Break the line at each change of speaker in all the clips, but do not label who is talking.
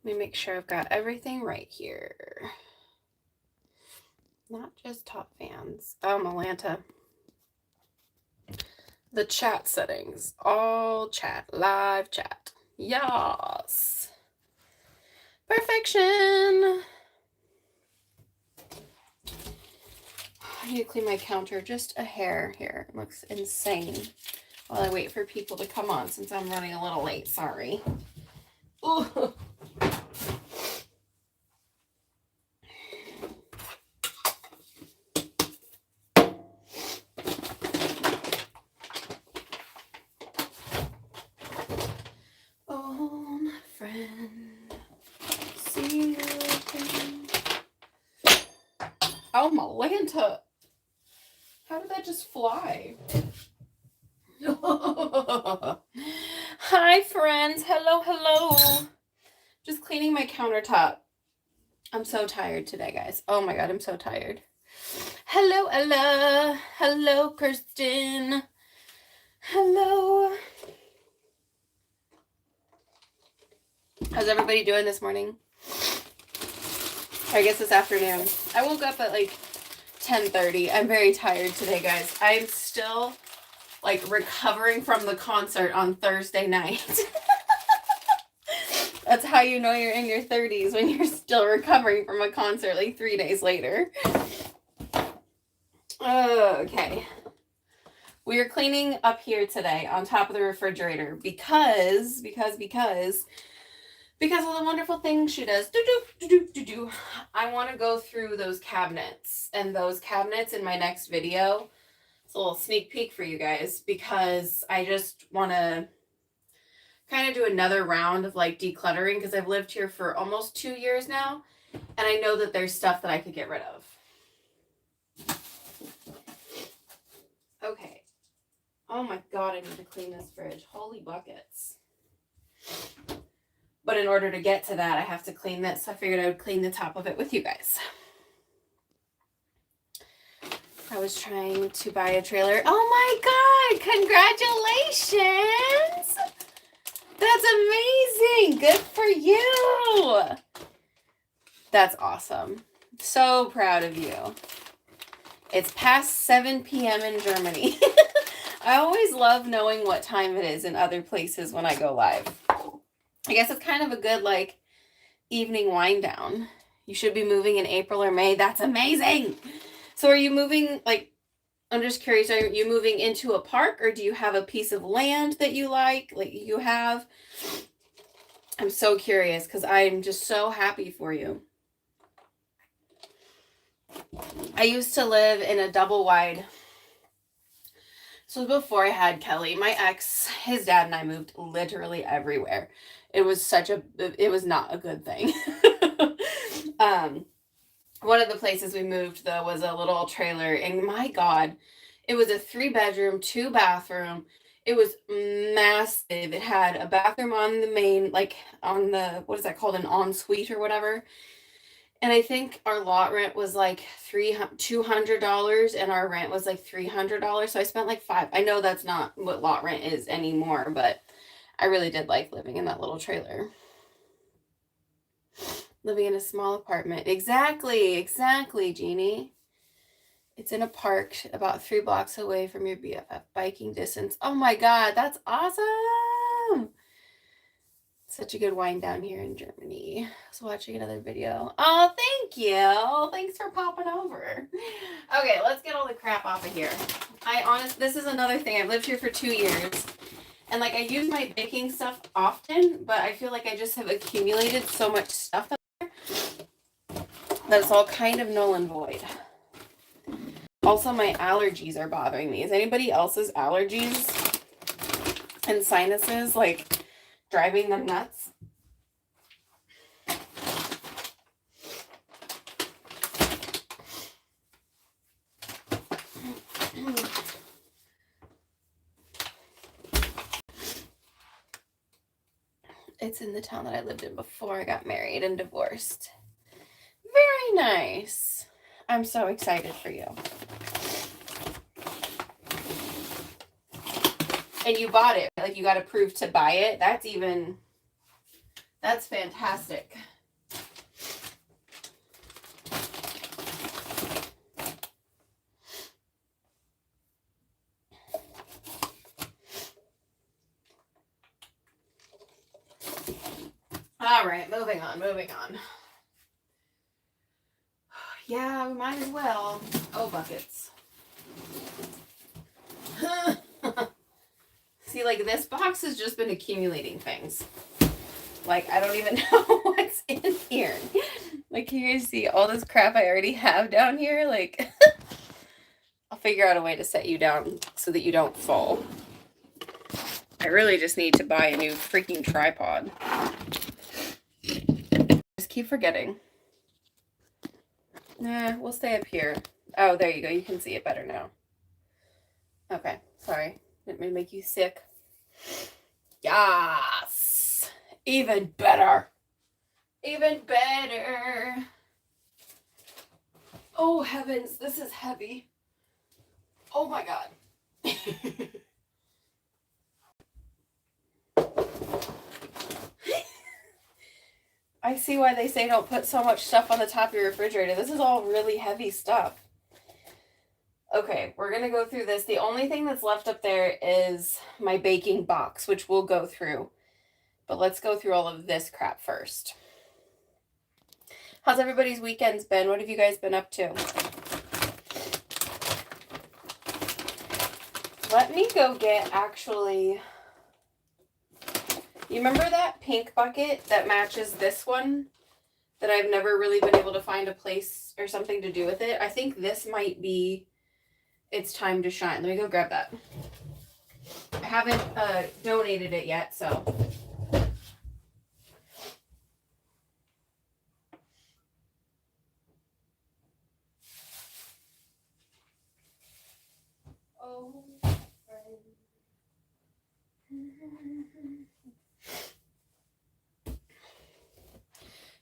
Let me make sure I've got everything right here. Not just top fans. Oh, Malanta. The chat settings. All chat. Live chat. Yes. Perfection. I need to clean my counter just a hair here. It looks insane. While I wait for people to come on since I'm running a little late. Sorry. Ooh. Oh, my friend. See you again. Oh, Malanta. How did that just fly? Hi, friends. Hello, hello. Just cleaning my countertop. I'm so tired today, guys. Oh my God, I'm so tired. Hello, Ella. Hello, Kirsten. Hello. How's everybody doing this morning? Or I guess this afternoon. I woke up at like 10:30. I'm very tired today, guys. I'm still like recovering from the concert on Thursday night. That's how you know you're in your 30s, when you're still recovering from a concert like 3 days later. Okay. We are cleaning up here today on top of the refrigerator because of the wonderful things she does. I want to go through those cabinets, and those cabinets in my next video. It's a little sneak peek for you guys, because I just want to kind of do another round of like decluttering, because I've lived here for almost 2 years now, and I know that there's stuff that I could get rid of. Okay. Oh my God, I need to clean this fridge. Holy buckets. But in order to get to that, I have to clean this. I figured I would clean the top of it with you guys. I was trying to buy a trailer. Oh my God, congratulations. That's amazing. Good for you. That's awesome. So proud of you. It's past 7 p.m. in Germany. I always love knowing what time it is in other places when I go live. I guess it's kind of a good like evening wind down. You should be moving in April or May. That's amazing. So are you moving, like, I'm just curious, are you moving into a park, or do you have a piece of land that you like you have? I'm so curious, because I'm just so happy for you. I used to live in a double wide. So before I had Kelly, my ex, his dad and I moved literally everywhere. It was not a good thing. One of the places we moved, though, was a little trailer, and my God, it was a 3-bedroom, 2-bathroom. It was massive. It had a bathroom on the main, like on the, what is that called, an ensuite or whatever. And I think our lot rent was like $200, and our rent was like $300. So I spent like $500. I know that's not what lot rent is anymore, but I really did like living in that little trailer. Living in a small apartment. Exactly, Jeannie. It's in a park about 3 blocks away from your BFF. Biking distance. Oh my God, that's awesome. Such a good wind down here in Germany. I was watching another video. Oh, thank you. Thanks for popping over. Okay, let's get all the crap off of here. This is another thing. I've lived here for 2 years. And like, I use my baking stuff often, but I feel like I just have accumulated so much stuff up there that it's all kind of null and void. Also, my allergies are bothering me. Is anybody else's allergies and sinuses like driving them nuts? It's in the town that I lived in before I got married and divorced. Very nice. I'm so excited for you. And you bought it, like you got approved to buy it. That's That's fantastic. All right, moving on. Yeah, we might as well. Oh, buckets. See, like, this box has just been accumulating things. Like, I don't even know what's in here. Like, can you guys see all this crap I already have down here? Like, I'll figure out a way to set you down so that you don't fall. I really just need to buy a new freaking tripod. Just keep forgetting. Nah, we'll stay up here. Oh, there you go. You can see it better now. Okay, sorry. Didn't mean to make you sick. Yes! Even better. Even better. Oh, heavens. This is heavy. Oh, my God. I see why they say don't put so much stuff on the top of your refrigerator. This is all really heavy stuff. Okay, we're going to go through this. The only thing that's left up there is my baking box, which we'll go through. But let's go through all of this crap first. How's everybody's weekends been? What have you guys been up to? Let me go get, actually... You remember that pink bucket that matches this one that I've never really been able to find a place or something to do with it? I think this might be its time to shine. Let me go grab that. I haven't donated it yet, so. Oh,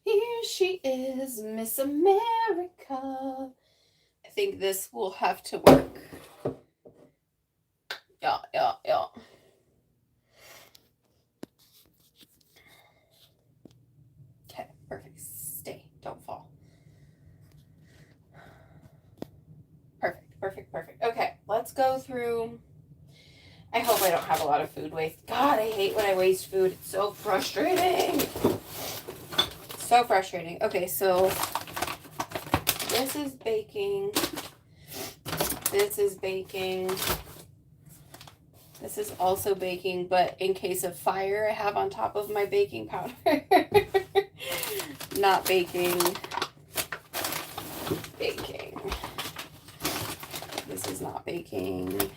here she is, Miss America. I think this will have to work. Yeah. Okay, perfect. Stay. Don't fall. Perfect. Okay, let's go through. I hope I don't have a lot of food waste. God, I hate when I waste food. It's so frustrating. So frustrating. Okay, so this is baking. This is baking. This is also baking, but in case of fire, I have on top of my baking powder. Not baking. Baking. This is not baking.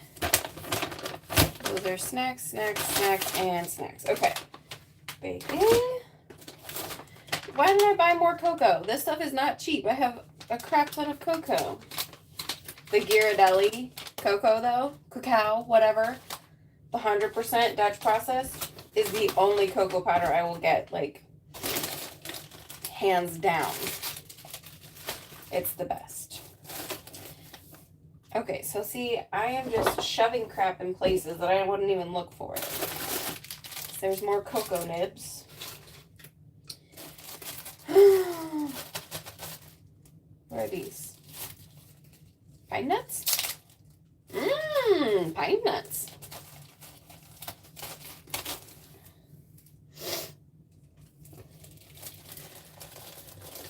Those are snacks, and snacks. Okay. Baking. Why did I buy more cocoa? This stuff is not cheap. I have a crap ton of cocoa. The Ghirardelli cocoa, though, cacao, whatever, the 100% Dutch process is the only cocoa powder I will get, like, hands down. It's the best. Okay, so see, I am just shoving crap in places that I wouldn't even look for it. There's more cocoa nibs. What are these? Pine nuts? Pine nuts.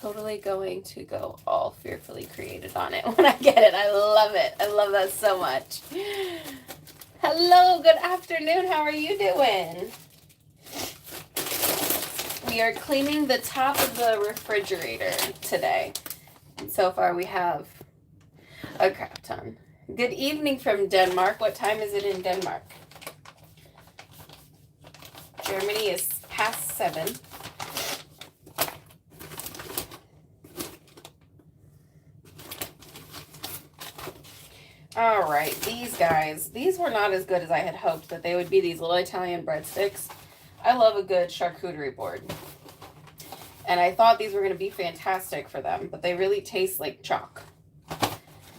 Totally going to go all fearfully created on it when I get it. I love it. I love that so much. Hello, good afternoon. How are you doing? We are cleaning the top of the refrigerator today. And so far we have a crap ton. Good evening from Denmark. What time is it in Denmark? Germany is past 7. All right, these guys, these were not as good as I had hoped that they would be, these little Italian breadsticks. I love a good charcuterie board. And I thought these were going to be fantastic for them, but they really taste like chalk. I'm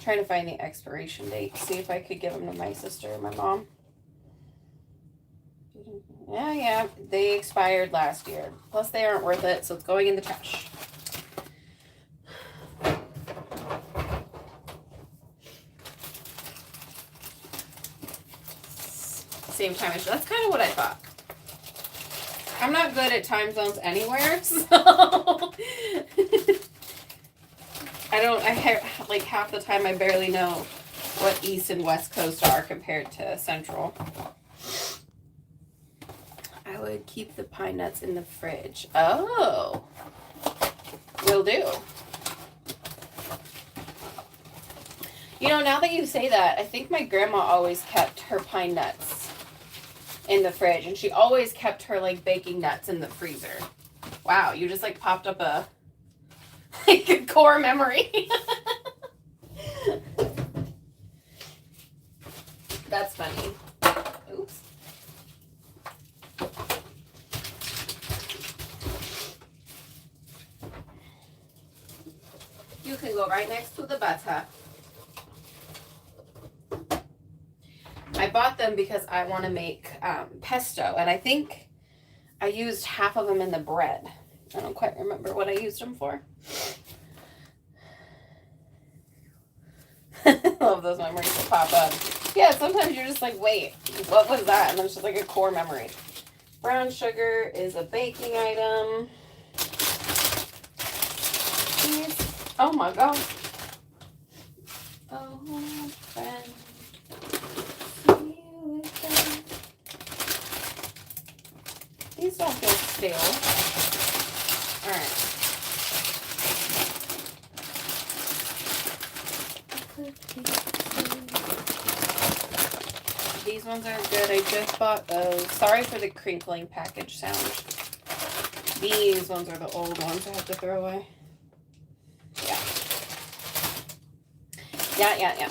trying to find the expiration date, see if I could give them to my sister or my mom. Yeah, they expired last year. Plus they aren't worth it, so it's going in the trash. Same time as that's kind of what I thought. I'm not good at time zones anywhere, so like half the time I barely know what East and West Coast are compared to Central. I would keep the pine nuts in the fridge. Oh, will do. You know, now that you say that, I think my grandma always kept her pine nuts in the fridge, and she always kept her like baking nuts in the freezer. Wow, you just like popped up a like a core memory. That's funny. Oops. You can go right next to the butter. I bought them because I want to make pesto, and I think I used half of them in the bread. I don't quite remember what I used them for. Love those memories that pop up. Yeah, sometimes you're just like, wait, what was that? And then it's just like a core memory. Brown sugar is a baking item. Oh my god. Oh, friend. These don't feel stale. Alright. These ones are good. I just bought those. Sorry for the crinkling package sound. These ones are the old ones I have to throw away. Yeah.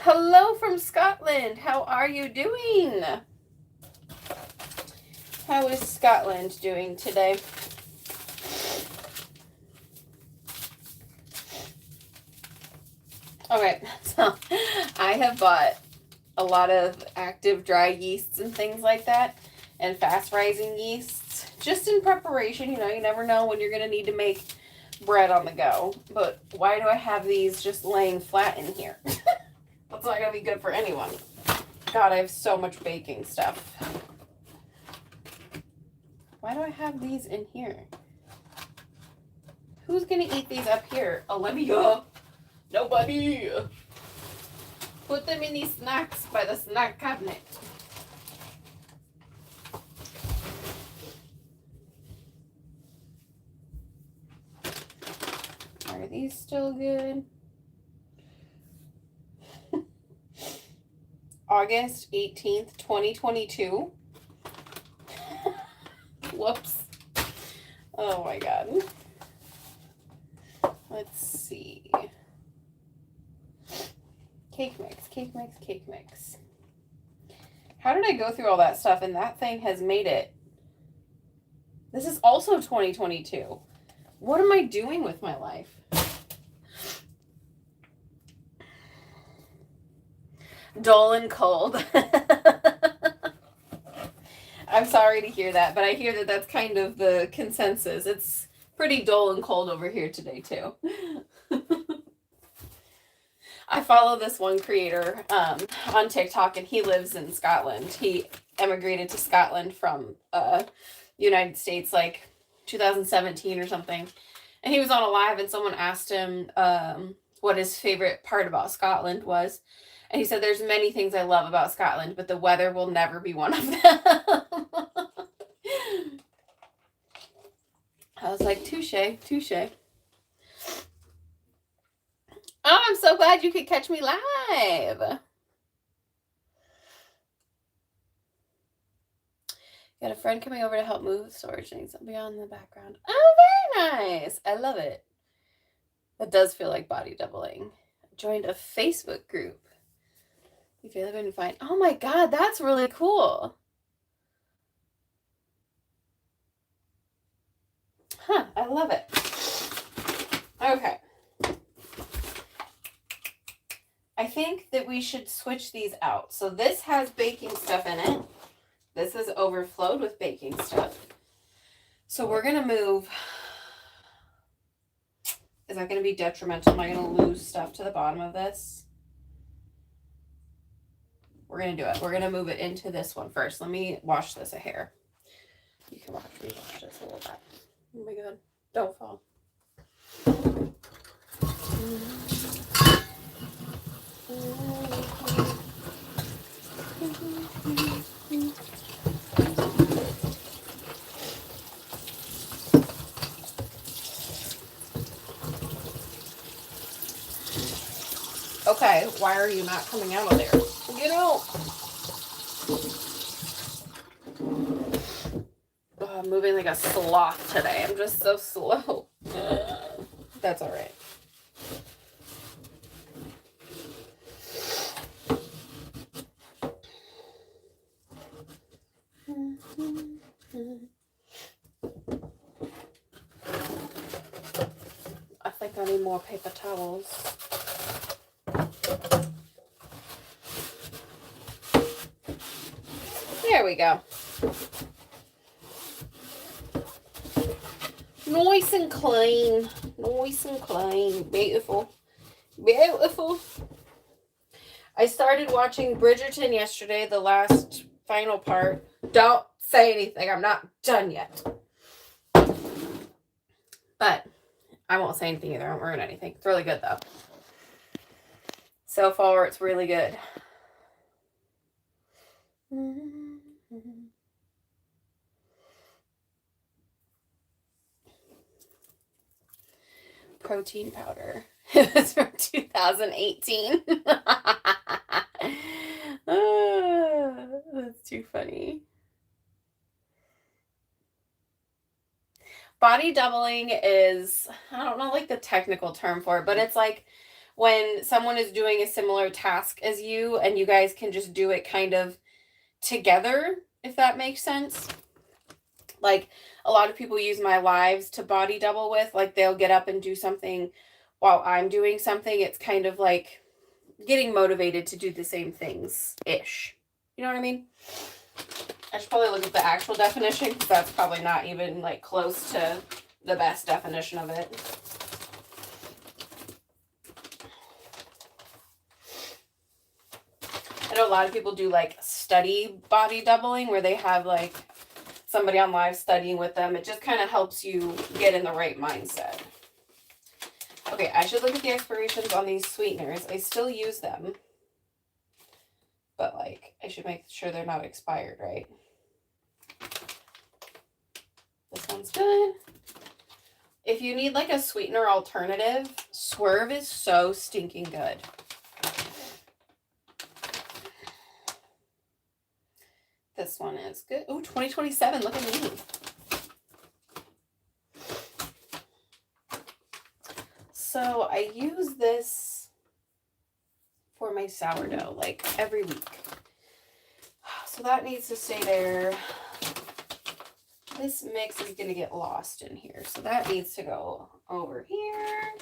Hello from Scotland. How are you doing? How is Scotland doing today? Okay, so I have bought a lot of active dry yeasts and things like that, and fast rising yeasts, just in preparation. You know, you never know when you're going to need to make bread on the go. But why do I have these just laying flat in here? That's not going to be good for anyone. God, I have so much baking stuff. Why do I have these in here? Who's going to eat these up here? Olivia. Nobody. Put them in these snacks by the snack cabinet. Are these still good? August 18th, 2022. Whoops. Oh my god. Let's see. Cake mix. How did I go through all that stuff and that thing has made it? This is also 2022. What am I doing with my life? Dull and cold. I'm sorry to hear that, but I hear that that's kind of the consensus. It's pretty dull and cold over here today, too. I follow this one creator on TikTok, and he lives in Scotland. He emigrated to Scotland from United States like 2017 or something. And he was on a live, and someone asked him what his favorite part about Scotland was. And he said, there's many things I love about Scotland, but the weather will never be one of them. I was like, touche. Oh, I'm so glad you could catch me live. Got a friend coming over to help move storage things. I'll be on in the background. Oh, very nice. I love it. That does feel like body doubling. I joined a Facebook group. You feel been fine. Oh my god, that's really cool. Huh, I love it. Okay. I think that we should switch these out. So this has baking stuff in it. This is overflowed with baking stuff. So we're going to move. Is that going to be detrimental? Am I going to lose stuff to the bottom of this? We're going to do it. We're going to move it into this one first. Let me wash this a hair. You can watch me wash this a little bit. Oh my God. Don't fall. Okay, why are you not coming out of there? Get out! Oh, I'm moving like a sloth today. I'm just so slow. That's all right. I think I need more paper towels. There we go. Nice and clean. Nice and clean. Beautiful. Beautiful. I started watching Bridgerton yesterday, the last final part. Don't say anything. I'm not done yet. But I won't say anything either. I won't ruin anything. It's really good, though. So far, it's really good. Protein powder. It was from 2018. That's too funny. Body doubling is, I don't know like the technical term for it, but it's like when someone is doing a similar task as you and you guys can just do it kind of together, if that makes sense. Like a lot of people use my lives to body double with, like they'll get up and do something while I'm doing something. It's kind of like getting motivated to do the same things-ish. You know what I mean? I should probably look at the actual definition because that's probably not even like close to the best definition of it. I know a lot of people do like study body doubling where they have like somebody on live studying with them. It just kind of helps you get in the right mindset. Okay, I should look at the expirations on these sweeteners. I still use them. But like, I should make sure they're not expired, right? This one's good. If you need like a sweetener alternative, Swerve is so stinking good. This one is good. Oh, 2027. Look at me. So I use this for my sourdough like every week. So that needs to stay there. This mix is going to get lost in here. So that needs to go over here.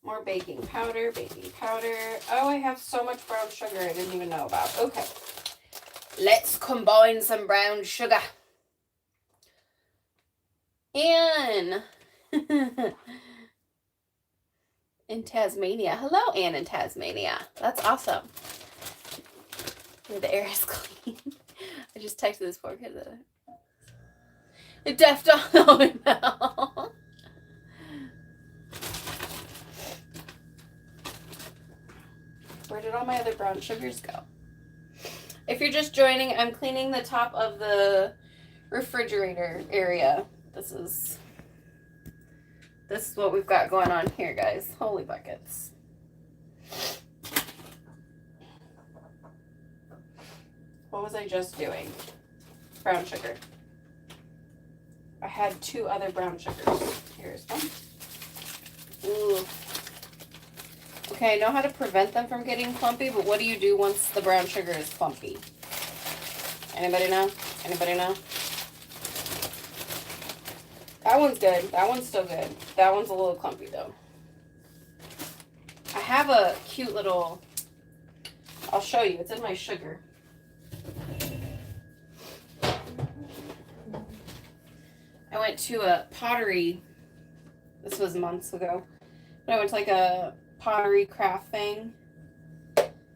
More baking powder, baking powder. Oh, I have so much brown sugar I didn't even know about. Okay. Let's combine some brown sugar. Anne. In Tasmania. Hello, Anne in Tasmania. That's awesome. Where the air is clean. I just texted this poor kid. It deaf dog. Oh, no. Where did all my other brown sugars go? If you're just joining, I'm cleaning the top of the refrigerator area. This is what we've got going on here, guys. Holy buckets. What was I just doing? Brown sugar. I had 2 other brown sugars. Here's one. Ooh. Okay, I know how to prevent them from getting clumpy, but what do you do once the brown sugar is clumpy? Anybody know? Anybody know? That one's good. That one's still good. That one's a little clumpy, though. have a cute little, I'll show you. It's in my sugar. I went to a pottery, this was months ago, but I went to like a pottery craft thing,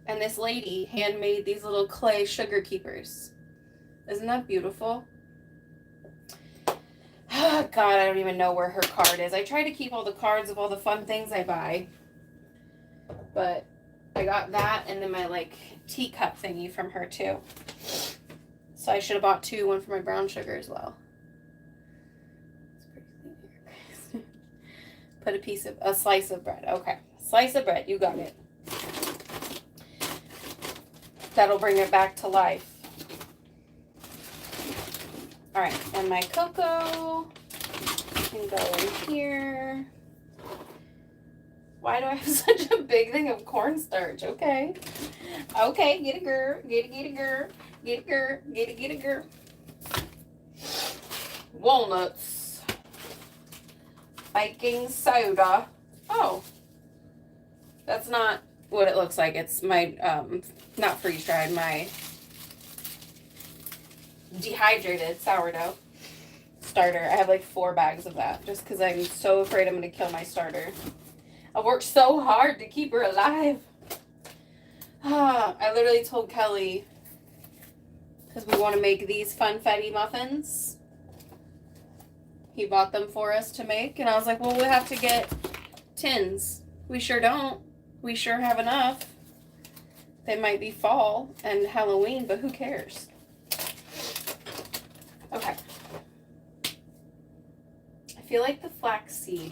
and this lady handmade these little clay sugar keepers. Isn't that beautiful? Oh, God, I don't even know where her card is. I try to keep all the cards of all the fun things I buy, but I got that and then my like teacup thingy from her too. So I should have bought two, one for my brown sugar as well. Put a slice of bread. Okay, slice of bread, you got it. That'll bring it back to life. All right, and my cocoa can go in here. Why do I have such a big thing of cornstarch? Okay. Okay, get a girl, get a girl, get a girl, get a girl. Walnuts. Baking soda. Oh. That's not what it looks like. It's my, not freeze-dried, my dehydrated sourdough starter. I have like 4 bags of that just because I'm so afraid I'm going to kill my starter. I worked so hard to keep her alive. I literally told Kelly, because we want to make these funfetti muffins. He bought them for us to make, and I was like, well, we'll have to get tins. We sure don't. We sure have enough. They might be fall and Halloween, but who cares? Okay. I feel like the flaxseed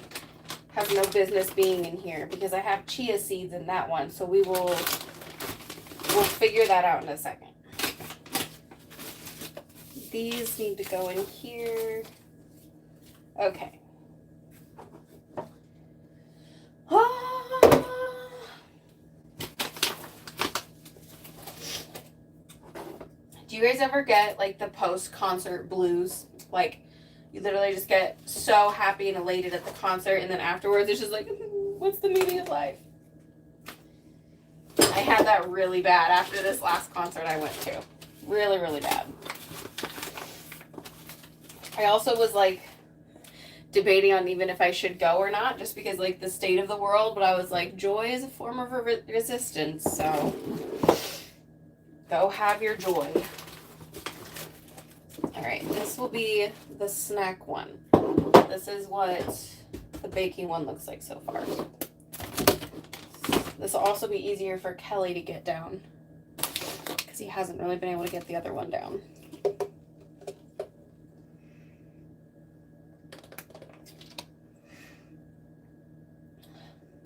has no business being in here because I have chia seeds in that one, so we'll figure that out in a second. These need to go in here. Okay. Do you guys ever get like the post-concert blues? Like you literally just get so happy and elated at the concert, and then afterwards it's just like, what's the meaning of life? I had that really bad after this last concert I went to. Really, really bad. I also was like debating on even if I should go or not, just because like the state of the world, but I was like, joy is a form of resistance, so go have your joy. All right, this will be the snack one. This is what the baking one looks like so far. This will also be easier for Kelly to get down because he hasn't really been able to get the other one down.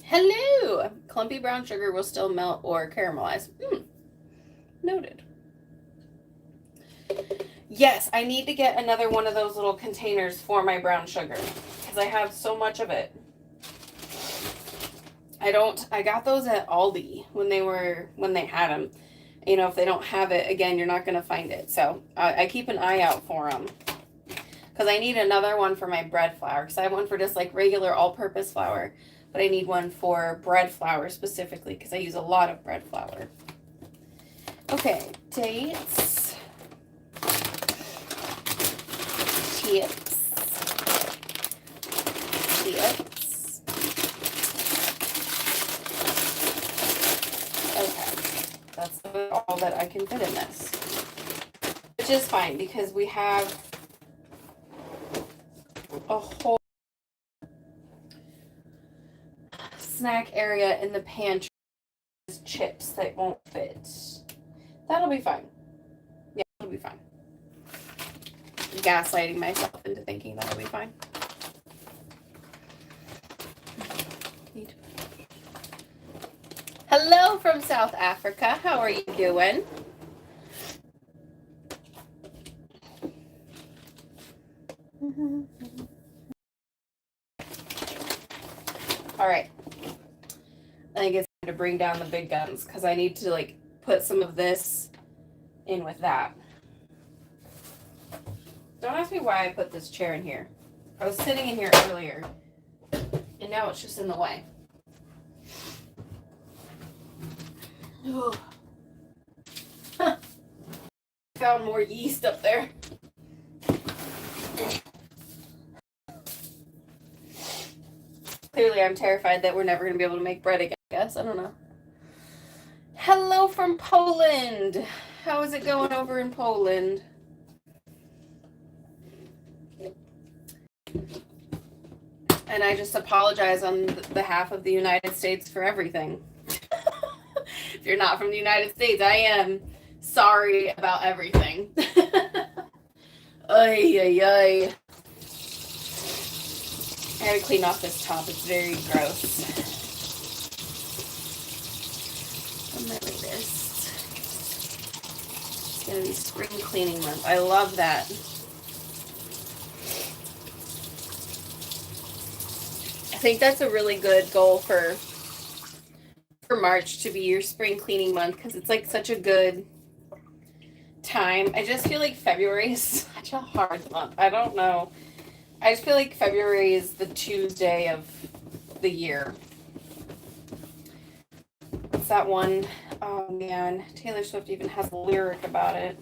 Hello! Clumpy brown sugar will still melt or caramelize. Noted. Yes, I need to get another one of those little containers for my brown sugar because I have so much of it. I got those at Aldi when they had them. You know, if they don't have it, again, you're not going to find it. So I keep an eye out for them because I need another one for my bread flour because I have one for just like regular all-purpose flour, but I need one for bread flour specifically because I use a lot of bread flour. Okay, dates, chips. Okay, that's all that I can fit in this, which is fine because we have a whole snack area in the pantry. Chips that won't fit. That'll be fine. Yeah, it'll be fine. Gaslighting myself into thinking that'll be fine. Hello from South Africa. How are you doing? All right. I think it's time to bring down the big guns because I need to like put some of this in with that. Don't ask me why I put this chair in here. I was sitting in here earlier and now it's just in the way. Oh. Found more yeast up there. Clearly, I'm terrified that we're never going to be able to make bread again, I guess. I don't know. Hello from Poland. How is it going over in Poland? And I just apologize on behalf of the United States for everything. If you're not from the United States, I am sorry about everything. Ay, ay, ay. I gotta clean off this top. It's very gross. On my latest. It's gonna be spring cleaning month. I love that. I think that's a really good goal for March to be your spring cleaning month, because it's like such a good time. I just feel like February is such a hard month. I don't know. I just feel like February is the Tuesday of the year. It's that one, oh man, Taylor Swift even has a lyric about it.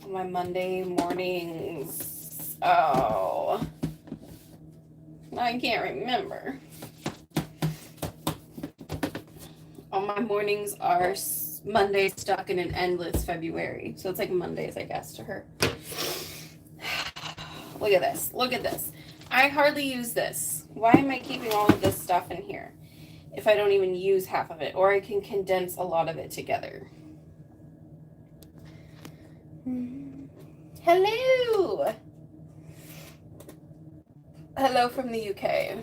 On my Monday mornings. Oh, I can't remember. All my mornings are Mondays stuck in an endless February. So it's like Mondays, I guess, to her. Look at this. Look at this. I hardly use this. Why am I keeping all of this stuff in here if I don't even use half of it? Or I can condense a lot of it together. Hello. Hello from the UK.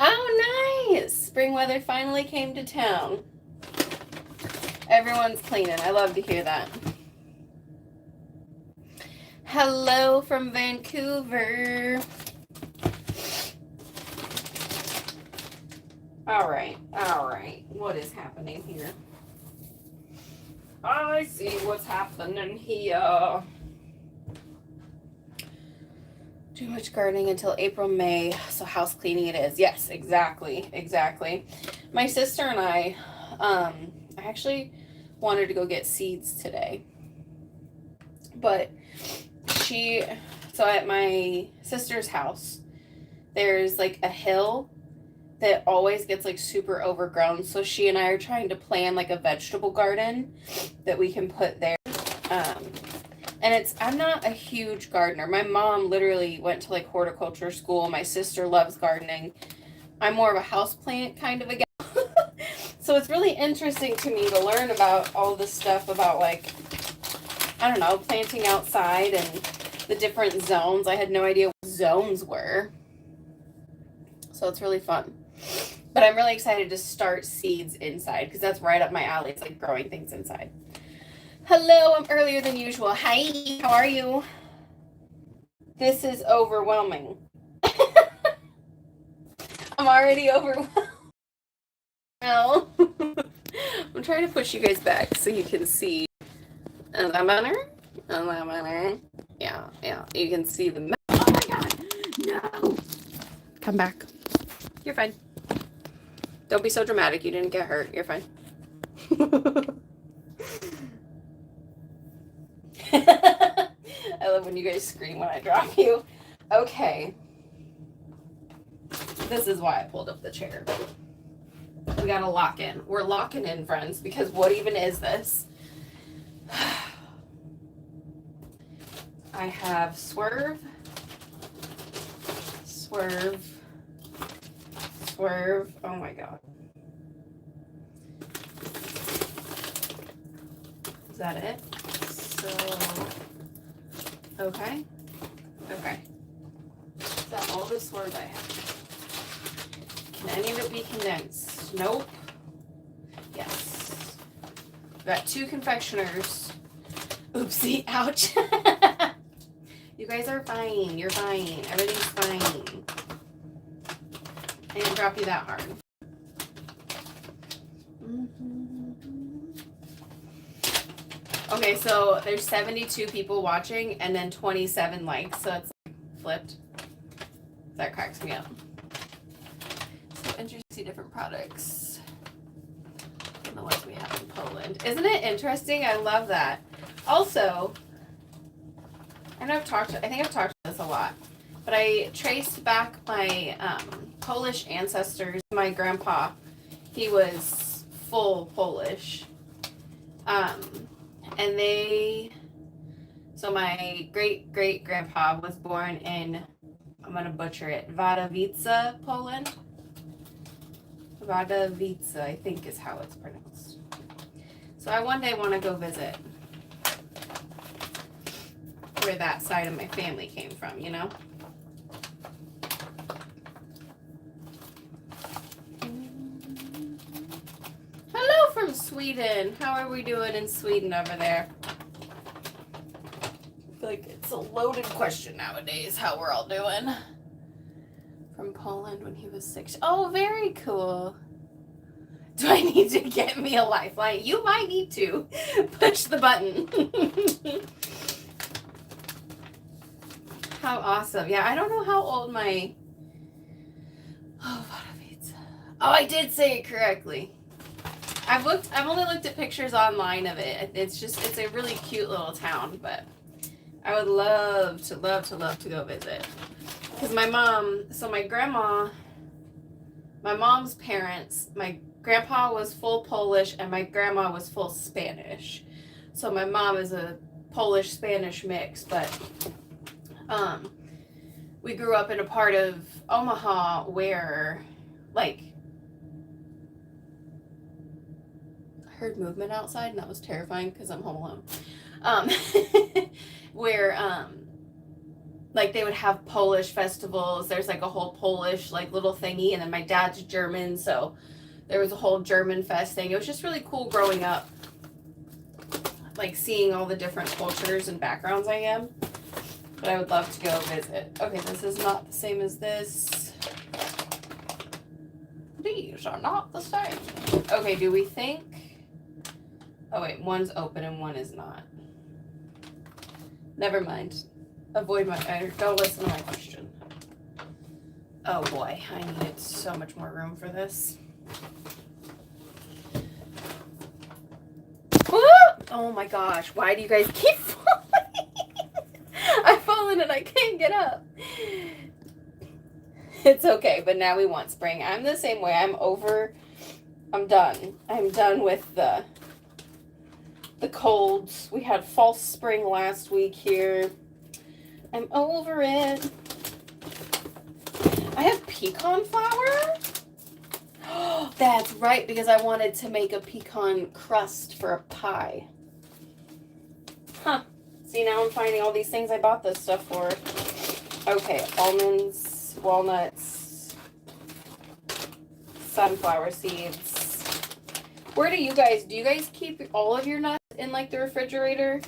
Oh, nice. Spring weather finally came to town. Everyone's cleaning. I love to hear that. Hello from Vancouver. All right. What is happening here? I see what's happening here. Too much gardening until April, May, so house cleaning it is. Yes, exactly. My sister and I actually wanted to go get seeds today. But so at my sister's house, there's like a hill that always gets like super overgrown. So she and I are trying to plan like a vegetable garden that we can put there. And I'm not a huge gardener. My mom literally went to like horticulture school. My sister loves gardening. I'm more of a houseplant kind of a gal. So it's really interesting to me to learn about all this stuff about like, I don't know, planting outside and the different zones. I had no idea what zones were. So it's really fun. But I'm really excited to start seeds inside because that's right up my alley. It's like growing things inside. Hello, I'm earlier than usual. Hi, how are you? This is overwhelming. I'm already overwhelmed. Well, I'm trying to push you guys back so you can see. Is that better? Yeah, you can see the. Oh my god, no. Come back. You're fine. Don't be so dramatic. You didn't get hurt. You're fine. I love when you guys scream when I drop you. Okay. This is why I pulled up the chair. We gotta lock in. We're locking in, friends, because what even is this? I have swerve. Oh my god. Is that it? So, okay. Is that all the swerve I have? Can any of it be condensed? Nope. Yes. We've got 2 confectioners. Oopsie, ouch. You guys are fine. You're fine. Everything's fine. I didn't drop you that hard. Okay, so there's 72 people watching and then 27 likes, so it's like flipped. That cracks me up. interesting to see different products than the ones we have in Poland. Isn't it interesting? I love that. Also, I think I've talked about this a lot, but I traced back my Polish ancestors. My grandpa, he was full Polish. So my great-great-grandpa was born in, I'm going to butcher it, Wadowice, Poland. Wadowice, I think is how it's pronounced. So I one day want to go visit where that side of my family came from, you know? Hello from Sweden. How are we doing in Sweden over there? I feel like it's a loaded question nowadays, how we're all doing. From Poland when he was 6. Oh, very cool. Do I need to get me a lifeline? You might need to. Push the button. How awesome. Yeah, I don't know how old my... Oh, Wadowice. Oh, I did say it correctly. I've only looked at pictures online of it. It's a really cute little town, but I would love to go visit. Because my mom's parents, my grandpa was full Polish and my grandma was full Spanish. So my mom is a Polish-Spanish mix, but we grew up in a part of Omaha where, like, I heard movement outside and that was terrifying because I'm home alone. Where, like, they would have Polish festivals. There's, like, a whole Polish, like, little thingy, and then my dad's German, so there was a whole German fest thing. It was just really cool growing up, like, seeing all the different cultures and backgrounds I am. But I would love to go visit. Okay, this is not the same as this. These are not the same. Okay, do we think... Oh, wait, one's open and one is not. Never mind. Don't listen to my question. Oh, boy, I needed so much more room for this. Oh, my gosh. Why do you guys keep falling? I've fallen and I can't get up. It's okay, but now we want spring. I'm the same way. I'm done. I'm done with the colds. We had false spring last week here. I'm over it. I have pecan flour. Oh, that's right, because I wanted to make a pecan crust for a pie. Huh. See, now I'm finding all these things I bought this stuff for. Okay, almonds, walnuts, sunflower seeds. Where do you guys keep all of your nuts in, like, the refrigerator?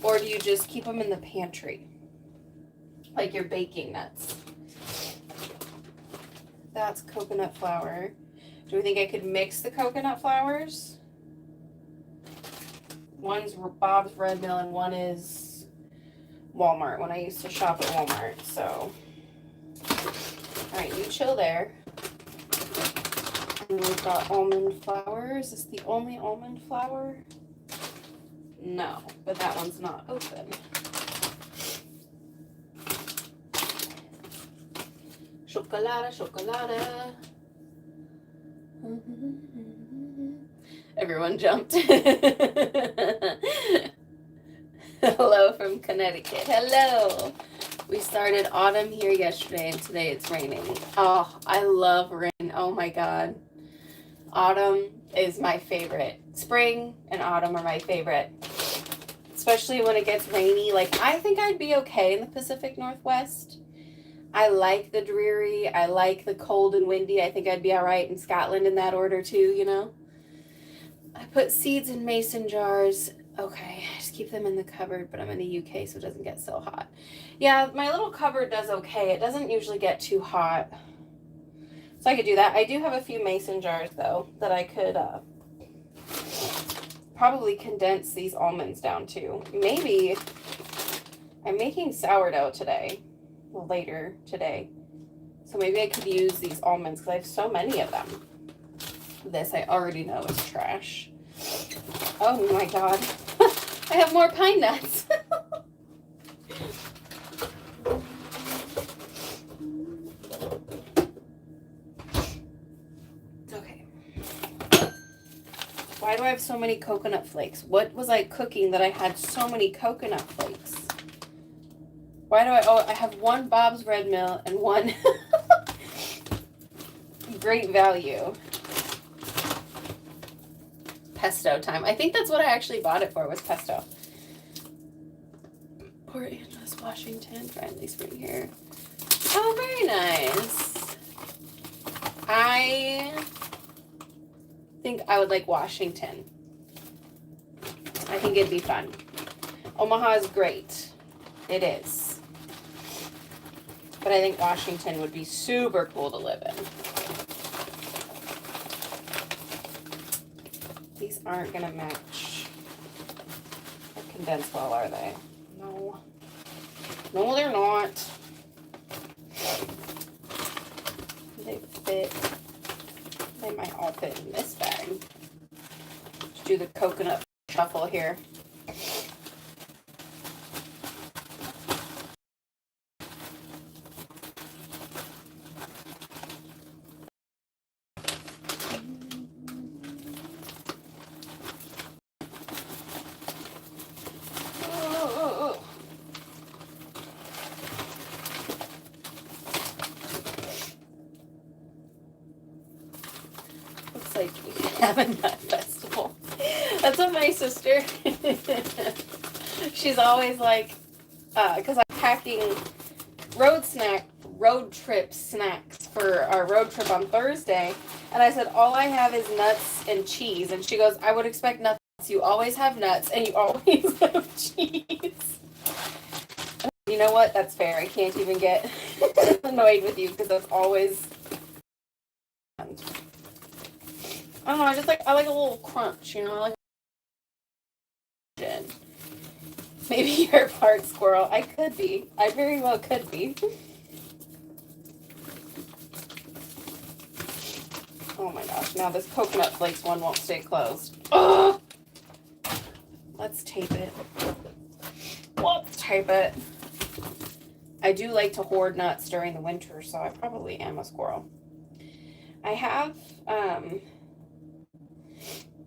Or do you just keep them in the pantry? Like your baking nuts. That's coconut flour. Do we think I could mix the coconut flours? One's Bob's Red Mill and one is Walmart, when I used to shop at Walmart. So, all right, you chill there. And we've got almond flour. Is this the only almond flour? No, but that one's not open. Chocolate, chocolate. Everyone jumped. Hello from Connecticut. Hello. We started autumn here yesterday and today it's raining. Oh, I love rain. Oh my God. Autumn is my favorite. Spring and autumn are my favorite. Especially when it gets rainy. Like, I think I'd be okay in the Pacific Northwest. I like the dreary. I like the cold and windy. I think I'd be all right in Scotland in that order too, you know? I put seeds in mason jars. Okay, I just keep them in the cupboard, but I'm in the UK, so it doesn't get so hot. Yeah, my little cupboard does okay. It doesn't usually get too hot. So I could do that. I do have a few mason jars, though, that I could probably condense these almonds down to. Maybe I'm making sourdough today. Well, later today. So maybe I could use these almonds because I have so many of them. This I already know is trash. Oh my god. I have more pine nuts. Okay. Why do I have so many coconut flakes? What was I cooking that I had so many coconut flakes? Why do I have one Bob's Red Mill and one Great Value. Pesto time. I think that's what I actually bought it for, was pesto. Port Angeles, Washington, friendly spring here. Oh, very nice. I think I would like Washington. I think it'd be fun. Omaha is great. It is. But I think Washington would be super cool to live in. These aren't gonna match a condensed well, are they? No. No, they're not. They fit. They might all fit in this bag. Let's do the coconut shuffle here. Like we have a nut festival. That's what my sister, she's always like, because I'm packing road trip snacks for our road trip on Thursday, and I said, all I have is nuts and cheese, and she goes, I would expect nuts. You always have nuts, and you always have cheese. You know what? That's fair. I can't even get annoyed with you, because that's always... I don't know, I like a little crunch, you know, I like it. Maybe you're part squirrel. I could be. I very well could be. Oh my gosh, now this coconut flakes one won't stay closed. Oh! Let's tape it. Let's tape it. I do like to hoard nuts during the winter, so I probably am a squirrel. I have,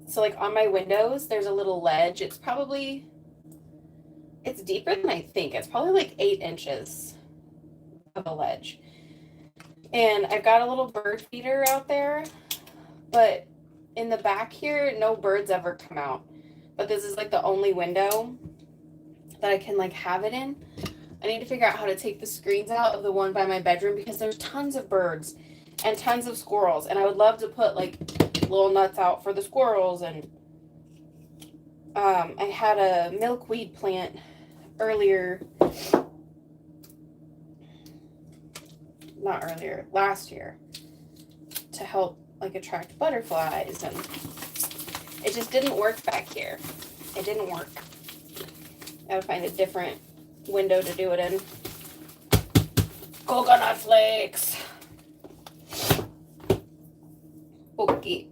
so like on my windows, there's a little ledge. It's deeper than I think. It's probably like 8 inches of a ledge. And I've got a little bird feeder out there, but in the back here, no birds ever come out. But this is like the only window that I can like have it in. I need to figure out how to take the screens out of the one by my bedroom because there's tons of birds and tons of squirrels. And I would love to put like little nuts out for the squirrels. And I had a milkweed plant last year to help like attract butterflies, and it just didn't work back here. It didn't work. I gotta find a different window to do it in. Coconut flakes.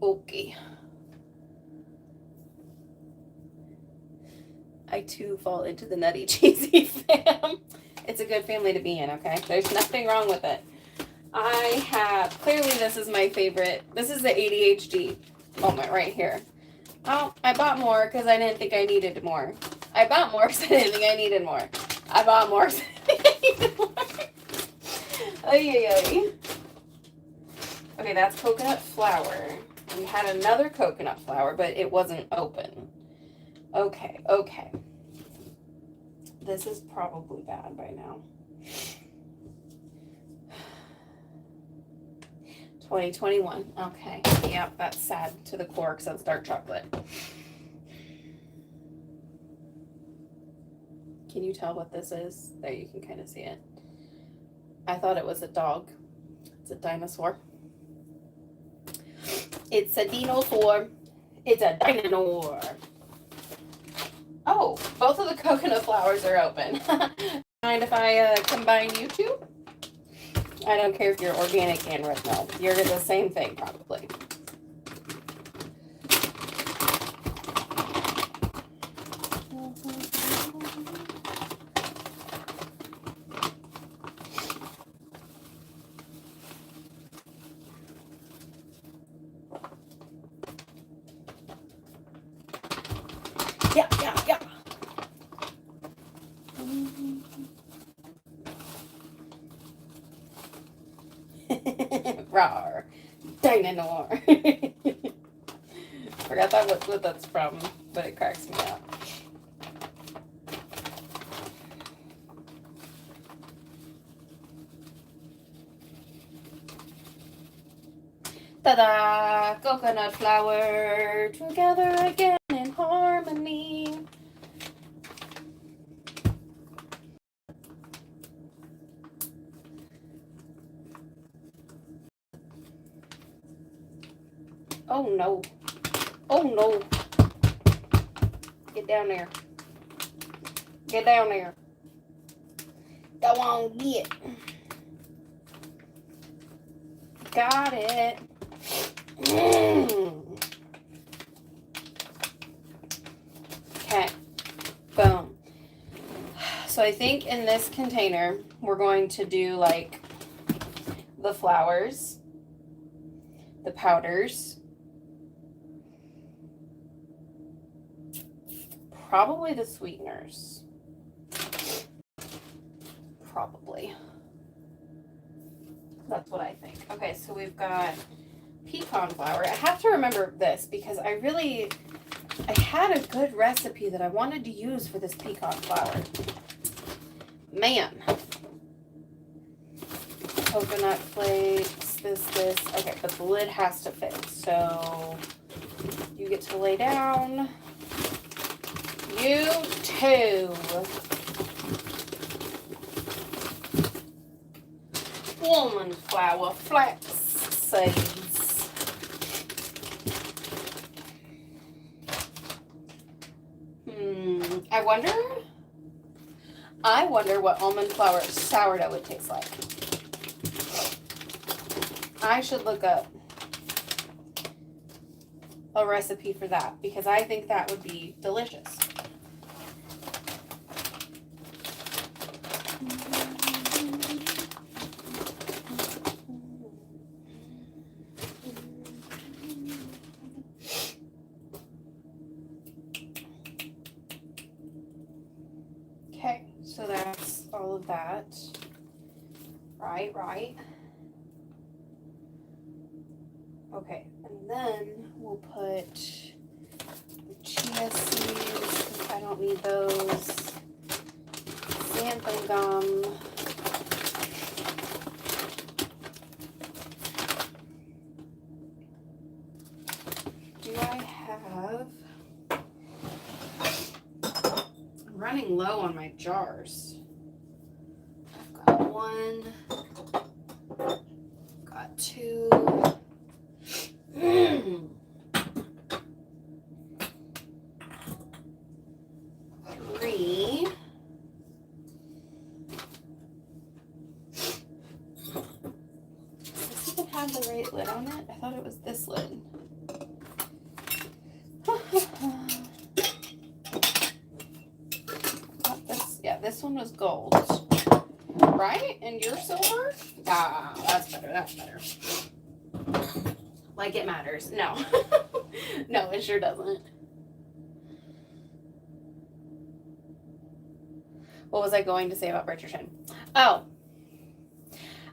Okay. I too fall into the nutty cheesy fam. It's a good family to be in, okay? There's nothing wrong with it. I have, clearly this is my favorite. This is the ADHD moment right here. Oh, I bought more because I didn't think I needed more. I bought more because I didn't think I needed more. I bought more because I didn't think I needed more. Ay. Okay, that's coconut flour. We had another coconut flour, but it wasn't open. Okay. This is probably bad by now. 2021. Okay. Yep, that's sad to the core because that's dark chocolate. Can you tell what this is? There, you can kind of see it. I thought it was a dog. It's a dinosaur. It's a dinosaur. It's a dinosaur. Oh, both of the coconut flowers are open. Mind if I combine you two? I don't care if you're organic and red milk. You're the same thing, probably. Yeah. Rawr. Dinosaur. Forgot what that's from, but it cracks me up. Ta-da! Coconut flour together again in harmony. Oh no. Oh no. Get down there. Get down there. Go on, get. Got it. Okay. Boom. So I think in this container, we're going to do like the flours, the powders, probably the sweeteners. Probably. That's what I think. Okay, so we've got pecan flour. I have to remember this because I had a good recipe that I wanted to use for this pecan flour. Man. Coconut flakes, this. Okay, but the lid has to fit. So you get to lay down. You too. Almond flour, flax seeds. I wonder what almond flour sourdough would taste like. I should look up a recipe for that because I think that would be delicious. Okay, so that's all of that. Right. Okay, and then we'll put the chia seeds. I don't need those. Xanthan gum. Do I have... I'm running low on my jars. I've got one. Got two. Three. Does this even have the right lid on it? I thought it was this lid. This one was gold, right? And you're silver? Ah, that's better. Like it matters. No. No, it sure doesn't. What was I going to say about Bridgerton? Oh,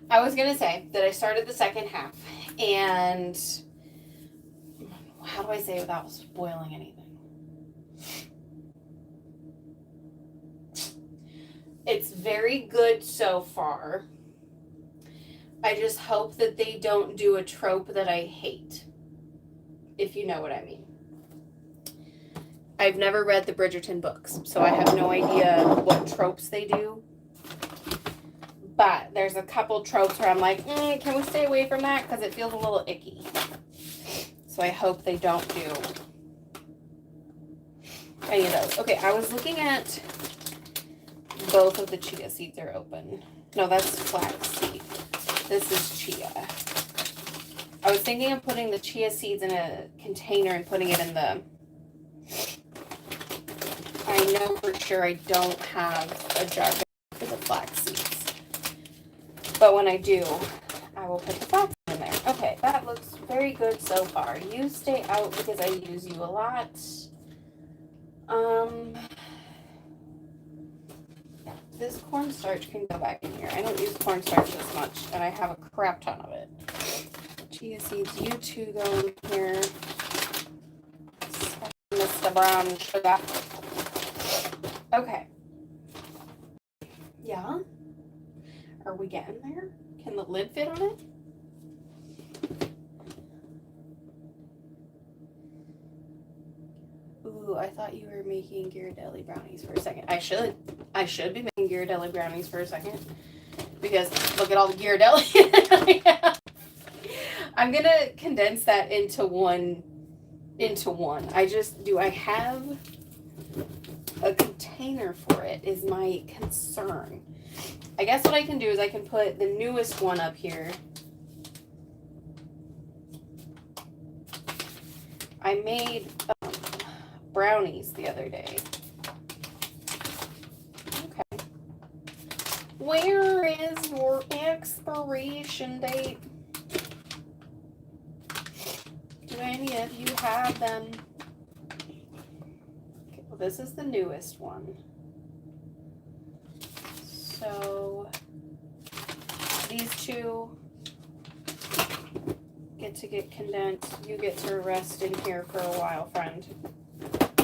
I was going to say that I started the second half, and how do I say without spoiling anything? It's very good so far. I just hope that they don't do a trope that I hate, if you know what I mean. I've never read the Bridgerton books, so I have no idea what tropes they do. But there's a couple tropes where I'm like, can we stay away from that? Because it feels a little icky. So I hope they don't do any of those. Okay, I was looking at... Both of the chia seeds are open. No, that's flax seed. This is chia. I was thinking of putting the chia seeds in a container and putting it in the... I know for sure I don't have a jar for the flax seeds. But when I do, I will put the flax in there. Okay, that looks very good so far. You stay out because I use you a lot. This cornstarch can go back in here. I don't use cornstarch this much, and I have a crap ton of it. Chia seeds, you two go in here. Mr. Brown Sugar. Okay. Yeah? Are we getting there? Can the lid fit on it? Ooh, I thought you were making Ghirardelli brownies for a second. I should be making Ghirardelli brownies for a second. Because look at all the Ghirardelli. Yeah. I'm gonna condense that into one. Do I have a container for it is my concern. I guess what I can do is I can put the newest one up here. I made brownies the other day. Okay. Where is your expiration date? Do any of you have them? Okay, well, this is the newest one. So these two get condensed. You get to rest in here for a while, friend.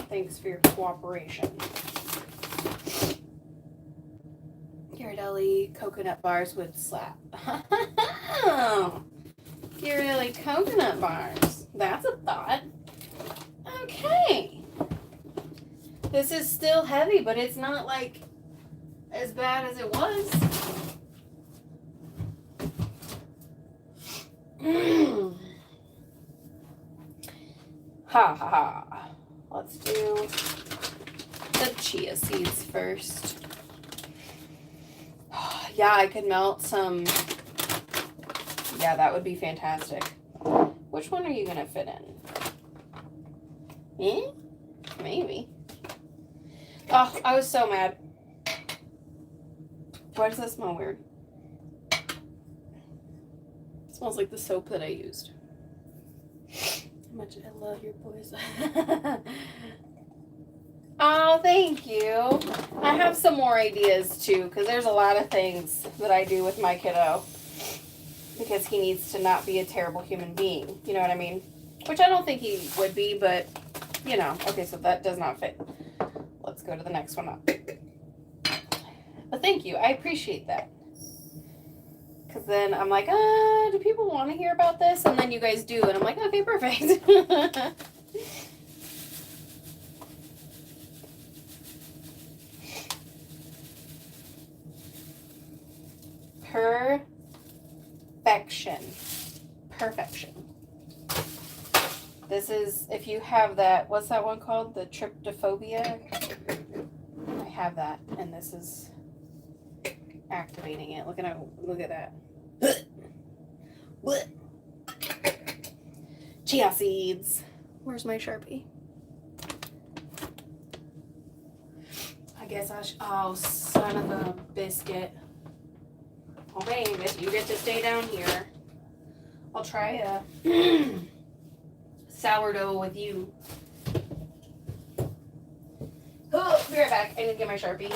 Thanks for your cooperation. Ghirardelli coconut bars would slap. Ghirardelli coconut bars. That's a thought. Okay. This is still heavy, but it's not like as bad as it was. Ha ha ha. Let's do the chia seeds first. Yeah, I could melt some. Yeah, that would be fantastic. Which one are you going to fit in? Eh? Maybe. Oh, I was so mad. Why does that smell weird? It smells like the soap that I used. How much I love your boys. Oh, thank you. I have some more ideas too, because there's a lot of things that I do with my kiddo. Because he needs to not be a terrible human being. You know what I mean? Which I don't think he would be, but, you know. Okay, so that does not fit. Let's go to the next one up. But thank you. I appreciate that. Because then I'm like, do people want to hear about this? And then you guys do. And I'm like, okay, perfect. Perfection. This is, if you have that, what's that one called? The tryptophobia? I have that, and this is activating it. Look at that. Chia seeds. Where's my Sharpie? I guess oh, son of a biscuit. Okay, you get to stay down here. I'll try a sourdough with you. Oh, be right back. I need to get my Sharpie.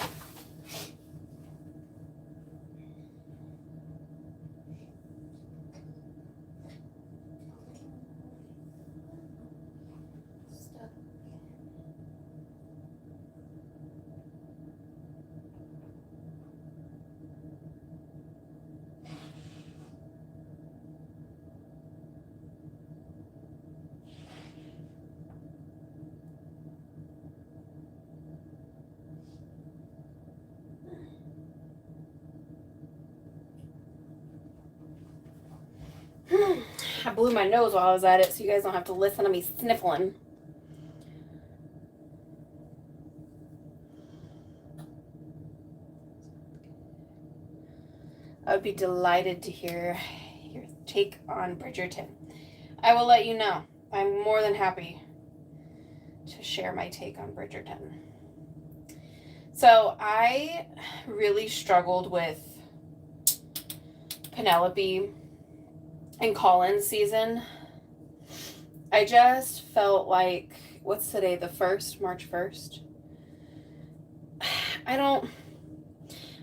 I blew my nose while I was at it, so you guys don't have to listen to me sniffling. would be delighted to hear your take on Bridgerton. I will let you know. I'm more than happy to share my take on Bridgerton. So I really struggled with Penelope and Colin's season. I just felt like, what's today, the 1st, March 1st?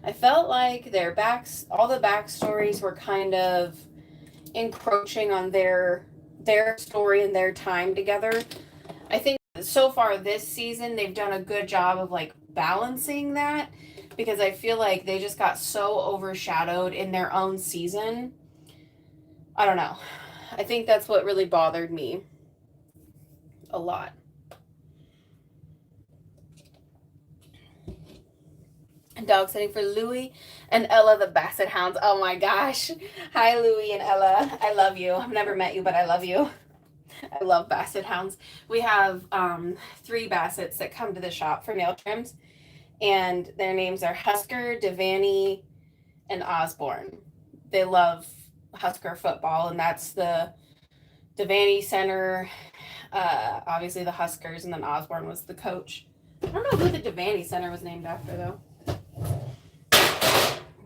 I felt like all the backstories were kind of encroaching on their story and their time together. I think so far this season, they've done a good job of like balancing that, because I feel like they just got so overshadowed in their own season. I don't know. I think that's what really bothered me a lot. Dog sitting for Louie and Ella, the Basset Hounds. Oh my gosh. Hi, Louie and Ella. I love you. I've never met you, but I love you. I love Basset Hounds. We have 3 Bassets that come to the shop for nail trims, and their names are Husker, Devaney, and Osborne. They love Husker football, and that's the Devaney center, obviously the Huskers, and then Osborne was the coach. I don't know who the Devaney center was named after, though.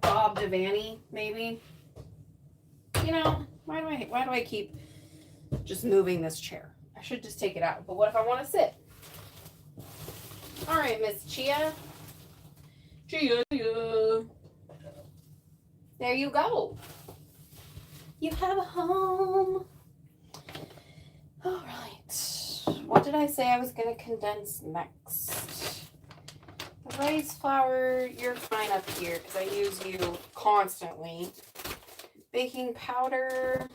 Bob Devaney, maybe. You know, why do I keep just moving this chair? I should just take it out. But what if I want to sit? All right, Miss Chia. Chia. There you go. You have a home. All right. What did I say I was going to condense next? The rice flour, you're fine up here because I use you constantly. Baking powder,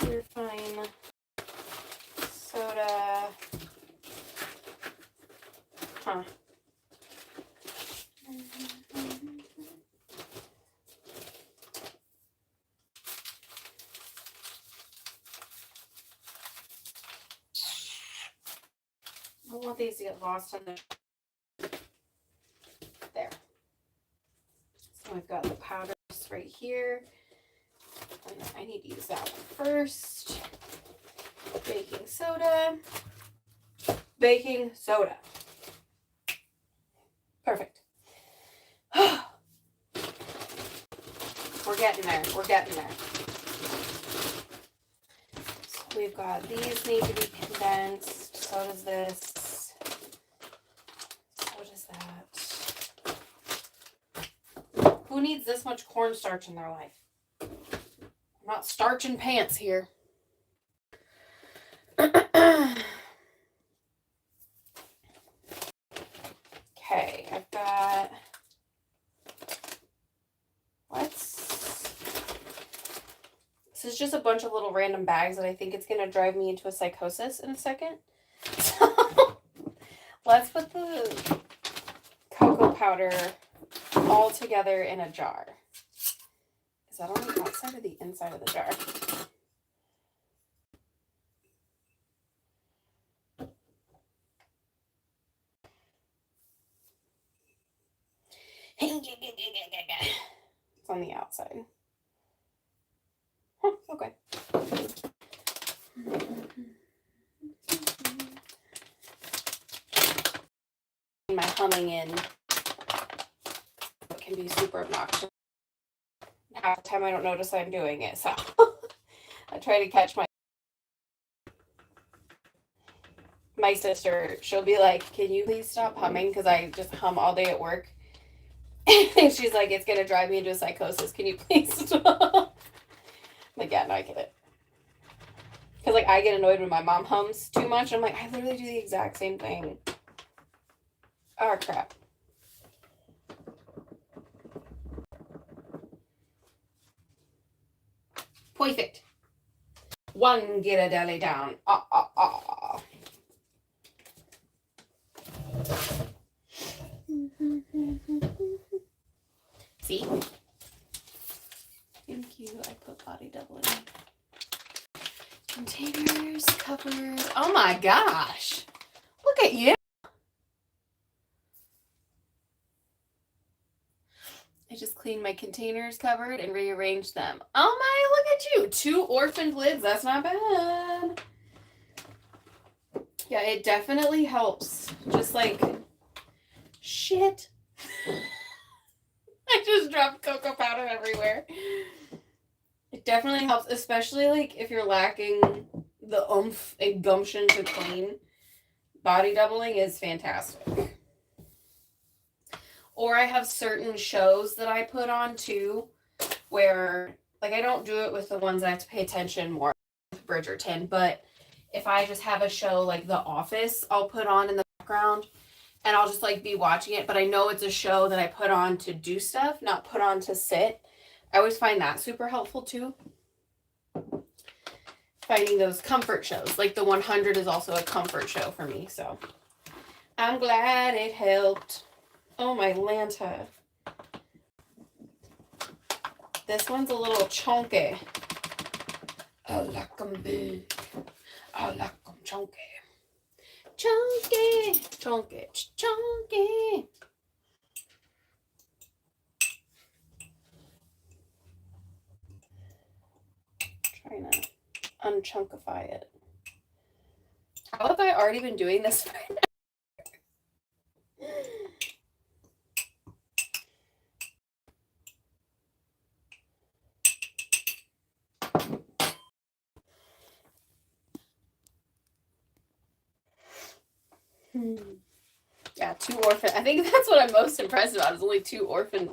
you're fine. Soda, huh. I don't want these to get lost in the... There. So I've got the powders right here. And I need to use that one first. Baking soda. Baking soda. Perfect. We're getting there. We're getting there. So we've got these need to be condensed. So does this. So does that. Who needs this much cornstarch in their life? I'm not starching pants here. Okay, I've got... This is just a bunch of little random bags that I think it's going to drive me into a psychosis in a second. So let's put the cocoa powder all together in a jar. Is that on the outside or the inside of the jar? It's on the outside. Huh, okay. My humming in can be super obnoxious. Half the time I don't notice I'm doing it, so I try to catch my sister. She'll be like, "Can you please stop humming?" Because I just hum all day at work. And she's like, "It's gonna drive me into a psychosis. Can you please stop?" Like, yeah, no, I get it. Because, like, I get annoyed when my mom hums too much. I'm like, I literally do the exact same thing. Oh, crap. Perfect. One get a deli down. See? Thank you. I put body doubling. Containers, covers. Oh my gosh. Look at you. clean my containers cupboard and rearrange them. Oh my, look at you. 2 orphaned lids. That's not bad. Yeah, it definitely helps. Just like, shit. I just dropped cocoa powder everywhere. It definitely helps, especially like if you're lacking the oomph and gumption to clean. Body doubling is fantastic. Or I have certain shows that I put on too, where like I don't do it with the ones I have to pay attention more with Bridgerton, but if I just have a show like The Office, I'll put on in the background and I'll just like be watching it, but I know it's a show that I put on to do stuff, not put on to sit. I always find that super helpful too. Finding those comfort shows, like the 100 is also a comfort show for me, so I'm glad it helped. Oh my Lanta. This one's a little chunky. I like them big. I like them chunky. Chunky, chunky, chunky. Trying to unchunkify it. How have I already been doing this right now? Yeah, 2 orphan. I think that's what I'm most impressed about is only 2 orphaned.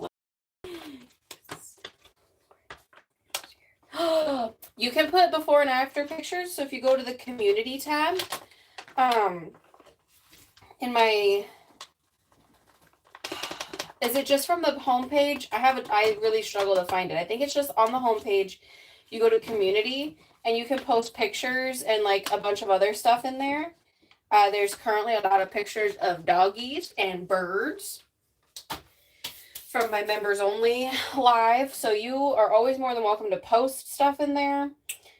You can put before and after pictures. So if you go to the community tab, in my, is it just from the homepage? I really struggle to find it. I think it's just on the homepage. You go to community and you can post pictures and like a bunch of other stuff in there. There's currently a lot of pictures of doggies and birds from my members only live. So you are always more than welcome to post stuff in there.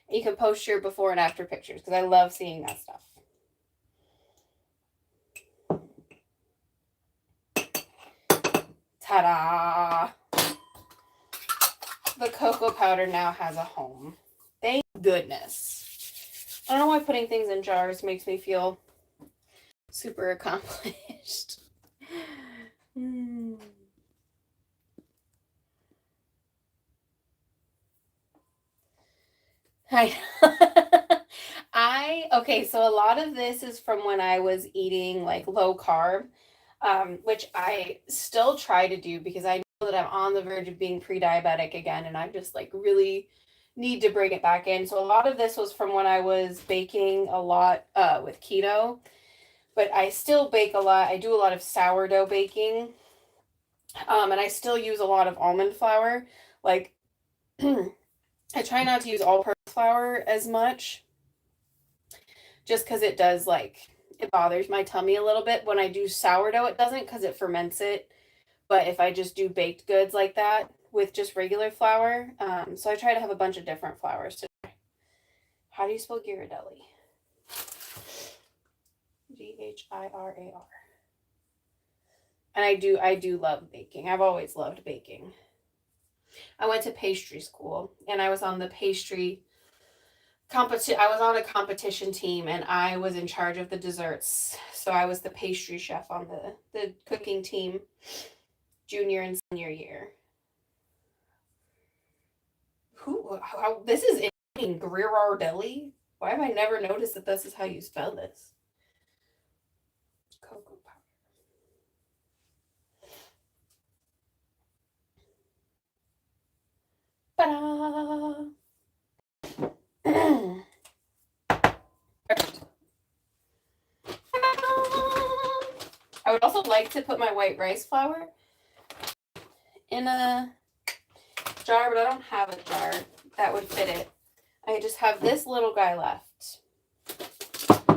You can post your before and after pictures because I love seeing that stuff. Ta-da! The cocoa powder now has a home. Thank goodness. I don't know why putting things in jars makes me feel super accomplished. Okay, so a lot of this is from when I was eating like low carb, which I still try to do because I know that I'm on the verge of being pre-diabetic again, and I just like really need to bring it back in. So a lot of this was from when I was baking a lot with keto, but I still bake a lot. I do a lot of sourdough baking, and I still use a lot of almond flour. Like I try not to use all-purpose flour as much, just because it does like, it bothers my tummy a little bit. When I do sourdough, it doesn't because it ferments it. But if I just do baked goods like that with just regular flour, so I try to have a bunch of different flours. How do you spell Ghirardelli? G-H-I-R-A-R. And I do love baking. I've always loved baking. I went to pastry school and I was on the pastry competition. I was on a competition team and I was in charge of the desserts. So I was the pastry chef on the cooking team junior and senior year. This is in Ghirardelli? Why have I never noticed that this is how you spell this? Cocoa powder. Ta-da! Perfect. I would also like to put my white rice flour in a jar, but I don't have a jar that would fit it. I just have this little guy left.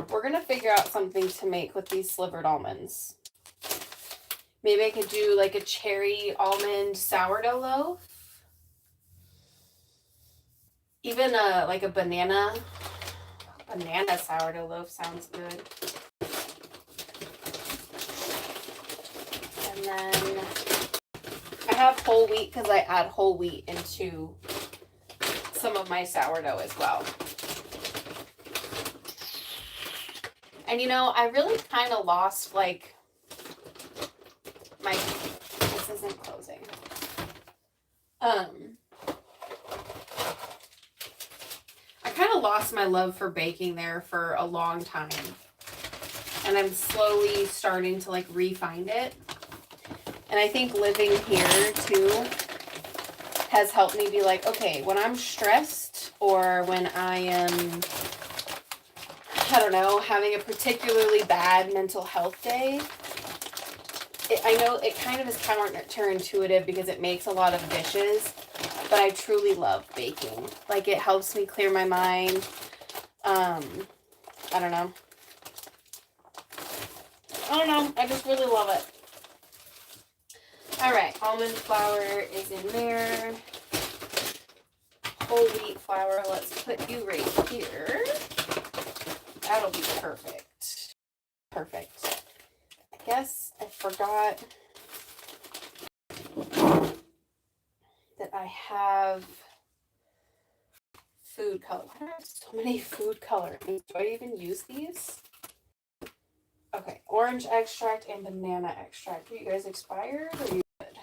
We're going to figure out something to make with these slivered almonds. Maybe I could do like a cherry almond sourdough loaf. Even like a banana sourdough loaf sounds good. And then I have whole wheat because I add whole wheat into some of my sourdough as well. And you know, I really kind of lost like my, this isn't closing. I kind of lost my love for baking there for a long time. And I'm slowly starting to like re-find it. And I think living here too has helped me be like, okay, when I'm stressed or when I am, I don't know, having a particularly bad mental health day, I know it kind of is counterintuitive because it makes a lot of dishes, but I truly love baking. Like, it helps me clear my mind. I don't know. I just really love it. All right, almond flour is in there. Whole wheat flour, let's put you right here. That'll be perfect. Perfect. I guess I forgot that I have food color. Why do I have so many food colorings? Do I even use these? Okay, orange extract and banana extract. Are you guys expired or are you good?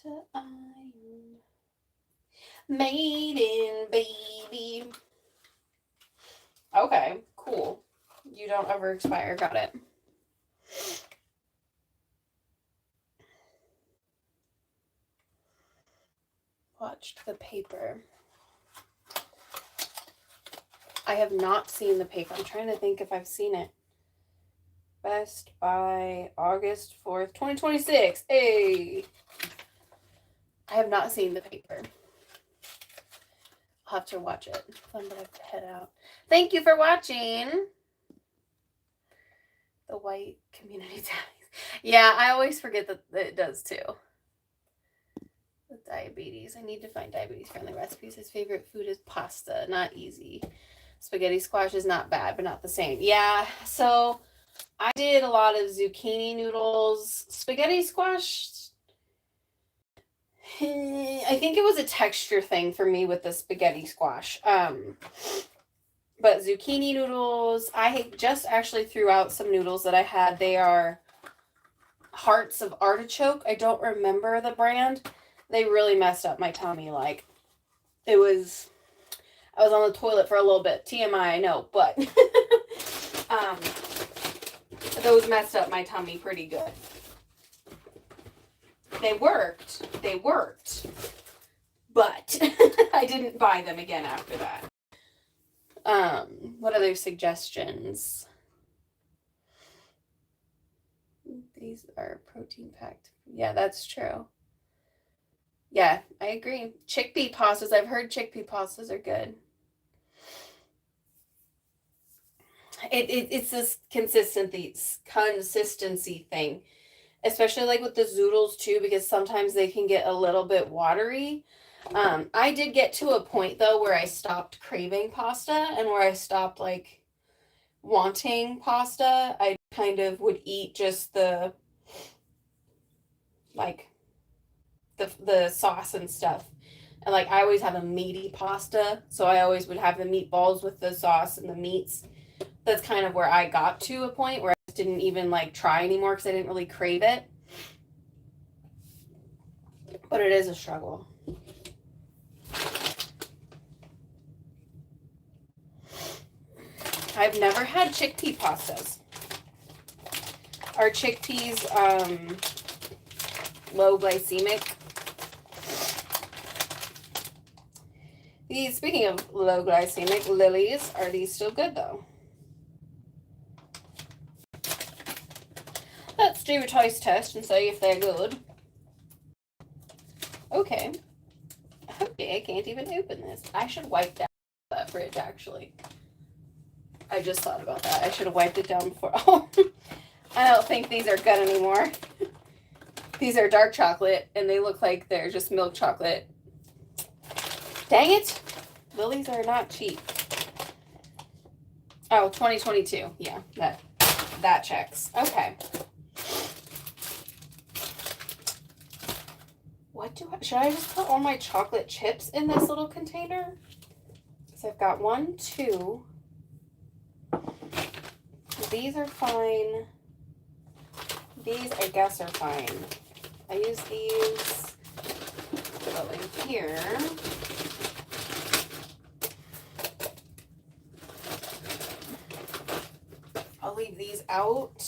To iron. Made in baby. Okay, cool. You don't ever expire. Got it. Watched the paper. I have not seen the paper. I'm trying to think if I've seen it. Best by August 4th, 2026. Hey! I have not seen the paper. I'll have to watch it. I'm gonna have to head out. Thank you for watching. The white community tabs. Yeah, I always forget that it does too. The diabetes. I need to find diabetes friendly recipes. His favorite food is pasta. Not easy. Spaghetti squash is not bad, but not the same. Yeah, so I did a lot of zucchini noodles. Spaghetti squash, I think it was a texture thing for me with the spaghetti squash. But zucchini noodles, I just actually threw out some noodles that I had. They are Hearts of Artichoke. I don't remember the brand. They really messed up my tummy. Like, I was on the toilet for a little bit. TMI, I know, but those messed up my tummy pretty good. They worked, but I didn't buy them again after that. What other suggestions? These are protein packed. Yeah, that's true. Yeah, I agree. Chickpea pastas. I've heard chickpea pastas are good. It's this consistency thing, especially like with the zoodles too, because sometimes they can get a little bit watery. I did get to a point though where I stopped craving pasta and where I stopped like wanting pasta. I kind of would eat just the like the sauce and stuff. And like I always have a meaty pasta, so I always would have the meatballs with the sauce and the meats. That's kind of where I got to a point where I just didn't even like try anymore because I didn't really crave it. But it is a struggle. I've never had chickpea pastas. Are chickpeas low glycemic? Speaking of low glycemic, lilies, are these still good though? Let's do a taste test and see if they're good. Okay. Okay, I can't even open this. I should wipe down that fridge, actually. I just thought about that. I should have wiped it down before. Oh, I don't think these are good anymore. These are dark chocolate, and they look like they're just milk chocolate. Dang it. Lilies are not cheap. Oh, 2022. Yeah, that checks. Okay. should I just put all my chocolate chips in this little container? So I've got 1, 2. These are fine. These, I guess, are fine. I use these to go in here. I'll leave these out.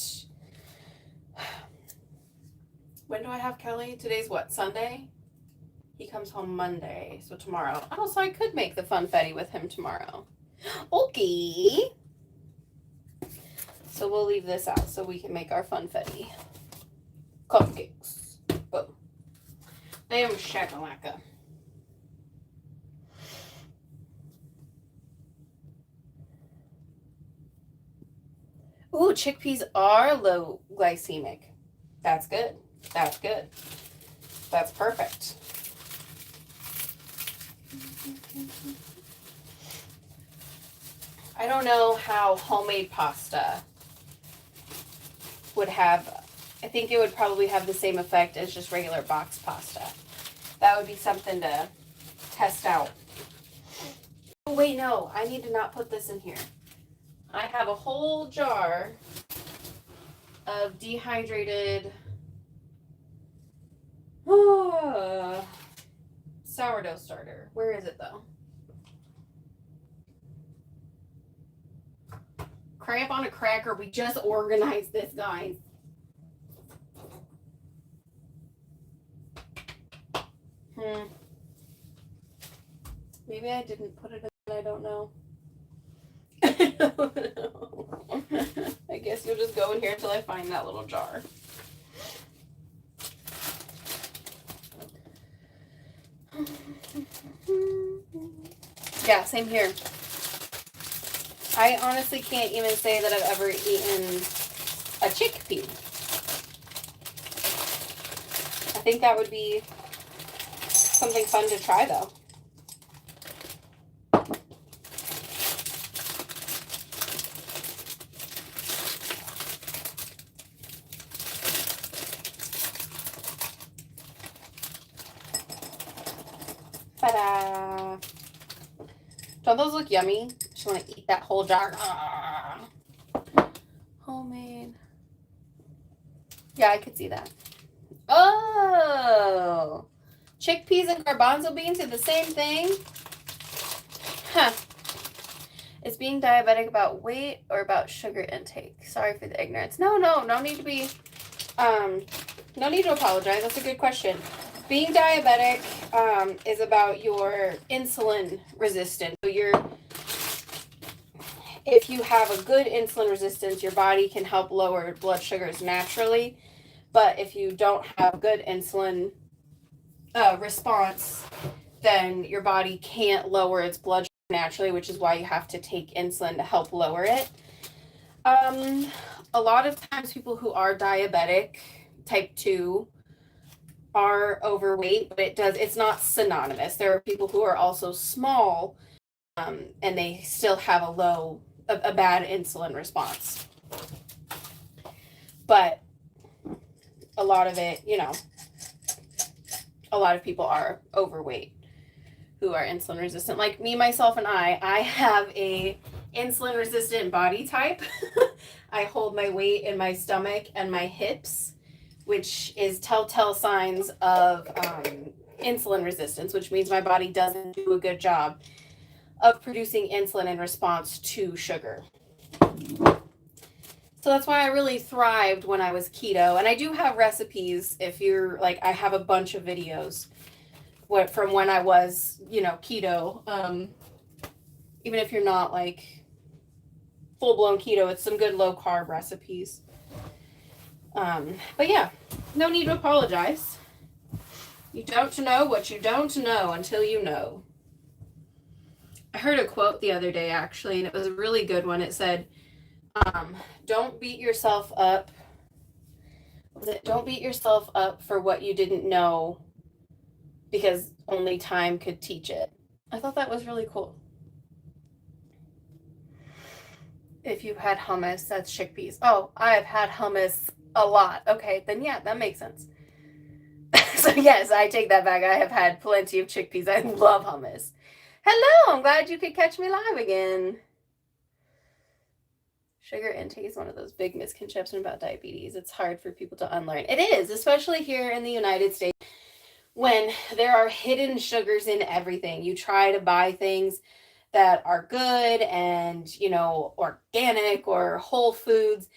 When do I have Kelly? Today's what, Sunday? He comes home Monday, so tomorrow. Oh, so I could make the funfetti with him tomorrow. Okay. So we'll leave this out so we can make our funfetti cupcakes. Boom. Bam shakalaka. Ooh, chickpeas are low glycemic. That's good. That's good. That's perfect. I don't know how homemade pasta would have, I think it would probably have the same effect as just regular box pasta. That would be something to test out. Oh, wait, no, I need to not put this in here. I have a whole jar of dehydrated sourdough starter. Where is it though? Crap on a cracker. We just organized this, guys. Maybe I didn't put it in. I don't know. I don't know. I guess you'll just go in here until I find that little jar. Yeah, same here. I honestly can't even say that I've ever eaten a chickpea. I think that would be something fun to try, though. Ta-da! Don't those look yummy? I just want to eat that whole jar. Homemade. Yeah, I could see that. Oh! Chickpeas and garbanzo beans are the same thing? Huh. Is being diabetic about weight or about sugar intake? Sorry for the ignorance. No need to be, no need to apologize. That's a good question. Being diabetic is about your insulin resistance. So if you have a good insulin resistance, your body can help lower blood sugars naturally. But if you don't have good insulin response, then your body can't lower its blood sugar naturally, which is why you have to take insulin to help lower it. A lot of times people who are diabetic, type 2, are overweight, but it's not synonymous. There are people who are also small, and they still have a bad insulin response. But a lot of it, a lot of people are overweight who are insulin resistant. Like me, myself, and I have a insulin resistant body type. I hold my weight in my stomach and my hips, which is telltale signs of insulin resistance, which means my body doesn't do a good job of producing insulin in response to sugar. So that's why I really thrived when I was keto. And I do have recipes. If you're like, I have a bunch of videos from when I was, keto. Even if you're not like full-blown keto, it's some good low-carb recipes. But yeah, no need to apologize. You don't know what you don't know until you know. I heard a quote the other day, actually, and it was a really good one. It said, don't beat yourself up. Don't beat yourself up for what you didn't know, because only time could teach it. I thought that was really cool. If you've had hummus, that's chickpeas. Oh, I've had hummus a lot. Okay, then yeah, that makes sense. So yes, I take that back. I have had plenty of chickpeas. I love hummus. Hello, I'm glad you could catch me live again. Sugar intake is one of those big misconceptions about diabetes. It's hard for people to unlearn. It is, especially here in the United States, when there are hidden sugars in everything. You try to buy things that are good and, organic or whole foods,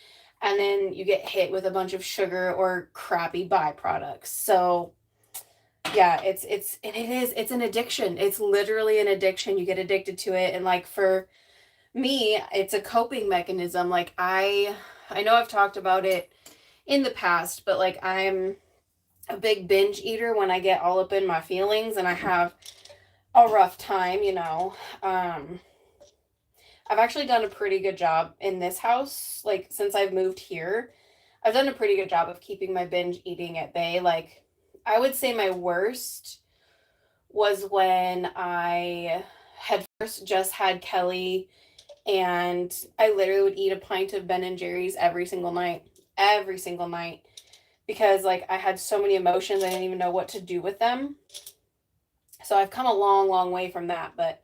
and then you get hit with a bunch of sugar or crappy byproducts. So yeah, it's an addiction. It's literally an addiction. You get addicted to it. And like for me, it's a coping mechanism. Like I know I've talked about it in the past, but like I'm a big binge eater when I get all up in my feelings and I have a rough time. I've actually done a pretty good job in this house. Like since I've moved here, I've done a pretty good job of keeping my binge eating at bay. Like I would say my worst was when I had first just had Kelly, and I literally would eat a pint of Ben and Jerry's every single night, because like I had so many emotions, I didn't even know what to do with them. So I've come a long, long way from that, but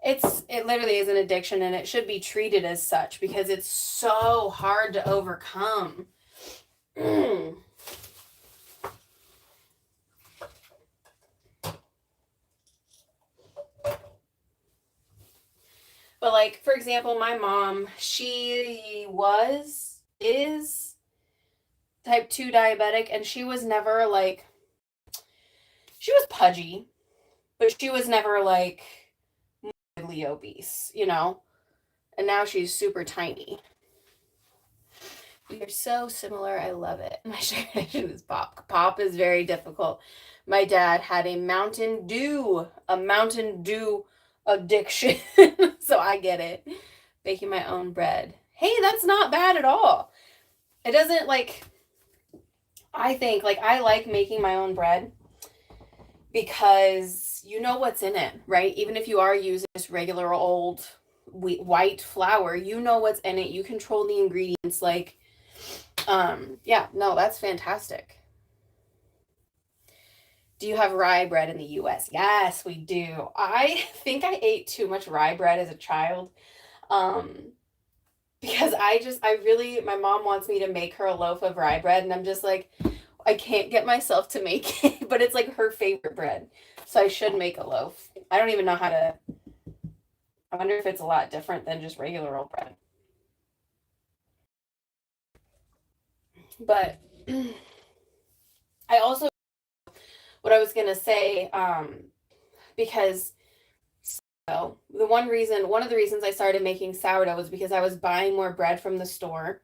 it literally is an addiction, and it should be treated as such because it's so hard to overcome. But like, for example, my mom, she is type 2 diabetic, and she was never like, she was pudgy, but she was never like morbidly obese, and now she's super tiny. We are so similar. I love it. My sugar addiction is pop. Pop is very difficult. My dad had a Mountain Dew addiction. So I get it. Baking my own bread. Hey, that's not bad at all. It doesn't like, I think like I like making my own bread because you know what's in it, right? Even if you are using just regular old white flour, you know what's in it. You control the ingredients. Like, yeah, no, that's fantastic. Do you have rye bread in the US? Yes, we do. I think I ate too much rye bread as a child. Because my mom wants me to make her a loaf of rye bread, and I'm just like, I can't get myself to make it, but it's like her favorite bread. So I should make a loaf. I don't even know how to, I wonder if it's a lot different than just regular old bread. But I also, what I was going to say, because one of the reasons I started making sourdough was because I was buying more bread from the store.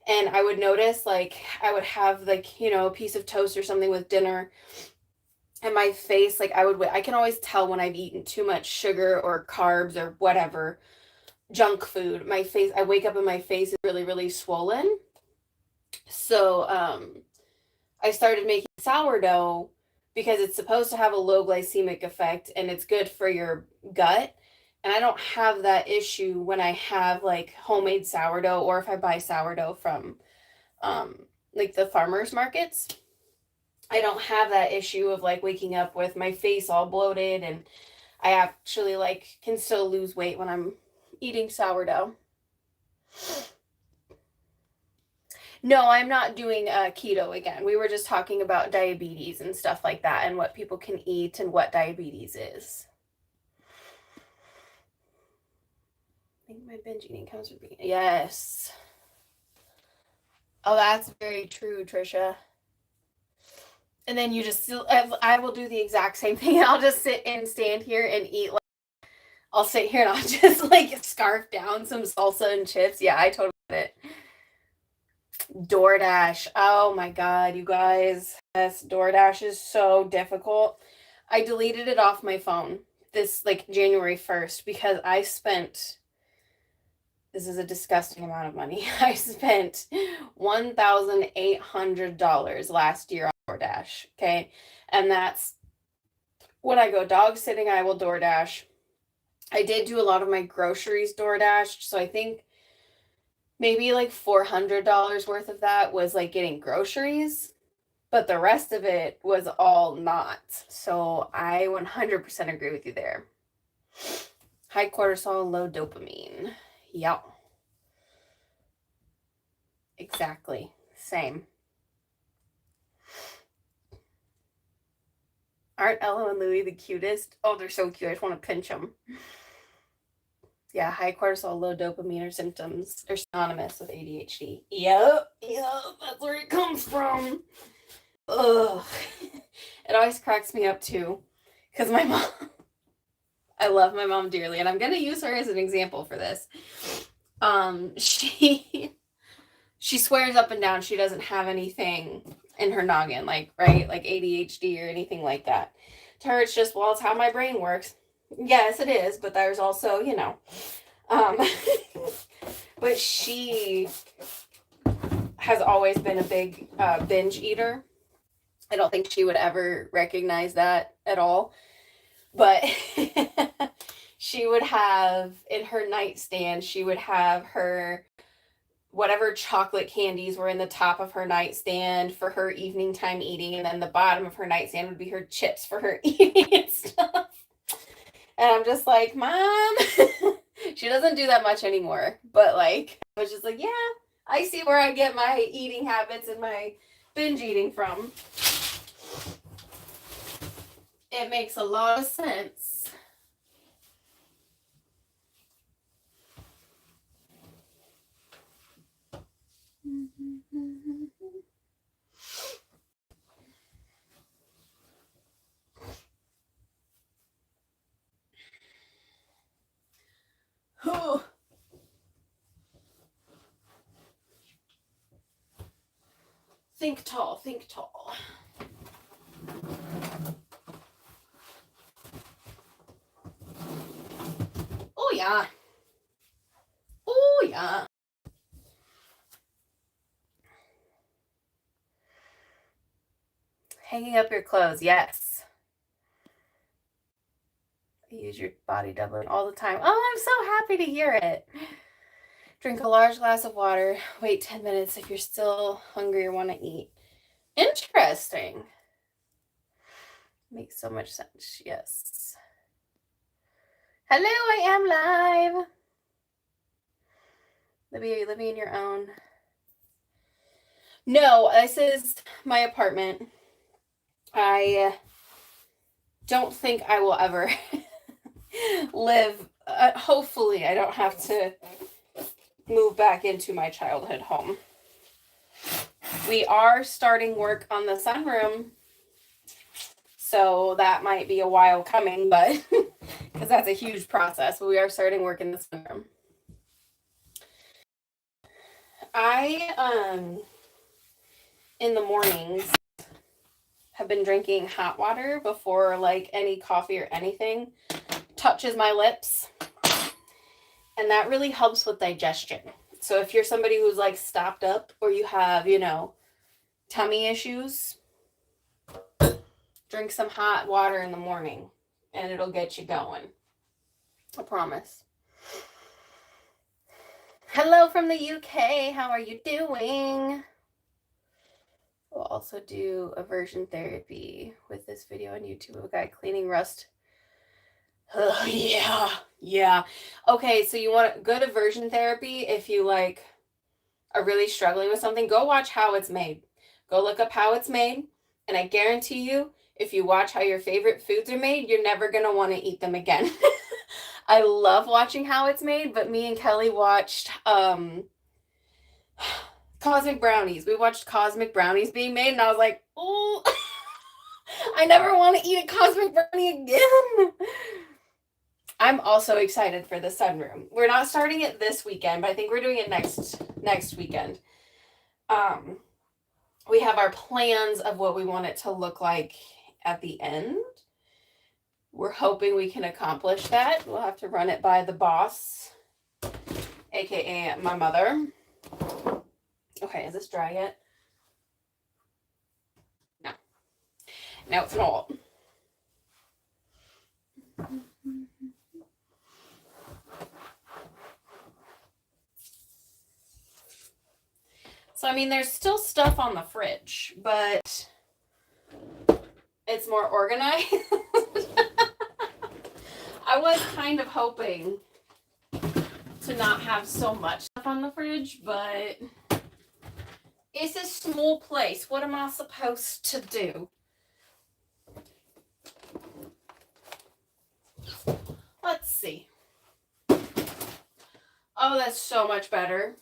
And I would notice, like, I would have, like, a piece of toast or something with dinner, and my face, like, I can always tell when I've eaten too much sugar or carbs or whatever, junk food. I wake up and my face is really, really swollen. So, I started making sourdough because it's supposed to have a low glycemic effect and it's good for your gut. And I don't have that issue when I have like homemade sourdough, or if I buy sourdough from like the farmers markets. I don't have that issue of like waking up with my face all bloated, and I actually like can still lose weight when I'm eating sourdough. No, I'm not doing keto again. We were just talking about diabetes and stuff like that, and what people can eat and what diabetes is. I think my binge eating comes from being, yes. Oh, that's very true, Trisha. And then you just still, I will do the exact same thing. I'll just stand here and eat. Like, I'll sit here and I'll just like scarf down some salsa and chips. Yeah, I totally get it. DoorDash. Oh my God, you guys. Yes, DoorDash is so difficult. I deleted it off my phone this like January 1st because this is a disgusting amount of money. I spent $1,800 last year on DoorDash. Okay. And that's when I go dog sitting, I will DoorDash. I did do a lot of my groceries DoorDash. So I think maybe like $400 worth of that was like getting groceries. but the rest of it was all not. So I 100% agree with you there. High cortisol, low dopamine. Yep. Exactly. Same. Aren't Ella and Louie the cutest? Oh, they're so cute. I just want to pinch them. Yeah, high cortisol, low dopamine are symptoms. They're synonymous with ADHD. Yep, that's where it comes from. Ugh. It always cracks me up too. Because my mom, I love my mom dearly, and I'm going to use her as an example for this. She swears up and down she doesn't have anything in her noggin, like, right? Like ADHD or anything like that. To her, it's just, well, it's how my brain works. Yes, it is, but there's also, but she has always been a big binge eater. I don't think she would ever recognize that at all. But she would have, in her nightstand, she would have her whatever chocolate candies were in the top of her nightstand for her evening time eating, and then the bottom of her nightstand would be her chips for her eating and stuff. And I'm just like, Mom, she doesn't do that much anymore, but like, I was just like, yeah, I see where I get my eating habits and my binge eating from. It makes a lot of sense. Think tall, think tall. Oh, yeah. Oh, yeah. Hanging up your clothes, yes. Use your body doubling all the time. Oh, I'm so happy to hear it. Drink a large glass of water. Wait 10 minutes if you're still hungry or want to eat. Interesting. Makes so much sense, yes. Hello, I am live. Libby, are you living in your own? No, this is my apartment. I don't think I will ever live. Hopefully, I don't have to move back into my childhood home. We are starting work on the sunroom, so that might be a while coming, but because that's a huge process. But we are starting work in the sunroom. I in the mornings have been drinking hot water before like any coffee or anything touches my lips, and that really helps with digestion. So if you're somebody who's like stopped up or you have, tummy issues, drink some hot water in the morning and it'll get you going. I promise. Hello from the UK. How are you doing? We'll also do aversion therapy with this video on YouTube of a guy cleaning rust. Yeah. Okay, so you want good aversion therapy if you like are really struggling with something, go watch how it's made. Go look up how it's made, and I guarantee you, if you watch how your favorite foods are made, you're never going to want to eat them again. I love watching how it's made, but me and Kelly watched Cosmic Brownies. We watched Cosmic Brownies being made, and I was like, oh, I never want to eat a Cosmic Brownie again. I'm also excited for the sunroom. We're not starting it this weekend, but I think we're doing it next weekend. We have our plans of what we want it to look like at the end. We're hoping we can accomplish that. We'll have to run it by the boss, aka my mother. Okay, is this dry yet? No. No, it's not. So, I mean, there's still stuff on the fridge, but it's more organized. I was kind of hoping to not have so much stuff on the fridge, but it's a small place. What am I supposed to do? Let's see. Oh, that's so much better.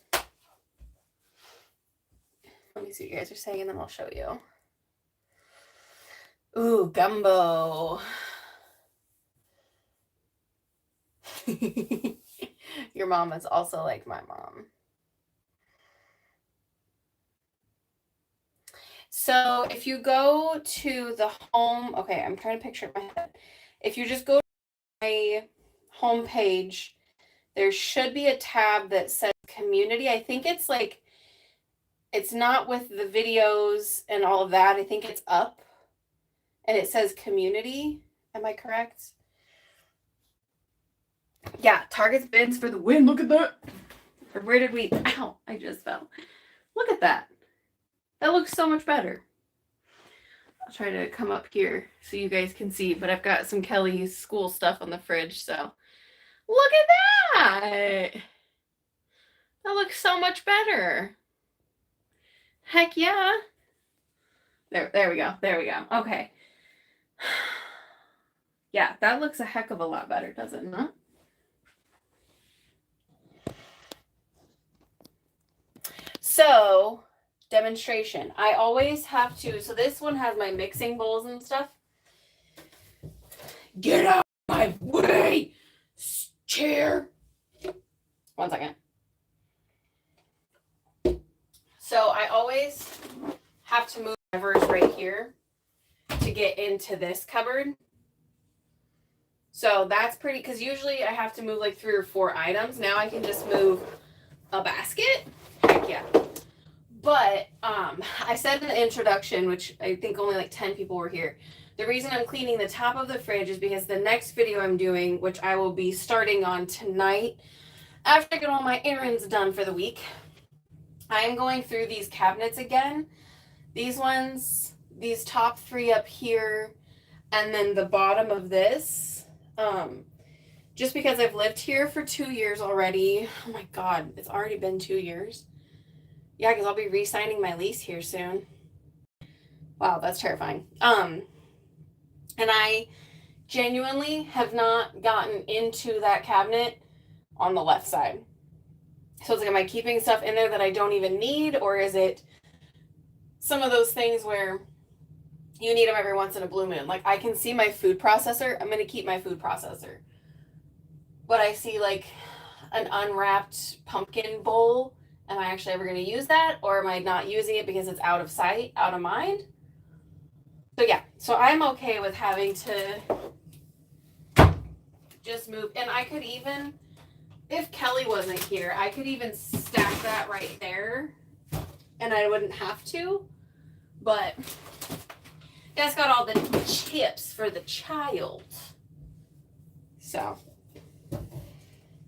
Let me see what you guys are saying, and then I'll show you. Ooh, gumbo. Your mom is also like my mom. So if you go to the home, okay, I'm trying to picture it in my head. If you just go to my home page, there should be a tab that says community. I think it's like, it's not with the videos and all of that. I think it's up and it says community. Am I correct? Yeah, Target's bins for the win. Look at that. Or where did we, ow, I just fell. Look at that. That looks so much better. I'll try to come up here so you guys can see, but I've got some Kelly's school stuff on the fridge, so look at that. That looks so much better. Heck yeah. There we go. There we go. Okay. Yeah, that looks a heck of a lot better, does it not? So, demonstration. I always have to, so this one has my mixing bowls and stuff. Get out of my way, chair. 1 second. So I always have to move levers right here to get into this cupboard. So that's pretty, because usually I have to move like 3 or 4 items. Now I can just move a basket. Heck yeah. But I said in the introduction, which I think only like 10 people were here, the reason I'm cleaning the top of the fridge is because the next video I'm doing, which I will be starting on tonight after I get all my errands done for the week, I am going through these cabinets again. These ones, these top 3 up here, and then the bottom of this. Just because I've lived here for 2 years already. Oh my God, it's already been 2 years. Yeah, because I'll be re-signing my lease here soon. Wow, that's terrifying. And I genuinely have not gotten into that cabinet on the left side. So it's like, am I keeping stuff in there that I don't even need? Or is it some of those things where you need them every once in a blue moon? Like, I can see my food processor. I'm going to keep my food processor. But I see like an unwrapped pumpkin bowl. Am I actually ever going to use that? Or am I not using it because it's out of sight, out of mind? So yeah, so I'm okay with having to just move. And I could even, if Kelly wasn't here, I could even stack that right there and I wouldn't have to. But that's got all the chips for the child. So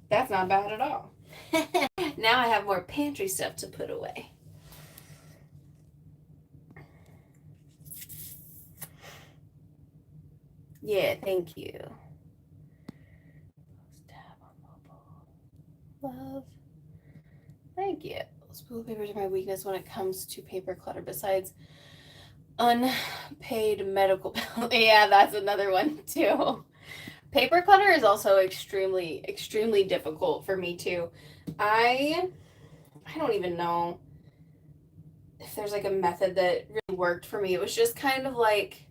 that's not bad at all. Now I have more pantry stuff to put away. Yeah, thank you. Love. Thank you. Spool papers are my weakness when it comes to paper clutter, besides unpaid medical bills. Yeah, that's another one too. Paper clutter is also extremely, extremely difficult for me too. I don't even know if there's like a method that really worked for me. It was just kind of like,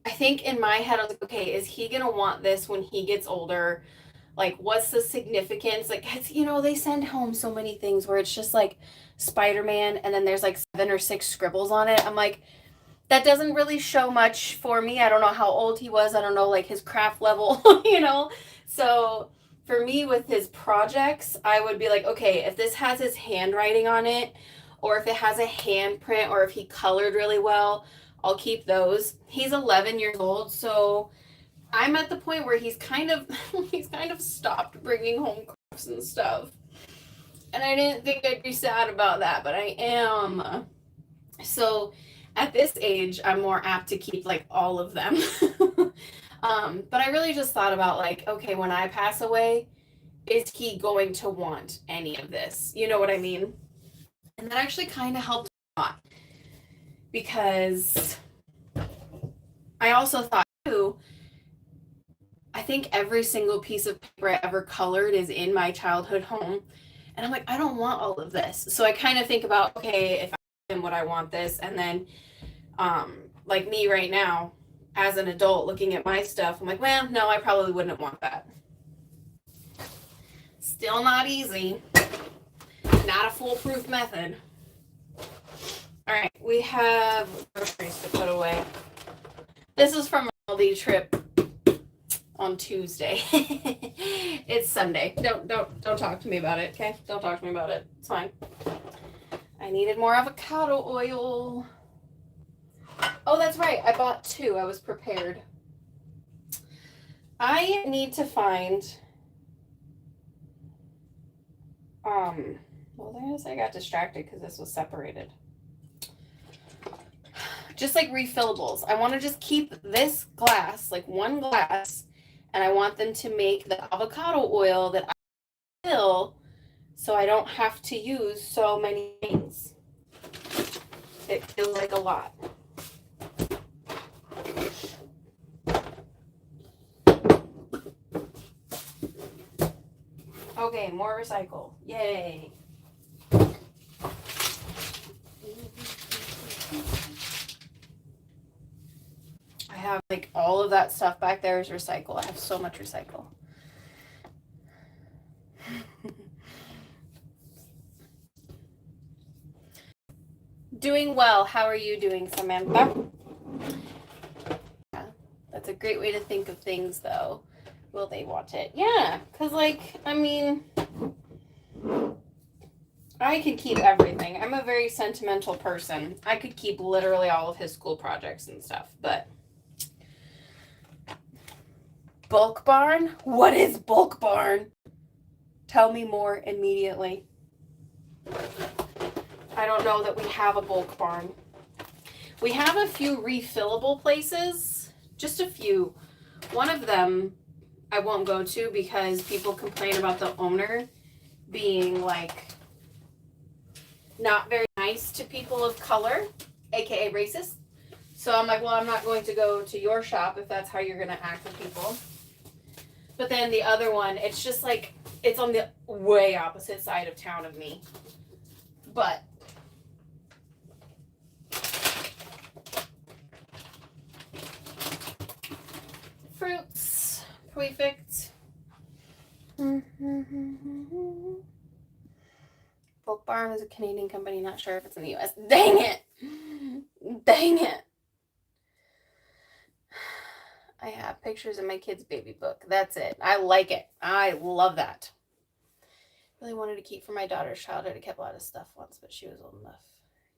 I think in my head I was like, okay, is he gonna want this when he gets older? Like, what's the significance? Like, you know, they send home so many things where it's just like Spider-Man and then there's like 7 or 6 scribbles on it. I'm like, that doesn't really show much for me. I don't know how old he was. I don't know like his craft level, you know? So for me with his projects, I would be like, okay, if this has his handwriting on it, or if it has a handprint, or if he colored really well, I'll keep those. He's 11 years old, so I'm at the point where he's kind of stopped bringing home crafts and stuff. And I didn't think I'd be sad about that, but I am. So At this age, I'm more apt to keep like all of them. But I really just thought about like, okay, when I pass away, is he going to want any of this? You know what I mean? And that actually kind of helped a lot, because I also thought too, I think every single piece of paper I ever colored is in my childhood home. And I'm like, I don't want all of this. So I kind of think about, okay, if I am what I want this, and then like me right now, as an adult looking at my stuff, I'm like, well, no, I probably wouldn't want that. Still not easy. Not a foolproof method. All right, we have groceries to put away. This is from an Aldi trip on Tuesday. It's Sunday. Don't talk to me about it, okay? Don't talk to me about it. It's fine. I needed more avocado oil. Oh, that's right. I bought 2. I was prepared. I need to find well, I guess I got distracted because this was separated. Just like refillables. I want to just keep this glass, like one glass, and I want them to make the avocado oil that I fill, so I don't have to use so many things. It feels like a lot. Okay, more recycle. Yay. I have like all of that stuff back there is recycle. I have so much recycle. Doing well. How are you doing, Samantha? Yeah, that's a great way to think of things, though. Will they want it? Yeah, because, like, I mean, I could keep everything. I'm a very sentimental person. I could keep literally all of his school projects and stuff, but Bulk Barn? What is Bulk Barn? Tell me more immediately. I don't know that we have a Bulk Barn. We have a few refillable places, just a few. One of them I won't go to because people complain about the owner being like not very nice to people of color, aka racist. So I'm like, well, I'm not going to go to your shop if that's how you're going to act with people. But then the other one, it's just like, it's on the way opposite side of town of me. But fruits, perfect. Bulk Barn is a Canadian company, not sure if it's in the US. Dang it! Dang it! I have pictures in my kid's baby book. That's it. I like it. I love that. Really wanted to keep for my daughter's childhood. I kept a lot of stuff once, but she was old enough.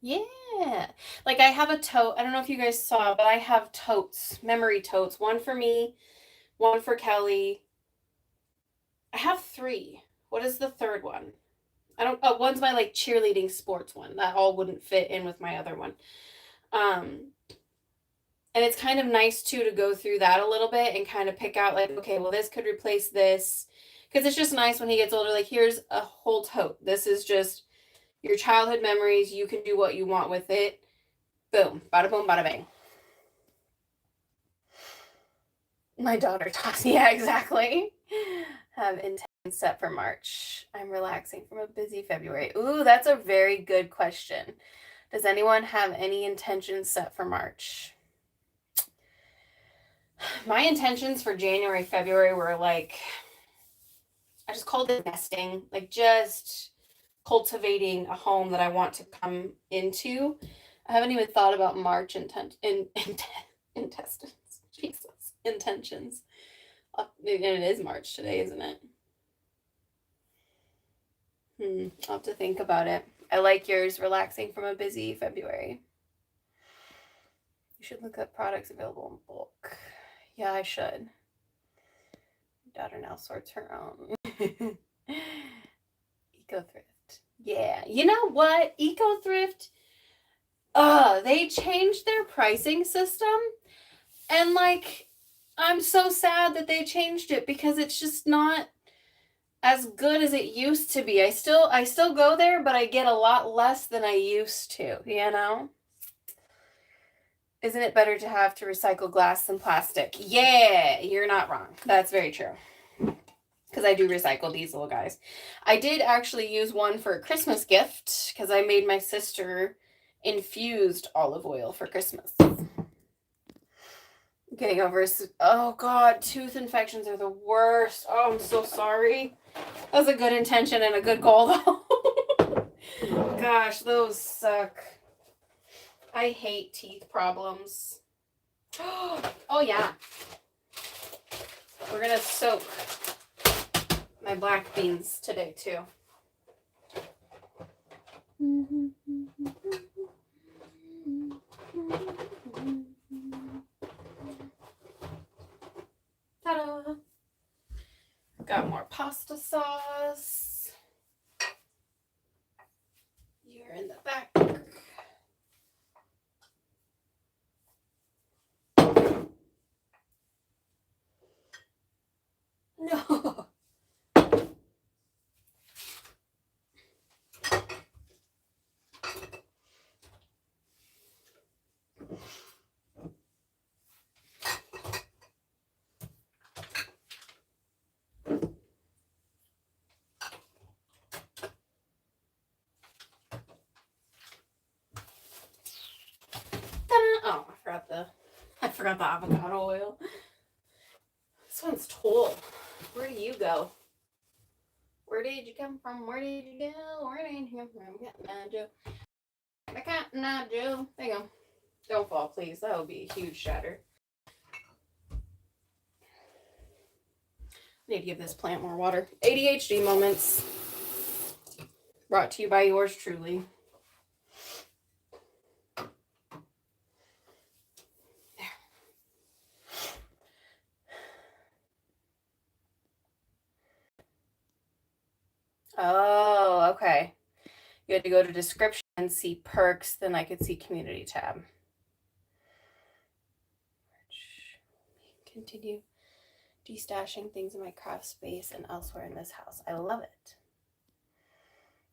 Yeah. Like I have a tote. I don't know if you guys saw, but I have totes, memory totes. One for me, one for Kelly. I have 3. What is the third one? I don't, oh, one's my like cheerleading sports one. That all wouldn't fit in with my other one. And it's kind of nice too to go through that a little bit and kind of pick out like, okay, well, this could replace this. Because it's just nice when he gets older, like, here's a whole tote. This is just your childhood memories. You can do what you want with it. Boom. Bada boom, bada bang. My daughter talks. Yeah, exactly. Have intentions set for March. I'm relaxing from a busy February. Ooh, that's a very good question. Does anyone have any intentions set for March? My intentions for January, February were like, I just called it nesting, like just cultivating a home that I want to come into. I haven't even thought about March intestines. Jesus, intentions. And it is March today, isn't it? I'll have to think about it. I like yours, relaxing from a busy February. You should look up products available in bulk. Yeah, I should. My daughter now sorts her own. Eco thrift. Yeah. You know what? Eco thrift. They changed their pricing system, and like, I'm so sad that they changed it because it's just not as good as it used to be. I still go there, but I get a lot less than I used to, you know? Isn't it better to have to recycle glass than plastic? Yeah, you're not wrong. That's very true. Because I do recycle these little guys. I did actually use one for a Christmas gift because I made my sister infused olive oil for Christmas. Getting over, oh God, tooth infections are the worst. Oh, I'm so sorry. That was a good intention and a good goal, though. Gosh, those suck. I hate teeth problems. Oh, yeah. We're going to soak my black beans today, too. Ta-da! Got more pasta sauce. You're in the back. No. Oh, I forgot the avocado oil. This one's tall. Where do you go? Where did you come from? Where did you go? Where did you come from? Joe. The Cotton Eye Joe. There you go. Don't fall, please. That would be a huge shatter. I need to give this plant more water. ADHD moments. Brought to you by yours truly. Oh, okay. You had to go to description and see perks, then I could see community tab. Continue destashing things in my craft space and elsewhere in this house. I love it.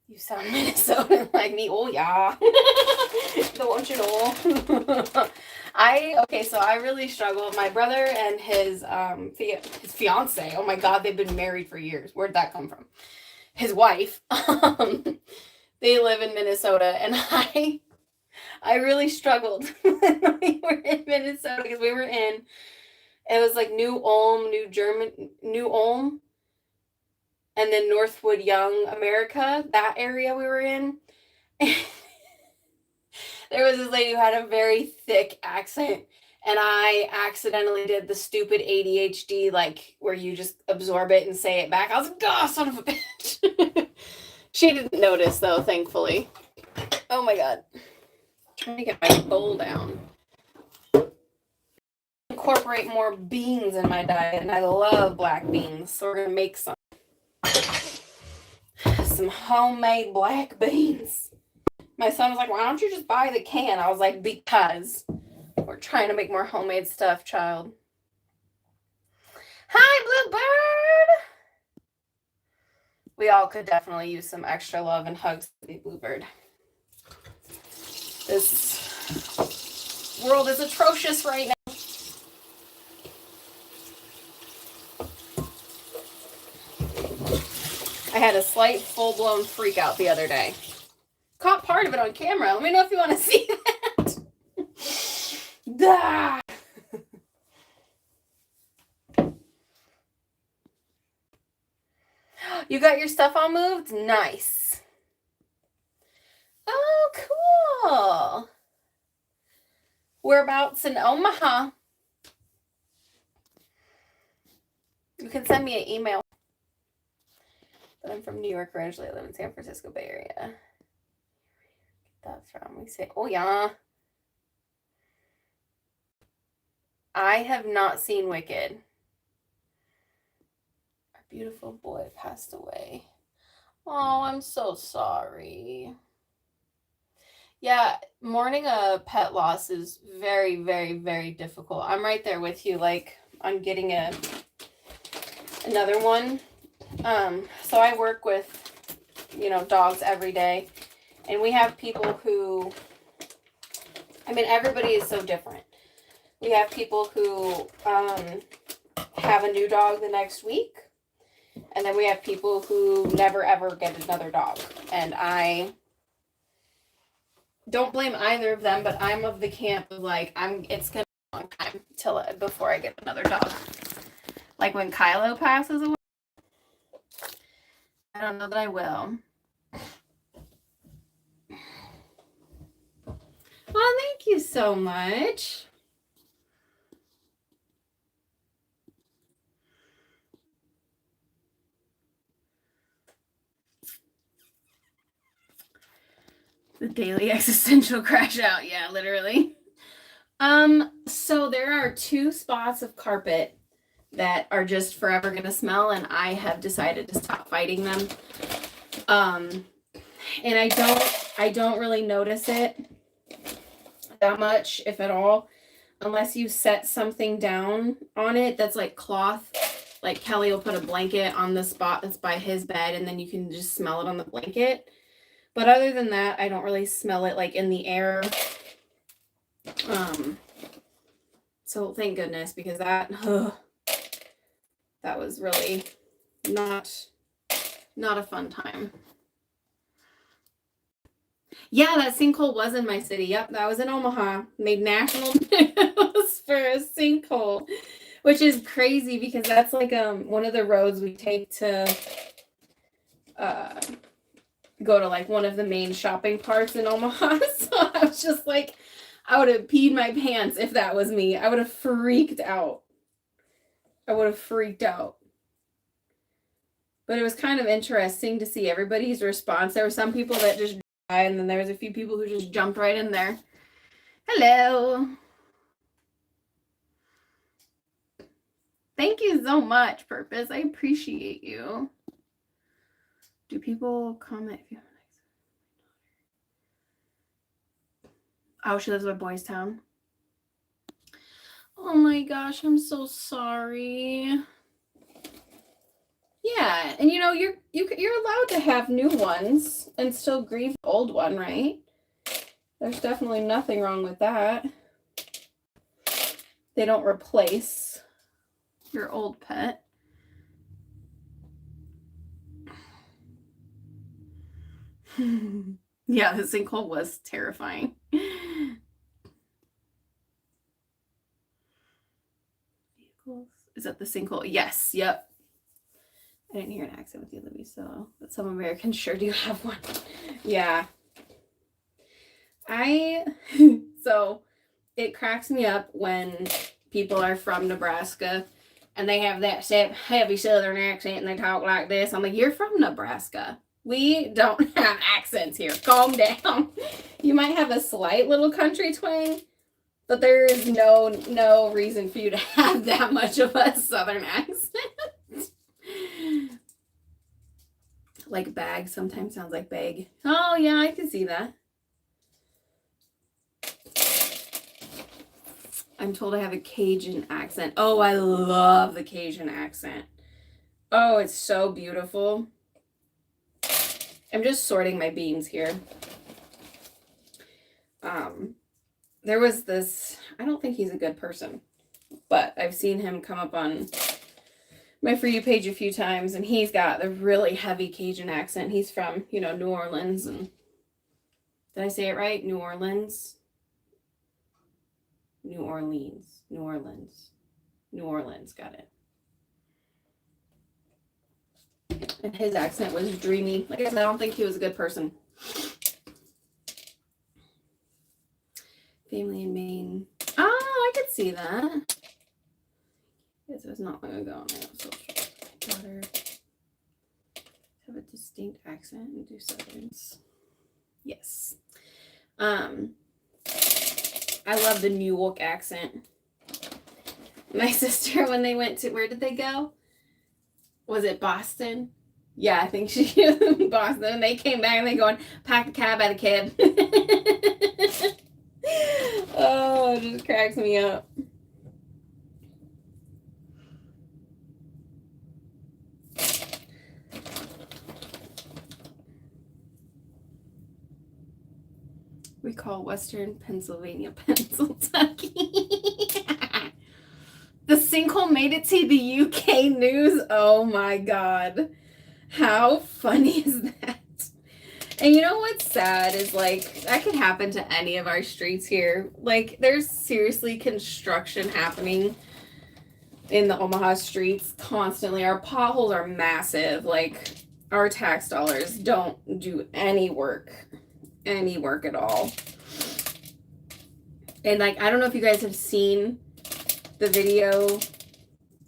You sound Minnesotan like me. Oh, yeah. Don't you know? So I really struggle. My brother and his fiance, oh my God, they've been married for years. Where'd that come from? His wife. They live in Minnesota, and I really struggled when we were in Minnesota because it was like New Ulm, and then Northwood Young, America, that area we were in. There was this lady who had a very thick accent, and I accidentally did the stupid ADHD, like where you just absorb it and say it back. I was like, oh, son of a bitch. She didn't notice, though, thankfully. Oh my God. I'm trying to get my bowl down. Incorporate more beans in my diet, and I love black beans, so we're going to make some homemade black beans. My son was like, why don't you just buy the can? I was like, because we're trying to make more homemade stuff, child. Hi, Bluebird! We all could definitely use some extra love and hugs to be Bluebird. This world is atrocious right now. I had a slight full-blown freak out the other day. Caught part of it on camera. Let me know if you want to see that. You got your stuff all moved? Nice. Oh, cool. Whereabouts in Omaha? You can send me an email. But I'm from New York originally. I live in San Francisco Bay Area. Get that from. We say, oh yeah. I have not seen Wicked. Our beautiful boy passed away. Oh, I'm so sorry. Yeah, mourning a pet loss is very, very, very difficult. I'm right there with you. Like, I'm getting another one. So I work with, dogs every day, and we have people who, everybody is so different. We have people who have a new dog the next week, and then we have people who never ever get another dog. And I don't blame either of them, but I'm of the camp of like, it's gonna be a long time before I get another dog. Like when Kylo passes away, I don't know that I will. Oh, thank you so much. The daily existential crash out. Yeah, literally. So there are 2 spots of carpet that are just forever gonna smell, and I have decided to stop fighting them. And I don't really notice it that much, if at all, unless you set something down on it that's like cloth. Like Kelly will put a blanket on the spot that's by his bed, and then you can just smell it on the blanket. But other than that, I don't really smell it like in the air. So thank goodness, because that was really not a fun time. Yeah, that sinkhole was in my city. Yep, that was in Omaha. Made national news for a sinkhole, which is crazy because that's like one of the roads we take to go to like one of the main shopping parks in Omaha. So I was just like, I would have peed my pants if that was me. I would have freaked out. But it was kind of interesting to see everybody's response. There were some people that just died, and then there was a few people who just jumped right in there. Hello. Thank you so much, Purpose. I appreciate you. Do people comment if you have an she lives in Boys Town. Oh my gosh, I'm so sorry. Yeah, and you're allowed to have new ones and still grieve the old one, right? There's definitely nothing wrong with that. They don't replace your old pet. Yeah, the sinkhole was terrifying. Vehicles. Is that the sinkhole? Yes, yep. I didn't hear an accent with you, Libby, so but some Americans sure do have one. Yeah. So it cracks me up when people are from Nebraska and they have that heavy Southern accent and they talk like this. I'm like, you're from Nebraska. We don't have accents here. Calm down. You might have a slight little country twang, but there is no reason for you to have that much of a Southern accent. Like bag sometimes sounds like bag. Oh yeah, I can see that. I'm told I have a Cajun accent. Oh, I love the Cajun accent. Oh, it's so beautiful. I'm just sorting my beans here. There was this, I don't think he's a good person, but I've seen him come up on my For You page a few times, and he's got the really heavy Cajun accent. He's from, New Orleans. And did I say it right? New Orleans. Got it. And his accent was dreamy. Like I said, I don't think he was a good person. Family in Maine. Oh, I could see that. This was not long ago. Daughter have a distinct accent and do southerns. Yes. I love the New York accent. My sister, when they went to, where did they go? Was it Boston? Yeah, I think she was in Boston. And they came back and they going, pack the cab at a kid. Oh, it just cracks me up. We call Western Pennsylvania Pennsyltucky. The sinkhole made it to the UK news. Oh my God. How funny is that? And you know what's sad is, like, that could happen to any of our streets here. Like, there's seriously construction happening in the Omaha streets constantly. Our potholes are massive. Like, our tax dollars don't do any work at all. And, like, I don't know if you guys have seen the video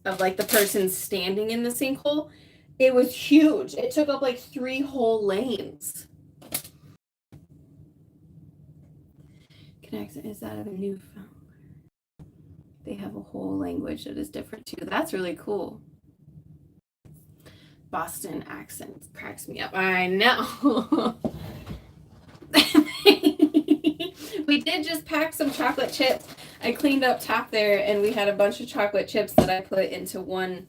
of, like, the person standing in the sinkhole. It was huge. It took up like 3 whole lanes. Connect is that a Newfoundland? They have a whole language that is different too. That's really cool. Boston accent cracks me up. I know. We did just pack some chocolate chips. I cleaned up top there and we had a bunch of chocolate chips that I put into one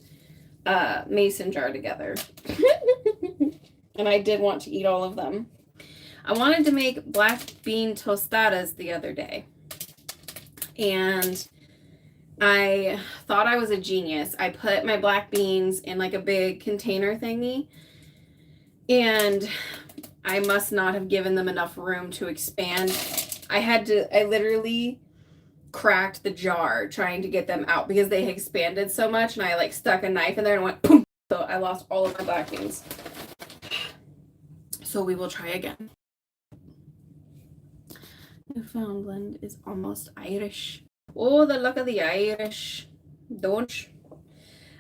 mason jar together. And I did want to eat all of them. I wanted to make black bean tostadas the other day. And I thought I was a genius. I put my black beans in like a big container thingy. And I must not have given them enough room to expand. I literally cracked the jar trying to get them out because they had expanded so much, and I like stuck a knife in there and went boom. So I lost all of my black beans. So we will try again. Newfoundland is almost Irish. Oh, the luck of the Irish. Don't you?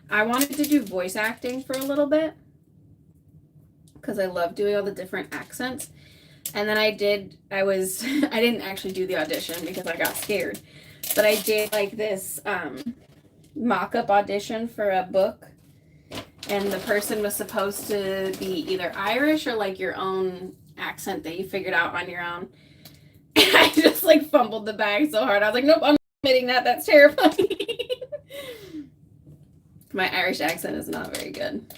I wanted to do voice acting for a little bit because I love doing all the different accents. And then I didn't actually do the audition because I got scared. But I did like this mock-up audition for a book. And the person was supposed to be either Irish or like your own accent that you figured out on your own. And I just like fumbled the bag so hard. I was like, nope, I'm not admitting that. That's terrifying. My Irish accent is not very good.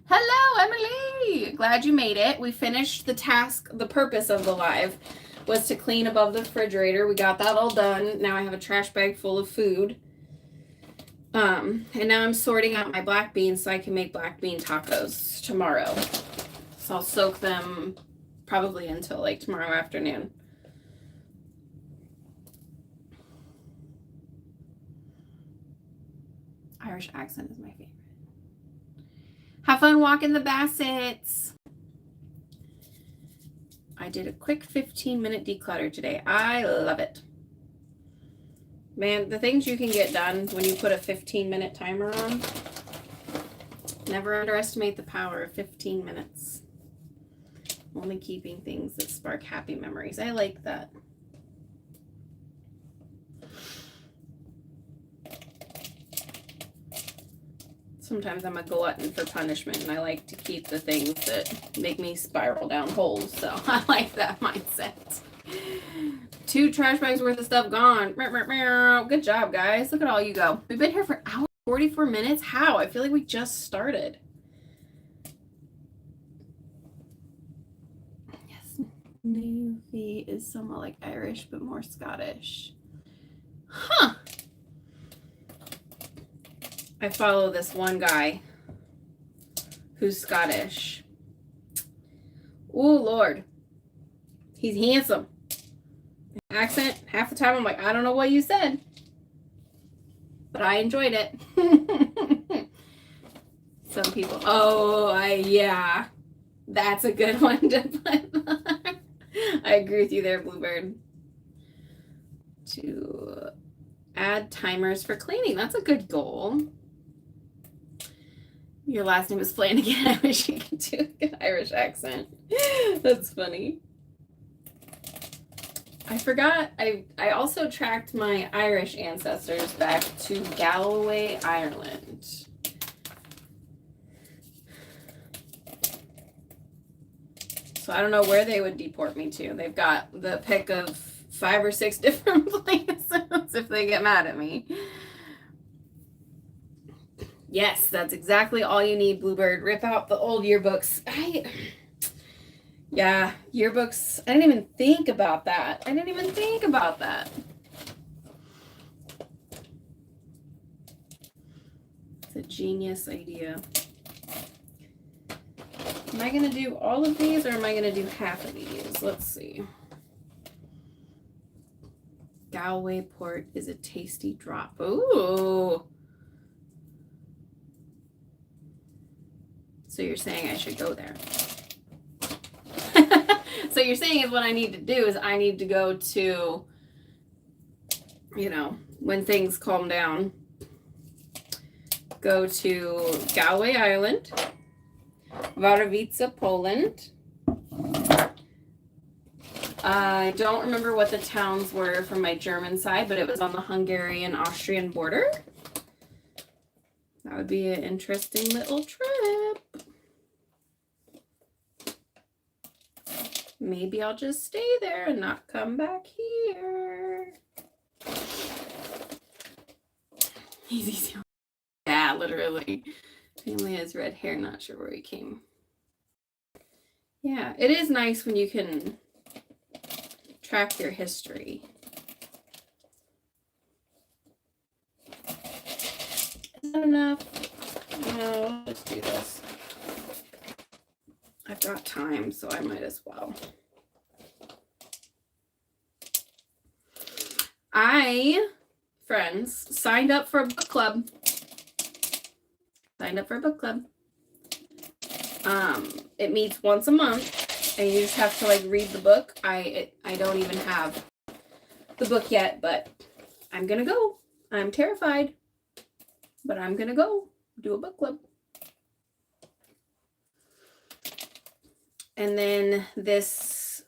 Hello, Emily. Glad you made it. We finished the task. The purpose of the live was to clean above the refrigerator. We got that all done. Now I have a trash bag full of food. And now I'm sorting out my black beans so I can make black bean tacos tomorrow. So I'll soak them probably until like tomorrow afternoon. Irish accent is my favorite. Have fun walking the Bassets. I did a quick 15-minute declutter today. I love it. Man, the things you can get done when you put a 15-minute timer on. Never underestimate the power of 15 minutes. Only keeping things that spark happy memories. I like that. Sometimes I'm a glutton for punishment, and I like to keep the things that make me spiral down holes, so I like that mindset. 2 trash bags worth of stuff gone. Good job, guys. Look at all you go. We've been here for an hour 44 minutes. How? I feel like we just started. Yes. Navy is somewhat like Irish, but more Scottish. Huh. I follow this one guy who's Scottish. Oh, Lord. He's handsome. Accent, half the time I'm like, I don't know what you said. But I enjoyed it. Some people, yeah. That's a good one to put. I agree with you there, Bluebird. To add timers for cleaning. That's a good goal. Your last name is Flanagan. I wish you could do a good Irish accent. That's funny. I forgot, I also tracked my Irish ancestors back to Galway, Ireland. So I don't know where they would deport me to. They've got the pick of 5 or 6 different places if they get mad at me. Yes, that's exactly all you need, Bluebird. Rip out the old yearbooks. Yeah, yearbooks. I didn't even think about that. It's a genius idea. Am I going to do all of these or am I going to do half of these? Let's see. Galway port is a tasty drop. Ooh. So you're saying I should go there. So you're saying is what I need to do is I need to go to, you know, when things calm down, go to Galway Island, Wadowice, Poland. I don't remember what the towns were from my German side, but it was on the Hungarian-Austrian border. That would be an interesting little trip. Maybe I'll just stay there and not come back here. Easy. Yeah, literally. Family has red hair, not sure where he came. Yeah, it is nice when you can track your history. Is that enough? No, let's do this. I've got time, so I might as well. I, friends, signed up for a book club. It meets once a month, and you just have to like read the book. I don't even have the book yet, but I'm gonna go. I'm terrified, but I'm gonna go do a book club. And then this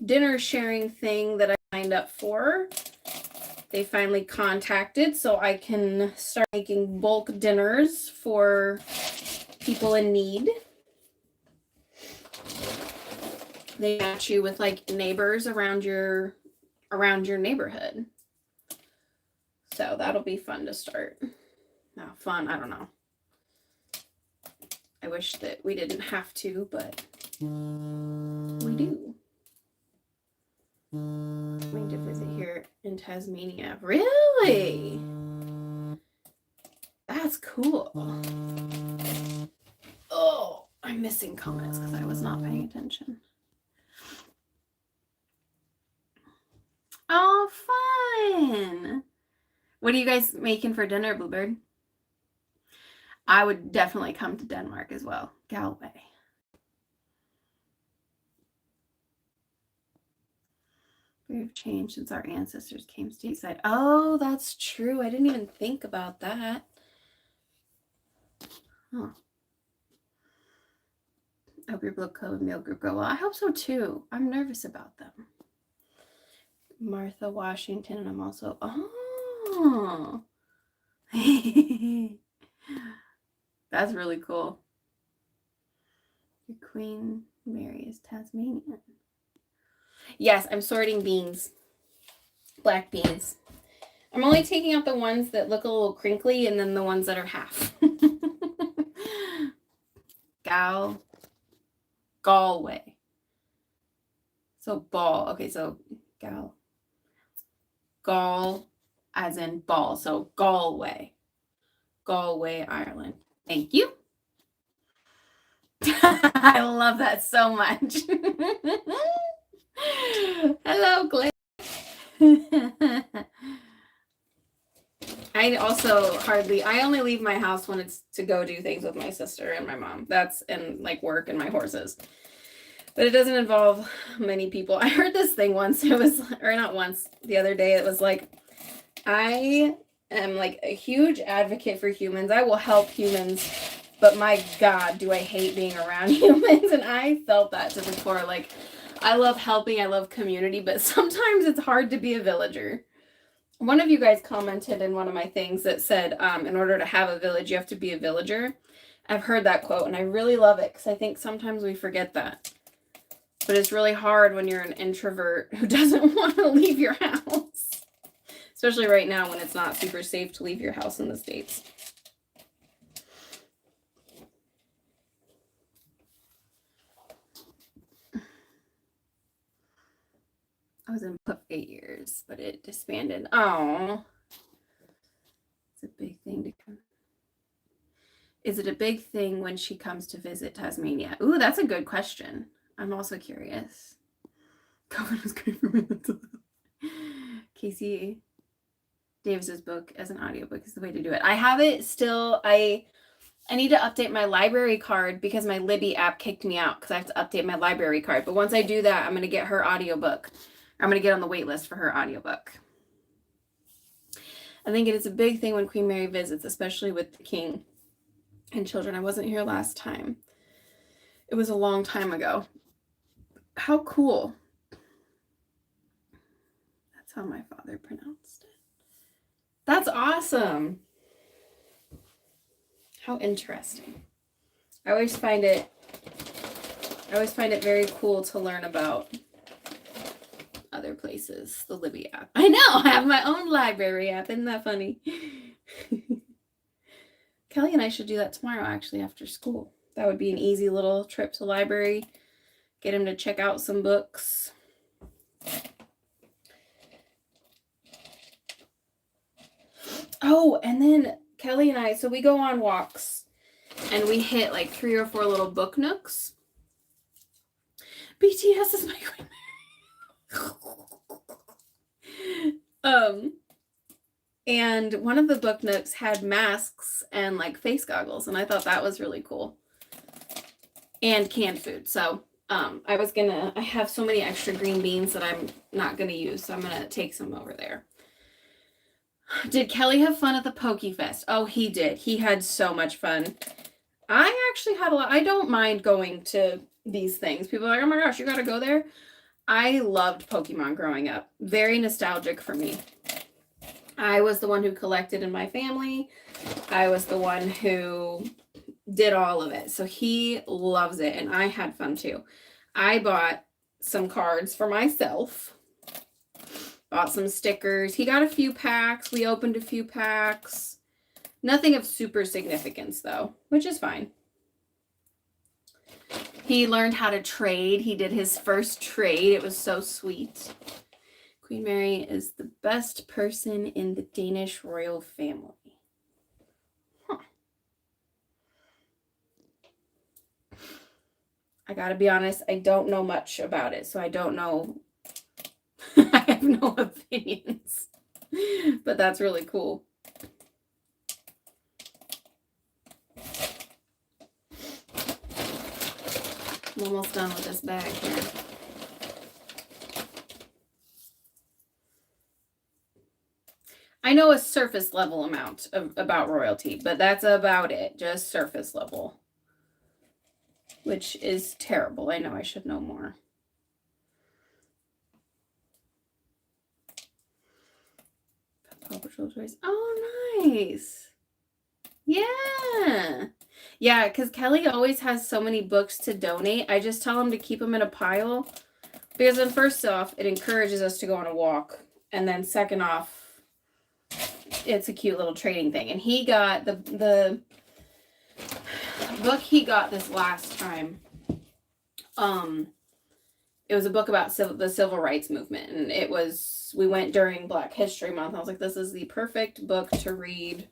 dinner sharing thing that I signed up for, they finally contacted, so I can start making bulk dinners for people in need. They match you with like neighbors around your neighborhood. So that'll be fun to start. No, fun, I don't know. I wish that we didn't have to, but we do. Coming to visit here in Tasmania. Really? That's cool. Oh, I'm missing comments because I was not paying attention. Oh, fun. What are you guys making for dinner, Bluebird? I would definitely come to Denmark as well. Galway. We've changed since our ancestors came stateside. Oh, that's true. I didn't even think about that. Huh. I hope your book club and meal group go well. I hope so too. I'm nervous about them. Martha Washington, and I'm also, oh. That's really cool. Your Queen Mary is Tasmanian. Yes, I'm sorting beans. Black beans. I'm only taking out the ones that look a little crinkly and then the ones that are half. Galway. So ball. Okay, so Gal as in ball. So Galway. Galway, Ireland. Thank you. I love that so much. Hello, Claire. I only leave my house when it's to go do things with my sister and my mom. That's and like work and my horses. But it doesn't involve many people. I heard this thing once. It was, or not once, the other day. It was like, I am like a huge advocate for humans. I will help humans, but my God, do I hate being around humans. And I felt that to the core. Like, I love helping. I love community, but sometimes it's hard to be a villager. One of you guys commented in one of my things that said, in order to have a village, you have to be a villager. I've heard that quote, and I really love it because I think sometimes we forget that. But it's really hard when you're an introvert who doesn't want to leave your house. Especially right now when it's not super safe to leave your house in the States. I was in PUP 8 years, but it disbanded. Oh, it's a big thing to come. Is it a big thing when she comes to visit Tasmania? Ooh, that's a good question. I'm also curious. COVID was great for my mental health. Casey Davis's book as an audiobook is the way to do it. I have it still. I need to update my library card because my Libby app kicked me out because I have to update my library card. But once I do that, I'm going to get her audiobook. I'm going to get on the wait list for her audiobook. I think it is a big thing when Queen Mary visits, especially with the king and children. I wasn't here last time. It was a long time ago. How cool. That's how my father pronounced it. That's awesome. How interesting. I always find it very cool to learn about other places. The Libby app. I know, I have my own library app. Isn't that funny? Kelly and I should do that tomorrow, actually, after school. That would be an easy little trip to the library. Get him to check out some books. Oh, and then Kelly and I, so we go on walks and we hit like 3 or 4 little book nooks. BTS is my queen. And one of the book nooks had masks and like face goggles, and I thought that was really cool. And canned food. So I have so many extra green beans that I'm not gonna use, so I'm gonna take some over there. Did Kelly have fun at the Pokey Fest? Oh, he did. He had so much fun. I actually had a lot. I don't mind going to these things. People are like, oh my gosh, you gotta go there. I loved Pokemon growing up. Very nostalgic for me. I was the one who collected in my family. I was the one who did all of it. So he loves it, and I had fun too. I bought some cards for myself. Bought some stickers. He got a few packs. We opened a few packs. Nothing of super significance though, which is fine. He learned how to trade. He did his first trade. It was so sweet. Queen Mary is the best person in the Danish royal family. Huh. I gotta be honest, I don't know much about it, so I don't know. I have no opinions. But that's really cool. I'm almost done with this bag here. I know a surface level amount about royalty, but that's about it. Just surface level. Which is terrible. I know I should know more. Paw Patrol toys. Oh, nice. Yeah. Yeah, because Kelly always has so many books to donate. I just tell him to keep them in a pile. Because then first off, it encourages us to go on a walk. And then second off, it's a cute little trading thing. And he got the book he got this last time. It was a book about the civil rights movement. And we went during Black History Month. I was like, this is the perfect book to read.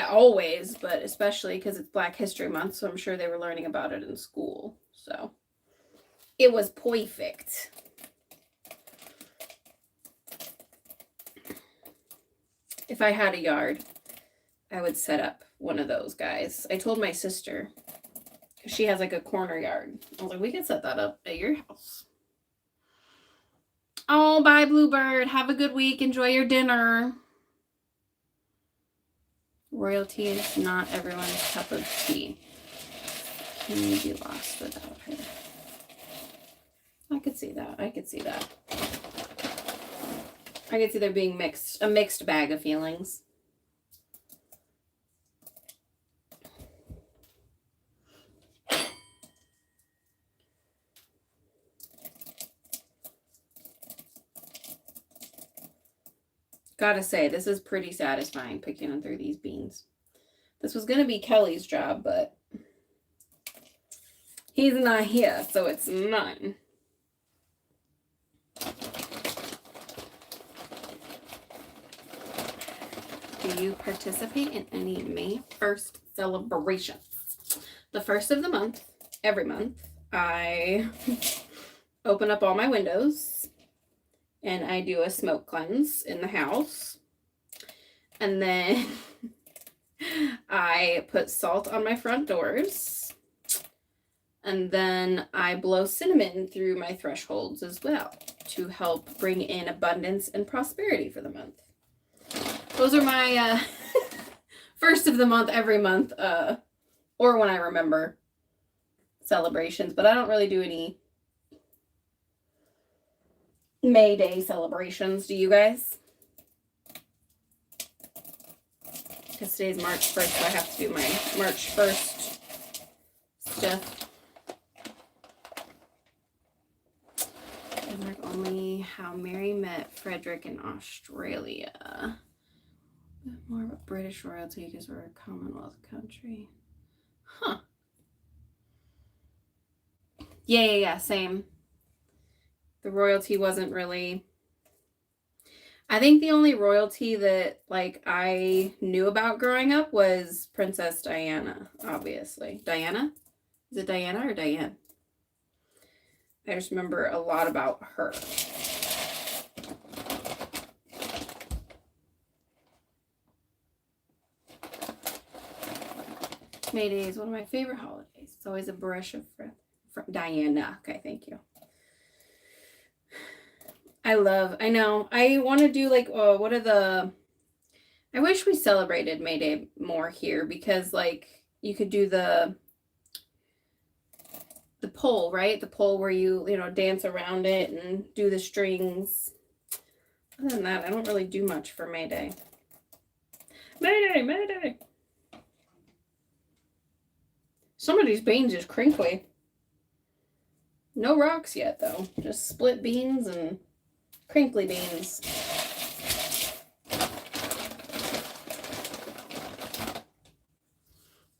Always, but especially because it's Black History Month, so I'm sure they were learning about it in school. So it was perfect. If I had a yard, I would set up one of those guys. I told my sister, because she has like a corner yard. I was like, we could set that up at your house. Oh, bye, Bluebird. Have a good week. Enjoy your dinner. Royalty is not everyone's cup of tea. Can you be lost without her? I could see that. I could see that. I could see there being a mixed bag of feelings. Gotta say, this is pretty satisfying picking through these beans. This was gonna be Kelly's job, but he's not here, so it's mine. Do you participate in any May 1st celebrations? The first of the month, every month, I open up all my windows and I do a smoke cleanse in the house. And then I put salt on my front doors. And then I blow cinnamon through my thresholds as well to help bring in abundance and prosperity for the month. Those are my first of the month, every month, or when I remember celebrations. But I don't really do any May Day celebrations. Do you guys? Because today's March 1st, so I have to do my March 1st stuff. And like only how Mary met Frederick in Australia. More of a British royalty because we're a Commonwealth country. Huh. Yeah, same. The royalty wasn't really... I think the only royalty that, like, I knew about growing up was Princess Diana, obviously. Diana? Is it Diana or Diane? I just remember a lot about her. May Day is one of my favorite holidays. It's always a brush of Diana. Okay, thank you. I know. I want to do like, what are the... I wish we celebrated May Day more here because like you could do the pole, right? The pole where you dance around it and do the strings. Other than that, I don't really do much for May Day. May Day, May Day. Some of these beans is crinkly. No rocks yet though. Just split beans and crinkly beans.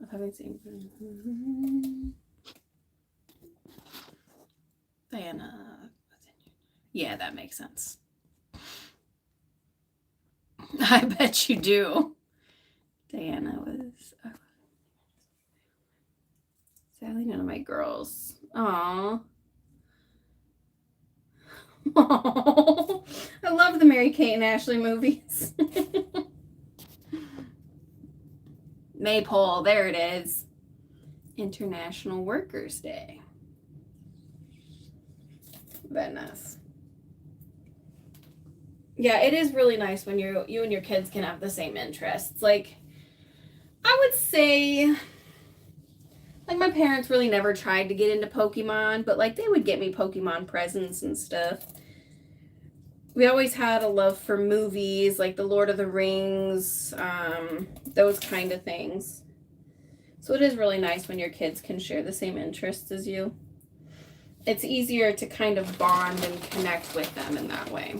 I haven't seen Diana. Yeah, that makes sense. I bet you do. Diana was sadly none of my girls. Aww. Oh, I love the Mary-Kate and Ashley movies. Maypole, there it is. International Workers' Day. Very nice. Yeah, it is really nice when you and your kids can have the same interests. Like, I would say, like, my parents really never tried to get into Pokemon, but, like, they would get me Pokemon presents and stuff. We always had a love for movies, like The Lord of the Rings, those kind of things. So it is really nice when your kids can share the same interests as you. It's easier to kind of bond and connect with them in that way.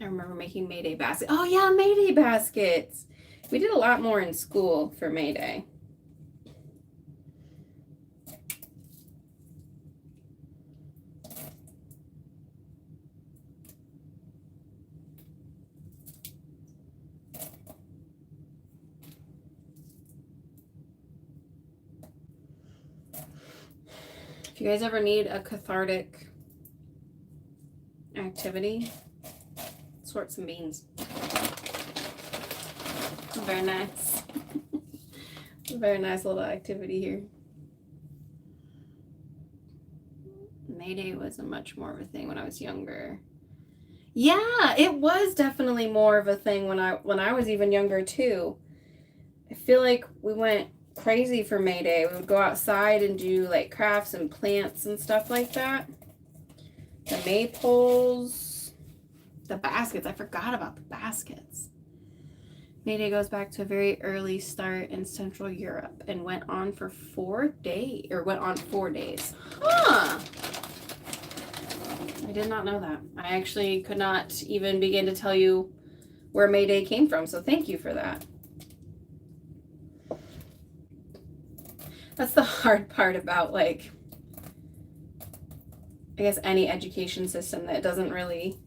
I remember making May Day baskets. Oh yeah, May Day baskets. We did a lot more in school for May Day. If you guys ever need a cathartic activity, sort some beans. Very nice. Very nice little activity here. May Day was much more of a thing when I was younger. Yeah, it was definitely more of a thing when I was even younger too. I feel like we went crazy for May Day. We would go outside and do like crafts and plants and stuff like that. The maypoles, the baskets. I forgot about the baskets. May Day goes back to a very early start in Central Europe and went on for 4 days, or went on 4 days. Huh. I did not know that. I actually could not even begin to tell you where May Day came from, so thank you for that. That's the hard part about, like, I guess any education system that doesn't really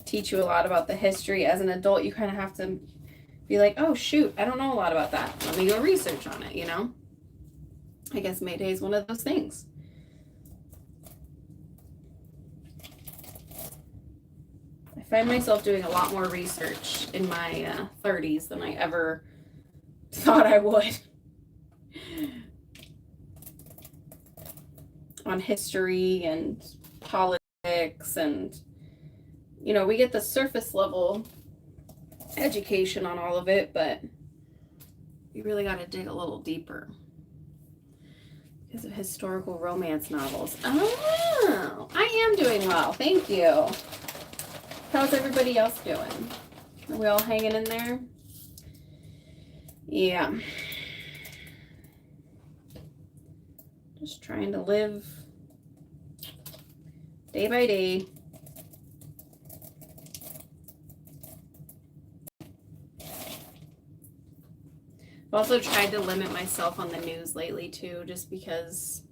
teach you a lot about the history. As an adult, you kind of have to be like, oh shoot, I don't know a lot about that. Let me go research on it, you know? I guess May Day is one of those things. I find myself doing a lot more research in my 30s than I ever thought I would. On history and politics, and you know, we get the surface level education on all of it, but you really got to dig a little deeper because of historical romance novels. Oh, I am doing well, thank you. How's everybody else doing? Are we all hanging in there? Yeah. Just trying to live day by day. I've also tried to limit myself on the news lately too, just because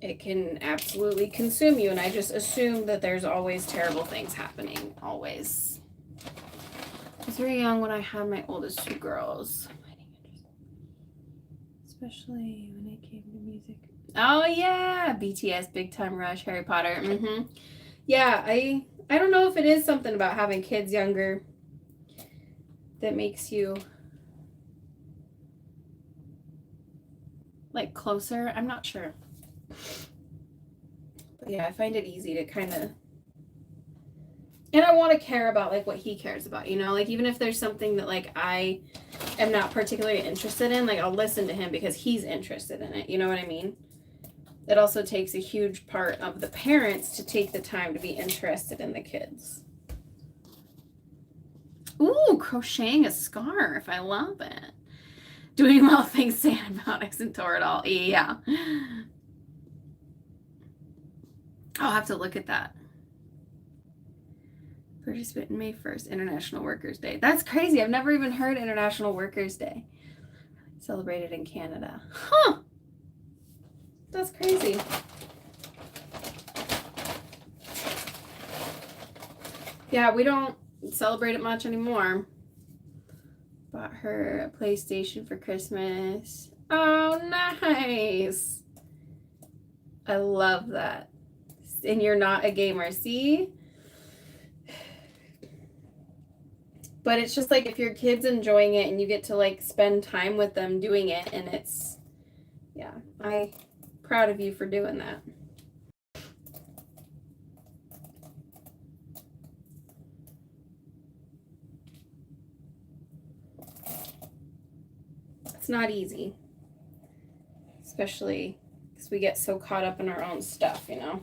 it can absolutely consume you, and I just assume that there's always terrible things happening, always. I was very young when I had my oldest 2 girls. Especially when it came to music. Oh yeah, BTS, Big Time Rush, Harry Potter. Yeah, I don't know if it is something about having kids younger that makes you like closer. I'm not sure. But yeah, I find it easy to kind of, and I want to care about like what he cares about, you know, like even if there's something that like I am not particularly interested in, like I'll listen to him because he's interested in it, you know what I mean? It also takes a huge part of the parents to take the time to be interested in the kids. Ooh, crocheting a scarf. I love it. Doing well, thanks to antibiotics and Toradol. Yeah. I'll have to look at that. Participate in May 1st, International Workers' Day. That's crazy. I've never even heard International Workers' Day. Celebrated in Canada. Huh. That's crazy. Yeah, we don't celebrate it much anymore. Bought her a PlayStation for Christmas. Oh, nice. I love that. And you're not a gamer, see? But it's just like if your kid's enjoying it and you get to like spend time with them doing it, and it's, yeah, I'm proud of you for doing that. It's not easy, especially because we get so caught up in our own stuff, you know?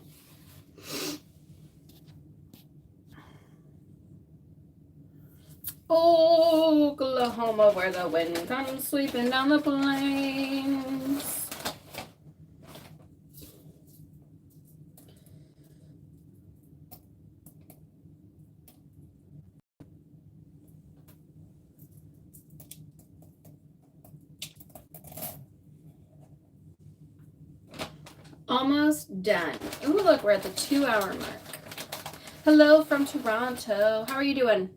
Oklahoma, where the wind comes sweeping down the plains. Almost done. Ooh, look, we're at the 2-hour mark. Hello from Toronto. How are you doing?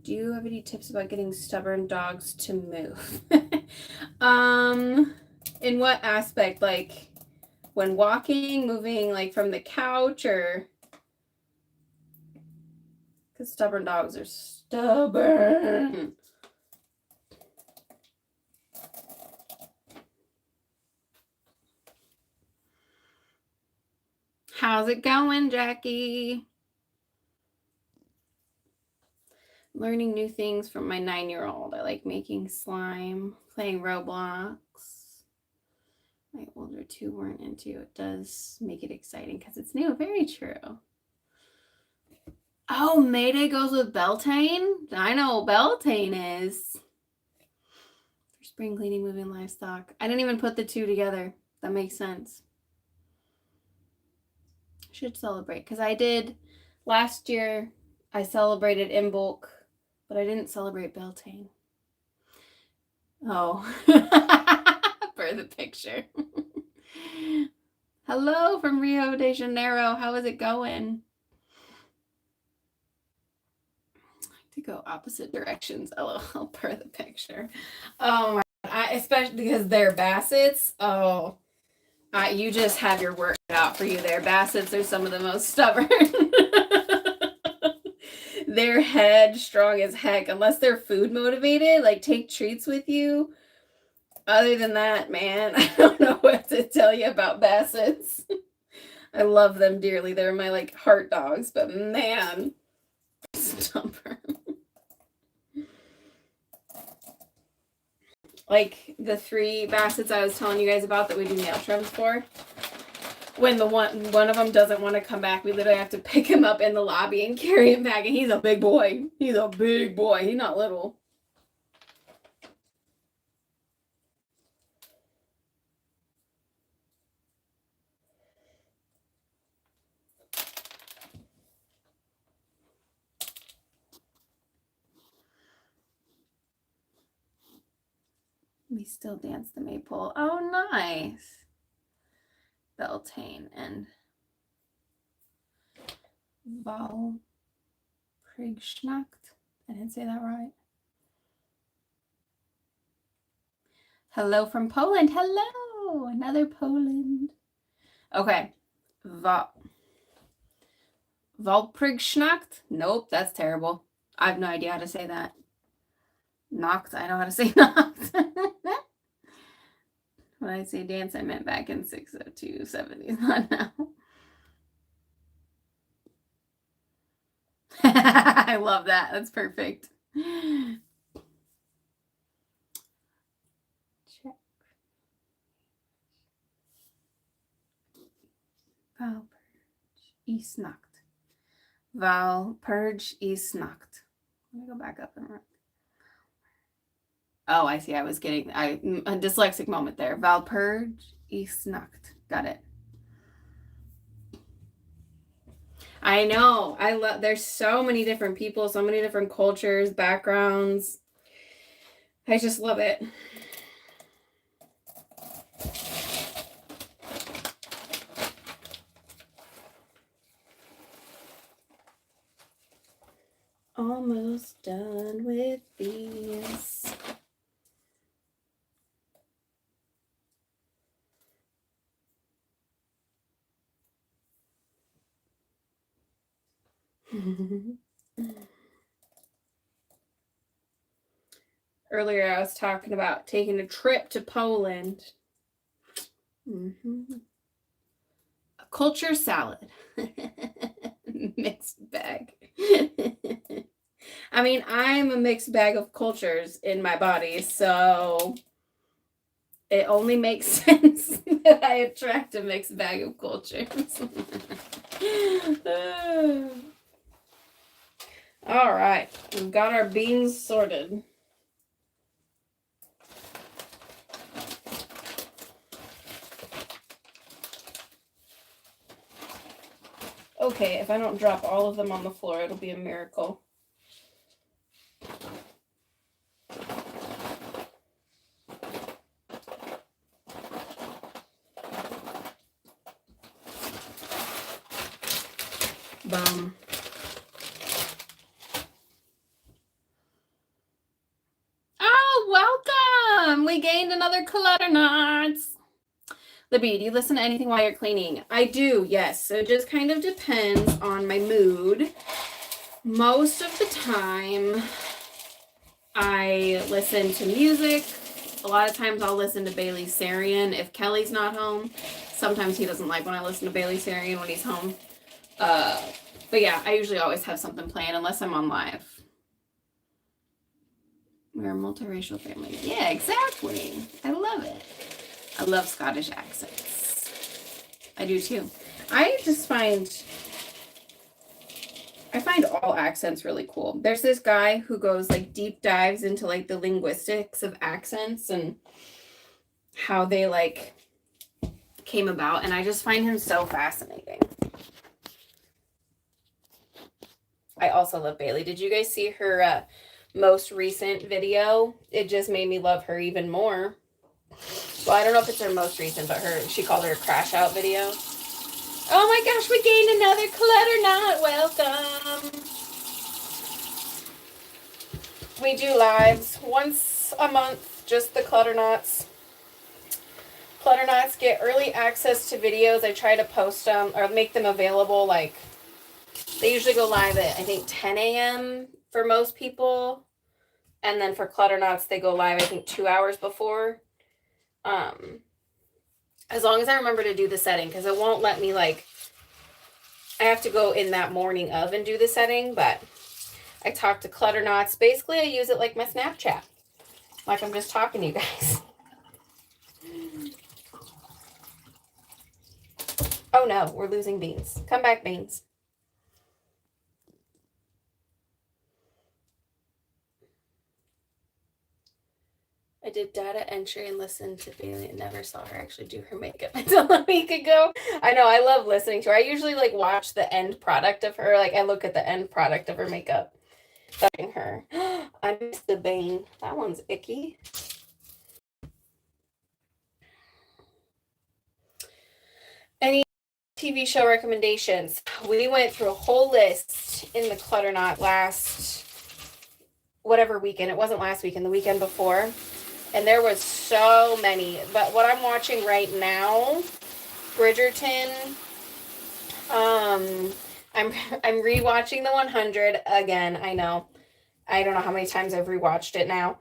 Do you have any tips about getting stubborn dogs to move? In what aspect? Like when walking, moving like from the couch, or because stubborn dogs are stubborn. How's it going, Jackie? Learning new things from my 9-year-old. I like making slime, playing Roblox. My older two weren't into. It does make it exciting because it's new. Very true. Oh, Mayday goes with Beltane? I know what Beltane is. For spring cleaning, moving livestock. I didn't even put the two together. That makes sense. Should celebrate because I did last year. I celebrated Imbolc, but I didn't celebrate Beltane. Oh, for the picture. Hello from Rio de Janeiro. How is it going? I like to go opposite directions. LOL per the picture. Oh my, especially because they're Bassets. Oh, you just have your work out for you there. Bassets are some of the most stubborn. They're headstrong as heck unless they're food motivated, like take treats with you. Other than that, man, I don't know what to tell you about Bassets. I love them dearly. They're my like heart dogs, but man, stubborn. Like the 3 Bassets I was telling you guys about that we do nail trims for. When the one of them doesn't want to come back, we literally have to pick him up in the lobby and carry him back. And he's a big boy. He's a big boy. He's not little. We still dance the maypole. Oh, nice. Beltane and Valprigschnacht. I didn't say that right. Hello from Poland. Hello. Another Poland. Okay. Valprigschnacht? Nope, that's terrible. I have no idea how to say that. Nacht, I know how to say Nacht. When I say dance, I meant back in 602, 70s, not now. I love that. That's perfect. Check. Valpurge is Nacht. Valpurge is Nacht. Let me go back up and run. Oh, I see. I was getting a dyslexic moment there. Valpurge is Nacht. Got it. I know. I love. There's so many different people, so many different cultures, backgrounds. I just love it. Almost done with these. Earlier, I was talking about taking a trip to Poland. A culture salad. Mixed bag. I mean, I'm a mixed bag of cultures in my body, so it only makes sense that I attract a mixed bag of cultures. All right, we've got our beans sorted. Okay, if I don't drop all of them on the floor, it'll be a miracle. Boom. Oh, welcome! We gained another clutter nuts. Libby, do you listen to anything while you're cleaning? I do, yes. So it just kind of depends on my mood. Most of the time, I listen to music. A lot of times I'll listen to Bailey Sarian if Kelly's not home. Sometimes he doesn't like when I listen to Bailey Sarian when he's home. But yeah, I usually always have something playing unless I'm on live. We're a multiracial family. Yeah, exactly. I love it. I love Scottish accents. I do too. I find all accents really cool. There's this guy who goes like deep dives into like the linguistics of accents and how they like came about, and I just find him so fascinating. I also love Bailey. Did you guys see her most recent video? It just made me love her even more. Well, I don't know if it's her most recent, but she called her a crash out video. Oh my gosh, we gained another clutter knot. Welcome. We do lives once a month, just the clutter knots. Clutter knots get early access to videos. I try to post them or make them available. Like, they usually go live at, I think, 10 a.m. for most people. And then for clutter knots, they go live, I think, 2 hours before. As long as I remember to do the setting, because it won't let me, like, I have to go in that morning of and do the setting, but I talk to clutter knots. Basically, I use it like my Snapchat. Like I'm just talking to you guys. Oh no, we're losing Beans. Come back, Beans. I did data entry and listened to Bailey and never saw her actually do her makeup until a week ago. I know, I love listening to her. I usually like watch the end product of her. Like I look at the end product of her makeup. Her. I missed the Bane. That one's icky. Any TV show recommendations? We went through a whole list in the Clutter Knot last whatever weekend. It wasn't last weekend, the weekend before. And there was so many. But what I'm watching right now, Bridgerton. I'm rewatching the 100 again. I know. I don't know how many times I've rewatched it now.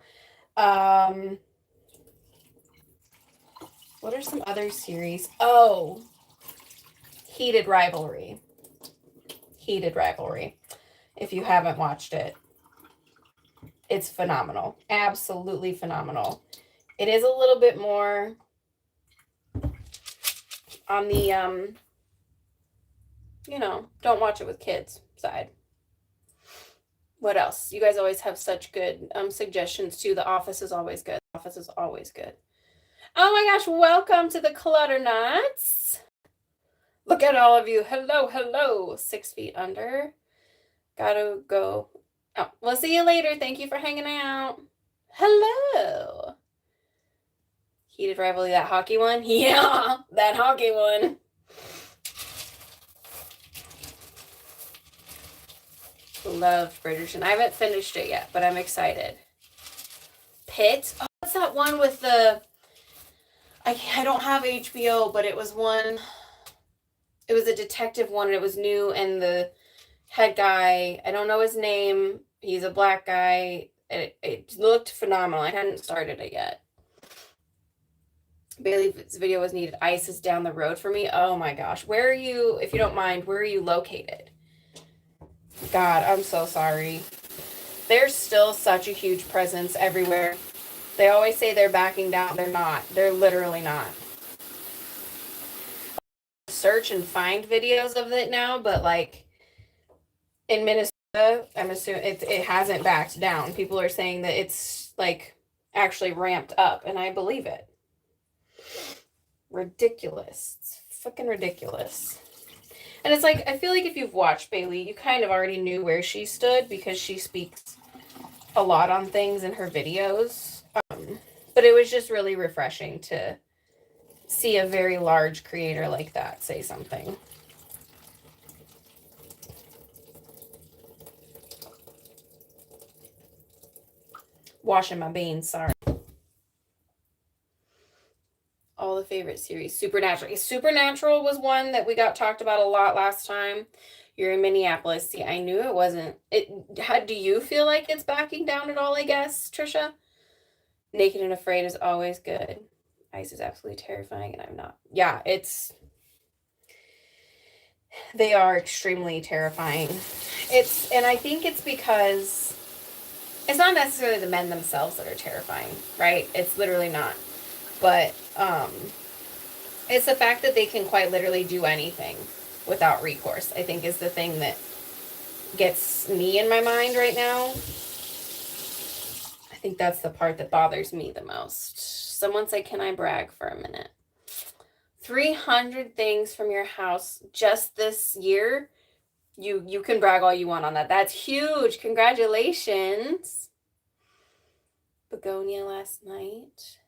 What are some other series? Oh, Heated Rivalry. Heated Rivalry. If you haven't watched it, it's phenomenal. Absolutely phenomenal. It is a little bit more on the, you know, don't watch it with kids side. What else? You guys always have such good suggestions too. The Office is always good. The Office is always good. Oh my gosh, welcome to the Clutter Knots. Look at all of you. Hello, hello. 6 feet under. Gotta go. Oh, we'll see you later. Thank you for hanging out. Hello. Heated Rivalry, that hockey one? Yeah, that hockey one. Love Bridgerton. I haven't finished it yet, but I'm excited. Pitt? Oh, what's that one with the... I don't have HBO, but it was one... It was a detective one, and it was new, and the head guy, I don't know his name. He's a black guy. It looked phenomenal. I hadn't started it yet. Bailey's video was needed. Ice is down the road for me. Oh my gosh. Where are you, if you don't mind, where are you located? God, I'm so sorry. There's still such a huge presence everywhere. They always say they're backing down. They're not. They're literally not. Search and find videos of it now, but like in Minnesota, I'm assuming it hasn't backed down. People are saying that it's like actually ramped up, and I believe it. Ridiculous. It's fucking ridiculous. And it's like, I feel like if you've watched Bailey, you kind of already knew where she stood because she speaks a lot on things in her videos. But it was just really refreshing to see a very large creator like that say something. Washing my beans, sorry. All the favorite series. Supernatural. Supernatural was one that we got talked about a lot last time. You're in Minneapolis. See, I knew it wasn't. Do you feel like it's backing down at all, I guess, Trisha? Naked and Afraid is always good. Ice is absolutely terrifying, and I'm not. Yeah, they are extremely terrifying. And I think it's because It's not necessarily the men themselves that are terrifying, right? It's literally not. But it's the fact that they can quite literally do anything without recourse, I think, is the thing that gets me in my mind right now. I think that's the part that bothers me the most. Someone say, can I brag for a minute? 300 things from your house just this year. You can brag all you want on that. That's huge. Congratulations. Begonia last night.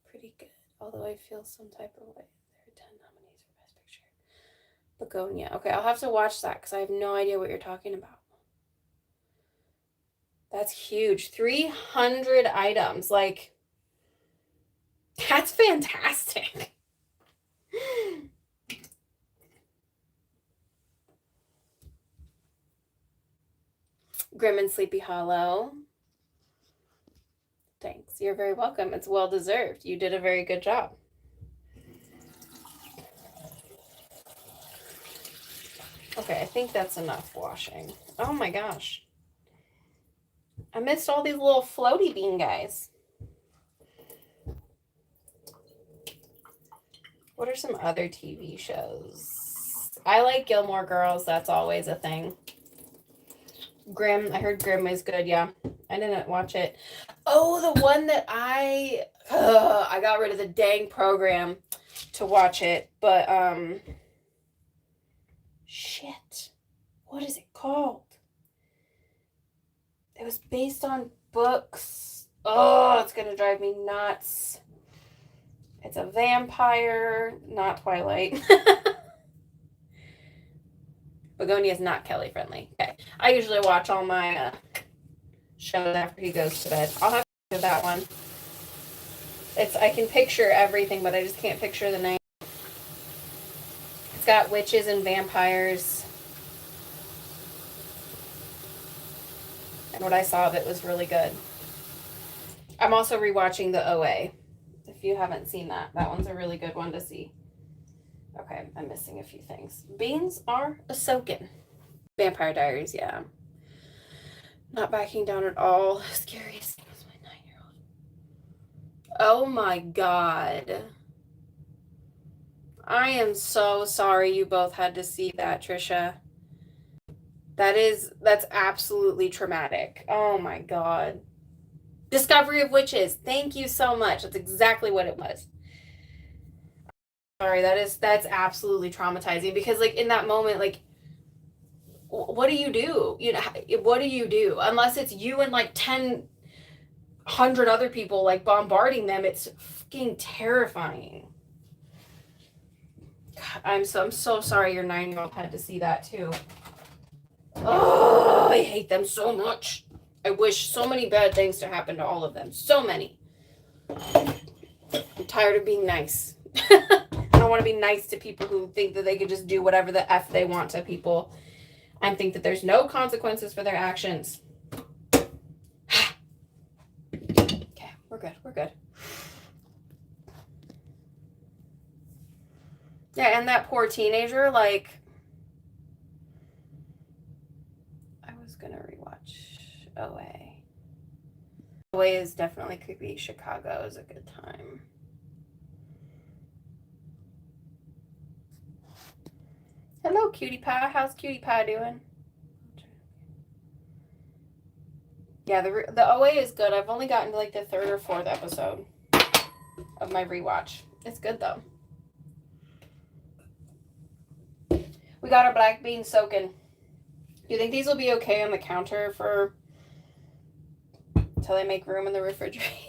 Pretty good. Although I feel some type of way. There are 10 nominees for Best Picture. Begonia. Okay, I'll have to watch that because I have no idea what you're talking about. That's huge. 300 items. Like, that's fantastic. Grim and Sleepy Hollow. Thanks. You're very welcome. It's well deserved. You did a very good job. Okay, I think that's enough washing. Oh my gosh. I missed all these little floaty bean guys. What are some other TV shows? I like Gilmore Girls. That's always a thing. Grimm. I heard Grimm is good. Yeah. I didn't watch it. Oh, the one that I got rid of the dang program to watch it. But, shit. What is it called? It was based on books. Oh, it's going to drive me nuts. It's a vampire, not Twilight. Begonia is not Kelly friendly. Okay. I usually watch all my shows after he goes to bed. I'll have to do that one. I can picture everything, but I just can't picture the name. It's got witches and vampires. And what I saw of it was really good. I'm also rewatching the OA. If you haven't seen that, that one's a really good one to see. Okay, I'm missing a few things. Beans are a soaking. Vampire Diaries, yeah. Not backing down at all. Scariest thing was my 9-year-old. Oh my God. I am so sorry you both had to see that, Trisha. That's absolutely traumatic. Oh my God. Discovery of Witches. Thank you so much. That's exactly what it was. Sorry, that's absolutely traumatizing because like in that moment, like what do you do? You know, what do you do? Unless it's you and like 100 other people like bombarding them, it's fucking terrifying. God, I'm so sorry your 9-year-old had to see that too. Oh, I hate them so much. I wish so many bad things to happen to all of them. So many. I'm tired of being nice. I don't want to be nice to people who think that they can just do whatever the F they want to people and think that there's no consequences for their actions. Okay, we're good. We're good. Yeah, and that poor teenager, like, I was going to rewatch OA. OA is definitely creepy. Chicago is a good time. Hello, Cutie Pie. How's Cutie Pie doing? Yeah, the OA is good. I've only gotten to like the 3rd or 4th episode of my rewatch. It's good though. We got our black beans soaking. Do you think these will be okay on the counter for until they make room in the refrigerator?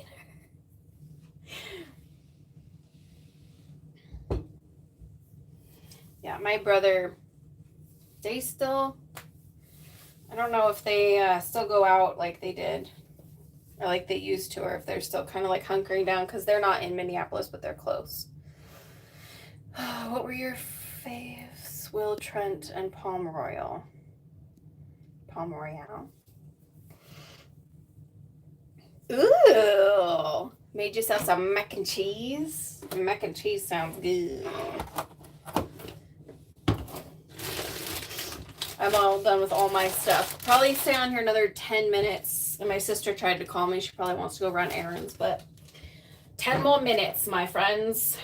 Yeah, my brother, they still, I don't know if they still go out like they did or like they used to, or if they're still kind of like hunkering down because they're not in Minneapolis, but they're close. What were your faves? Will Trent and Palm Royal. Palm Royale. Ooh, made yourself some mac and cheese. Mac and cheese sounds good. A I'm all done with all my stuff. Probably stay on here another 10 minutes. And my sister tried to call me. She probably wants to go run errands, but 10 more minutes, my friends.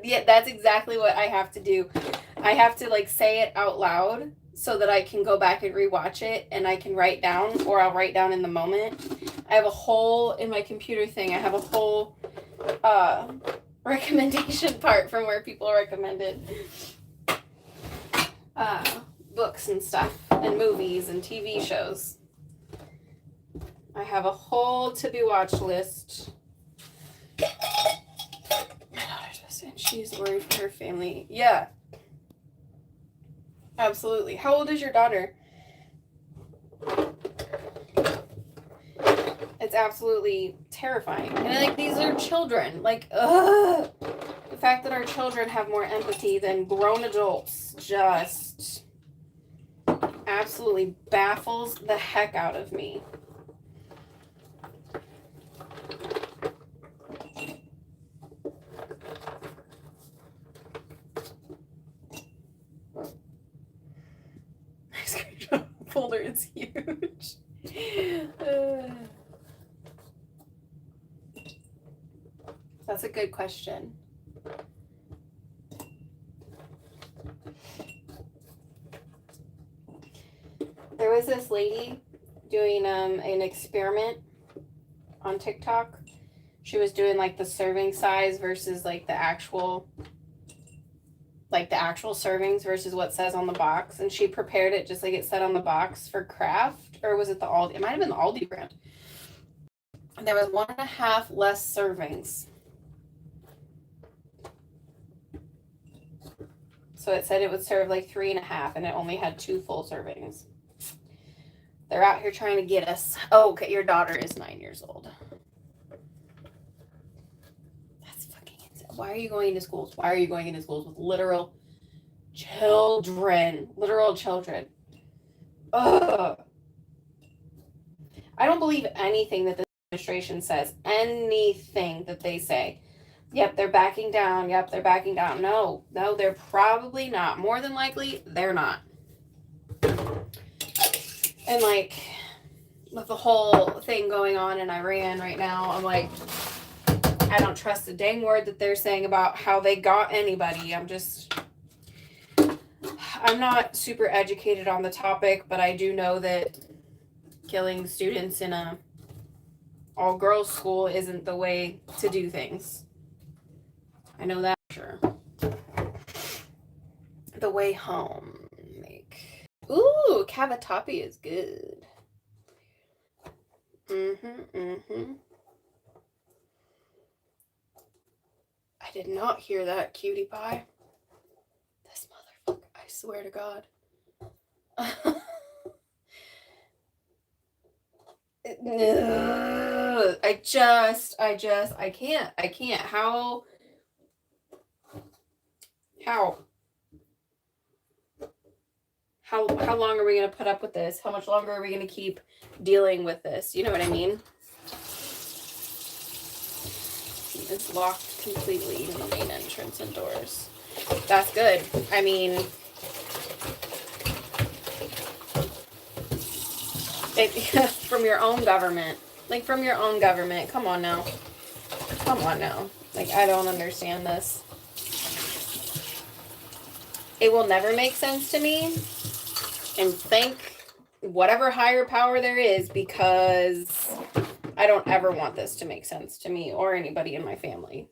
Yeah, that's exactly what I have to do. I have to like say it out loud so that I can go back and rewatch it and I can write down, or I'll write down in the moment. I have a whole, in my computer thing, I have a whole recommendation part from where people recommended books and stuff and movies and TV shows. I have a whole to be watch list. My daughter's missing. She's worried for her family. Yeah. Absolutely. How old is your daughter? It's absolutely terrifying. And like, these are children. Like, ugh. The fact that our children have more empathy than grown adults just absolutely baffles the heck out of me. Folder is huge. That's a good question. There was this lady doing an experiment on TikTok. She was doing like the serving size versus like the actual servings versus what says on the box, and she prepared it just like it said on the box for Kraft, or was it the Aldi? It might have been the Aldi brand. There was 1.5 less servings. So it said it would serve like 3.5, and it only had 2 full servings. They're out here trying to get us. Oh, okay, your daughter is 9 years old. That's fucking insane. Why are you going into schools? Why are you going into schools with literal children? Literal children. Ugh. I don't believe anything that the administration says. Anything that they say. Yep, they're backing down. Yep, they're backing down. No, they're probably not. More than likely, they're not. And like, with the whole thing going on in Iran right now, I'm like, I don't trust a dang word that they're saying about how they got anybody. I'm not super educated on the topic, but I do know that killing students in a all-girls school isn't the way to do things. I know that for sure. The way home. Ooh, cavatappi is good. I did not hear that, cutie pie. This motherfucker, I swear to God. I can't. How long are we going to put up with this? How much longer are we going to keep dealing with this? You know what I mean? It's locked completely in the main entrance and doors. That's good. I mean, from your own government. Like, from your own government. Come on now. Like, I don't understand this. It will never make sense to me. And thank whatever higher power there is, because I don't ever want this to make sense to me or anybody in my family.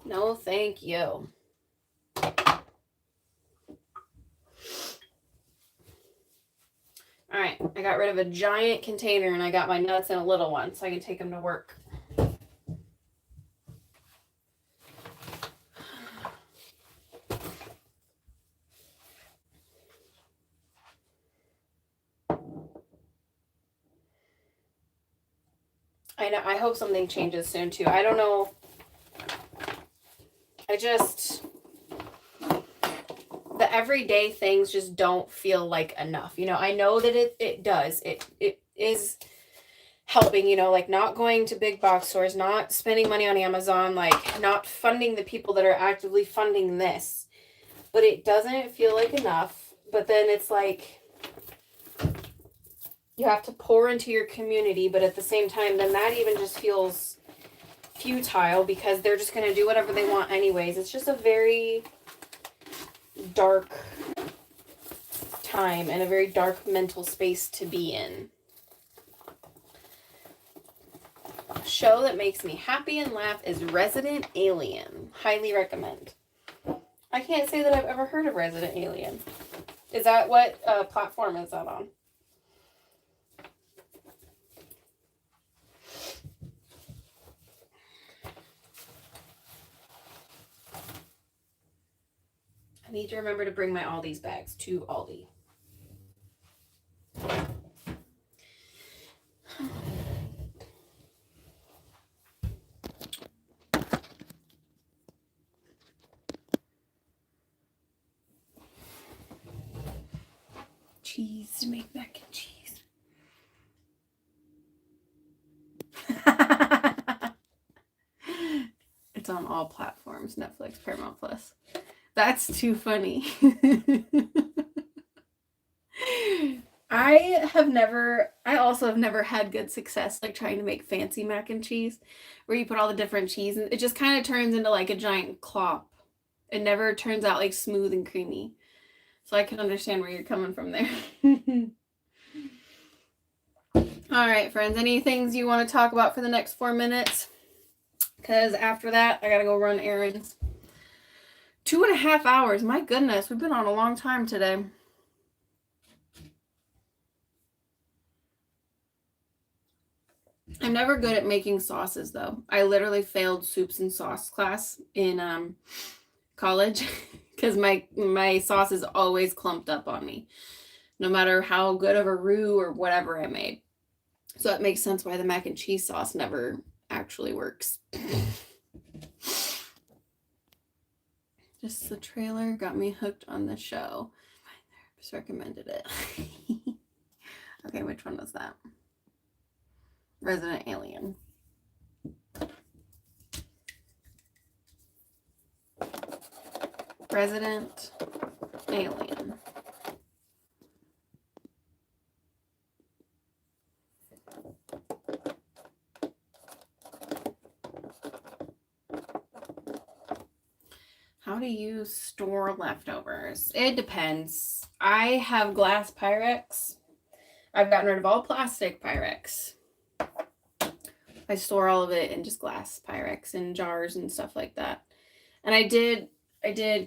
No, thank you. All right, I got rid of a giant container and I got my nuts in a little one so I can take them to work. I know. I hope something changes soon too. I don't know. The the everyday things just don't feel like enough. You know, I know that it does. It is helping, you know, like not going to big box stores, not spending money on Amazon, like not funding the people that are actively funding this. But it doesn't feel like enough. But then it's like you have to pour into your community, but at the same time, then that even just feels futile because they're just going to do whatever they want anyways. It's just a very dark time and a very dark mental space to be in. A show that makes me happy and laugh is Resident Alien. Highly recommend. I can't say that I've ever heard of Resident Alien. Is that what platform is that on? I need to remember to bring my Aldi's bags to Aldi. Cheese to make mac and cheese. It's on all platforms, Netflix, Paramount Plus. That's too funny. I also have never had good success like trying to make fancy mac and cheese where you put all the different cheese and it just kind of turns into like a giant clop. It never turns out like smooth and creamy. So I can understand where you're coming from there. All right, friends, any things you want to talk about for the next 4 minutes? Because after that, I got to go run errands. 2.5 hours. My goodness, we've been on a long time today. I'm never good at making sauces, though. I literally failed soups and sauce class in college because my sauce is always clumped up on me, no matter how good of a roux or whatever I made. So it makes sense why the mac and cheese sauce never actually works. Just the trailer got me hooked on the show. My therapist recommended it. Okay, which one was that? Resident Alien. Resident Alien. How do you store leftovers? It depends. I have glass Pyrex. I've gotten rid of all plastic Pyrex. I store all of it in just glass Pyrex in jars and stuff like that. And I did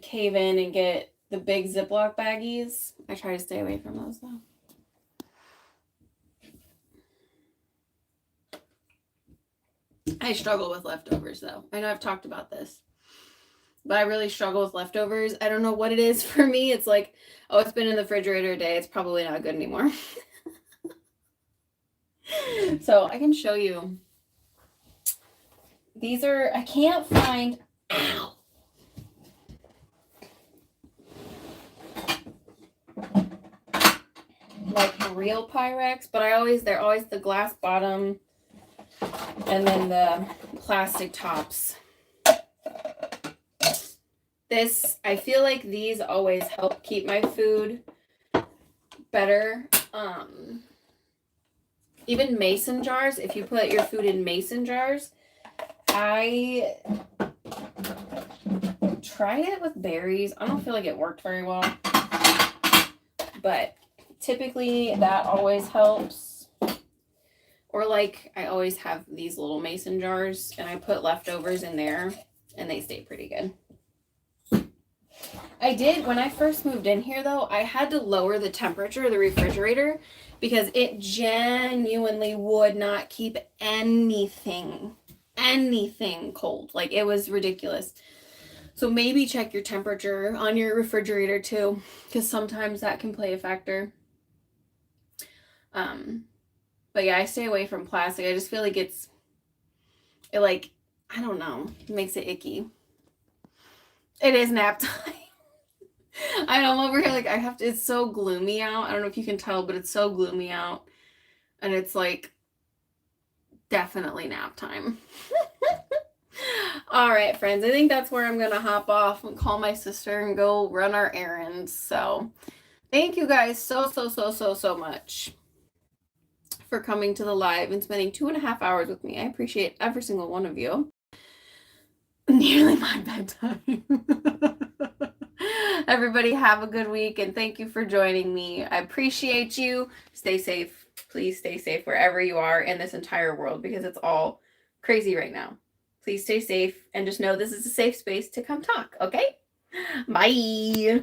cave in and get the big Ziploc baggies. I try to stay away from those though. I struggle with leftovers though. I know I've talked about this, but I really struggle with leftovers. I don't know what it is for me. It's like, oh, it's been in the refrigerator a day. It's probably not good anymore. So I can show you. These are, I can't find, ow. Like real Pyrex, but they're always the glass bottom and then the plastic tops. I feel like these always help keep my food better. Even mason jars, if you put your food in mason jars, I tried it with berries. I don't feel like it worked very well, but typically that always helps. Or like I always have these little mason jars and I put leftovers in there and they stay pretty good. I did, when I first moved in here though, I had to lower the temperature of the refrigerator because it genuinely would not keep anything cold. Like it was ridiculous. So maybe check your temperature on your refrigerator too, because sometimes that can play a factor. But yeah, I stay away from plastic. I just feel like I don't know, it makes it icky. It is nap time. I know, I'm over here like it's so gloomy out. I don't know if you can tell, but it's so gloomy out. And it's like definitely nap time. All right, friends. I think that's where I'm going to hop off and call my sister and go run our errands. So thank you guys so much for coming to the live and spending 2.5 hours with me. I appreciate every single one of you. Nearly my bedtime. Everybody have a good week and thank you for joining me. I appreciate you. Stay safe. Please stay safe wherever you are in this entire world because it's all crazy right now. Please stay safe and just know this is a safe space to come talk, okay? Bye.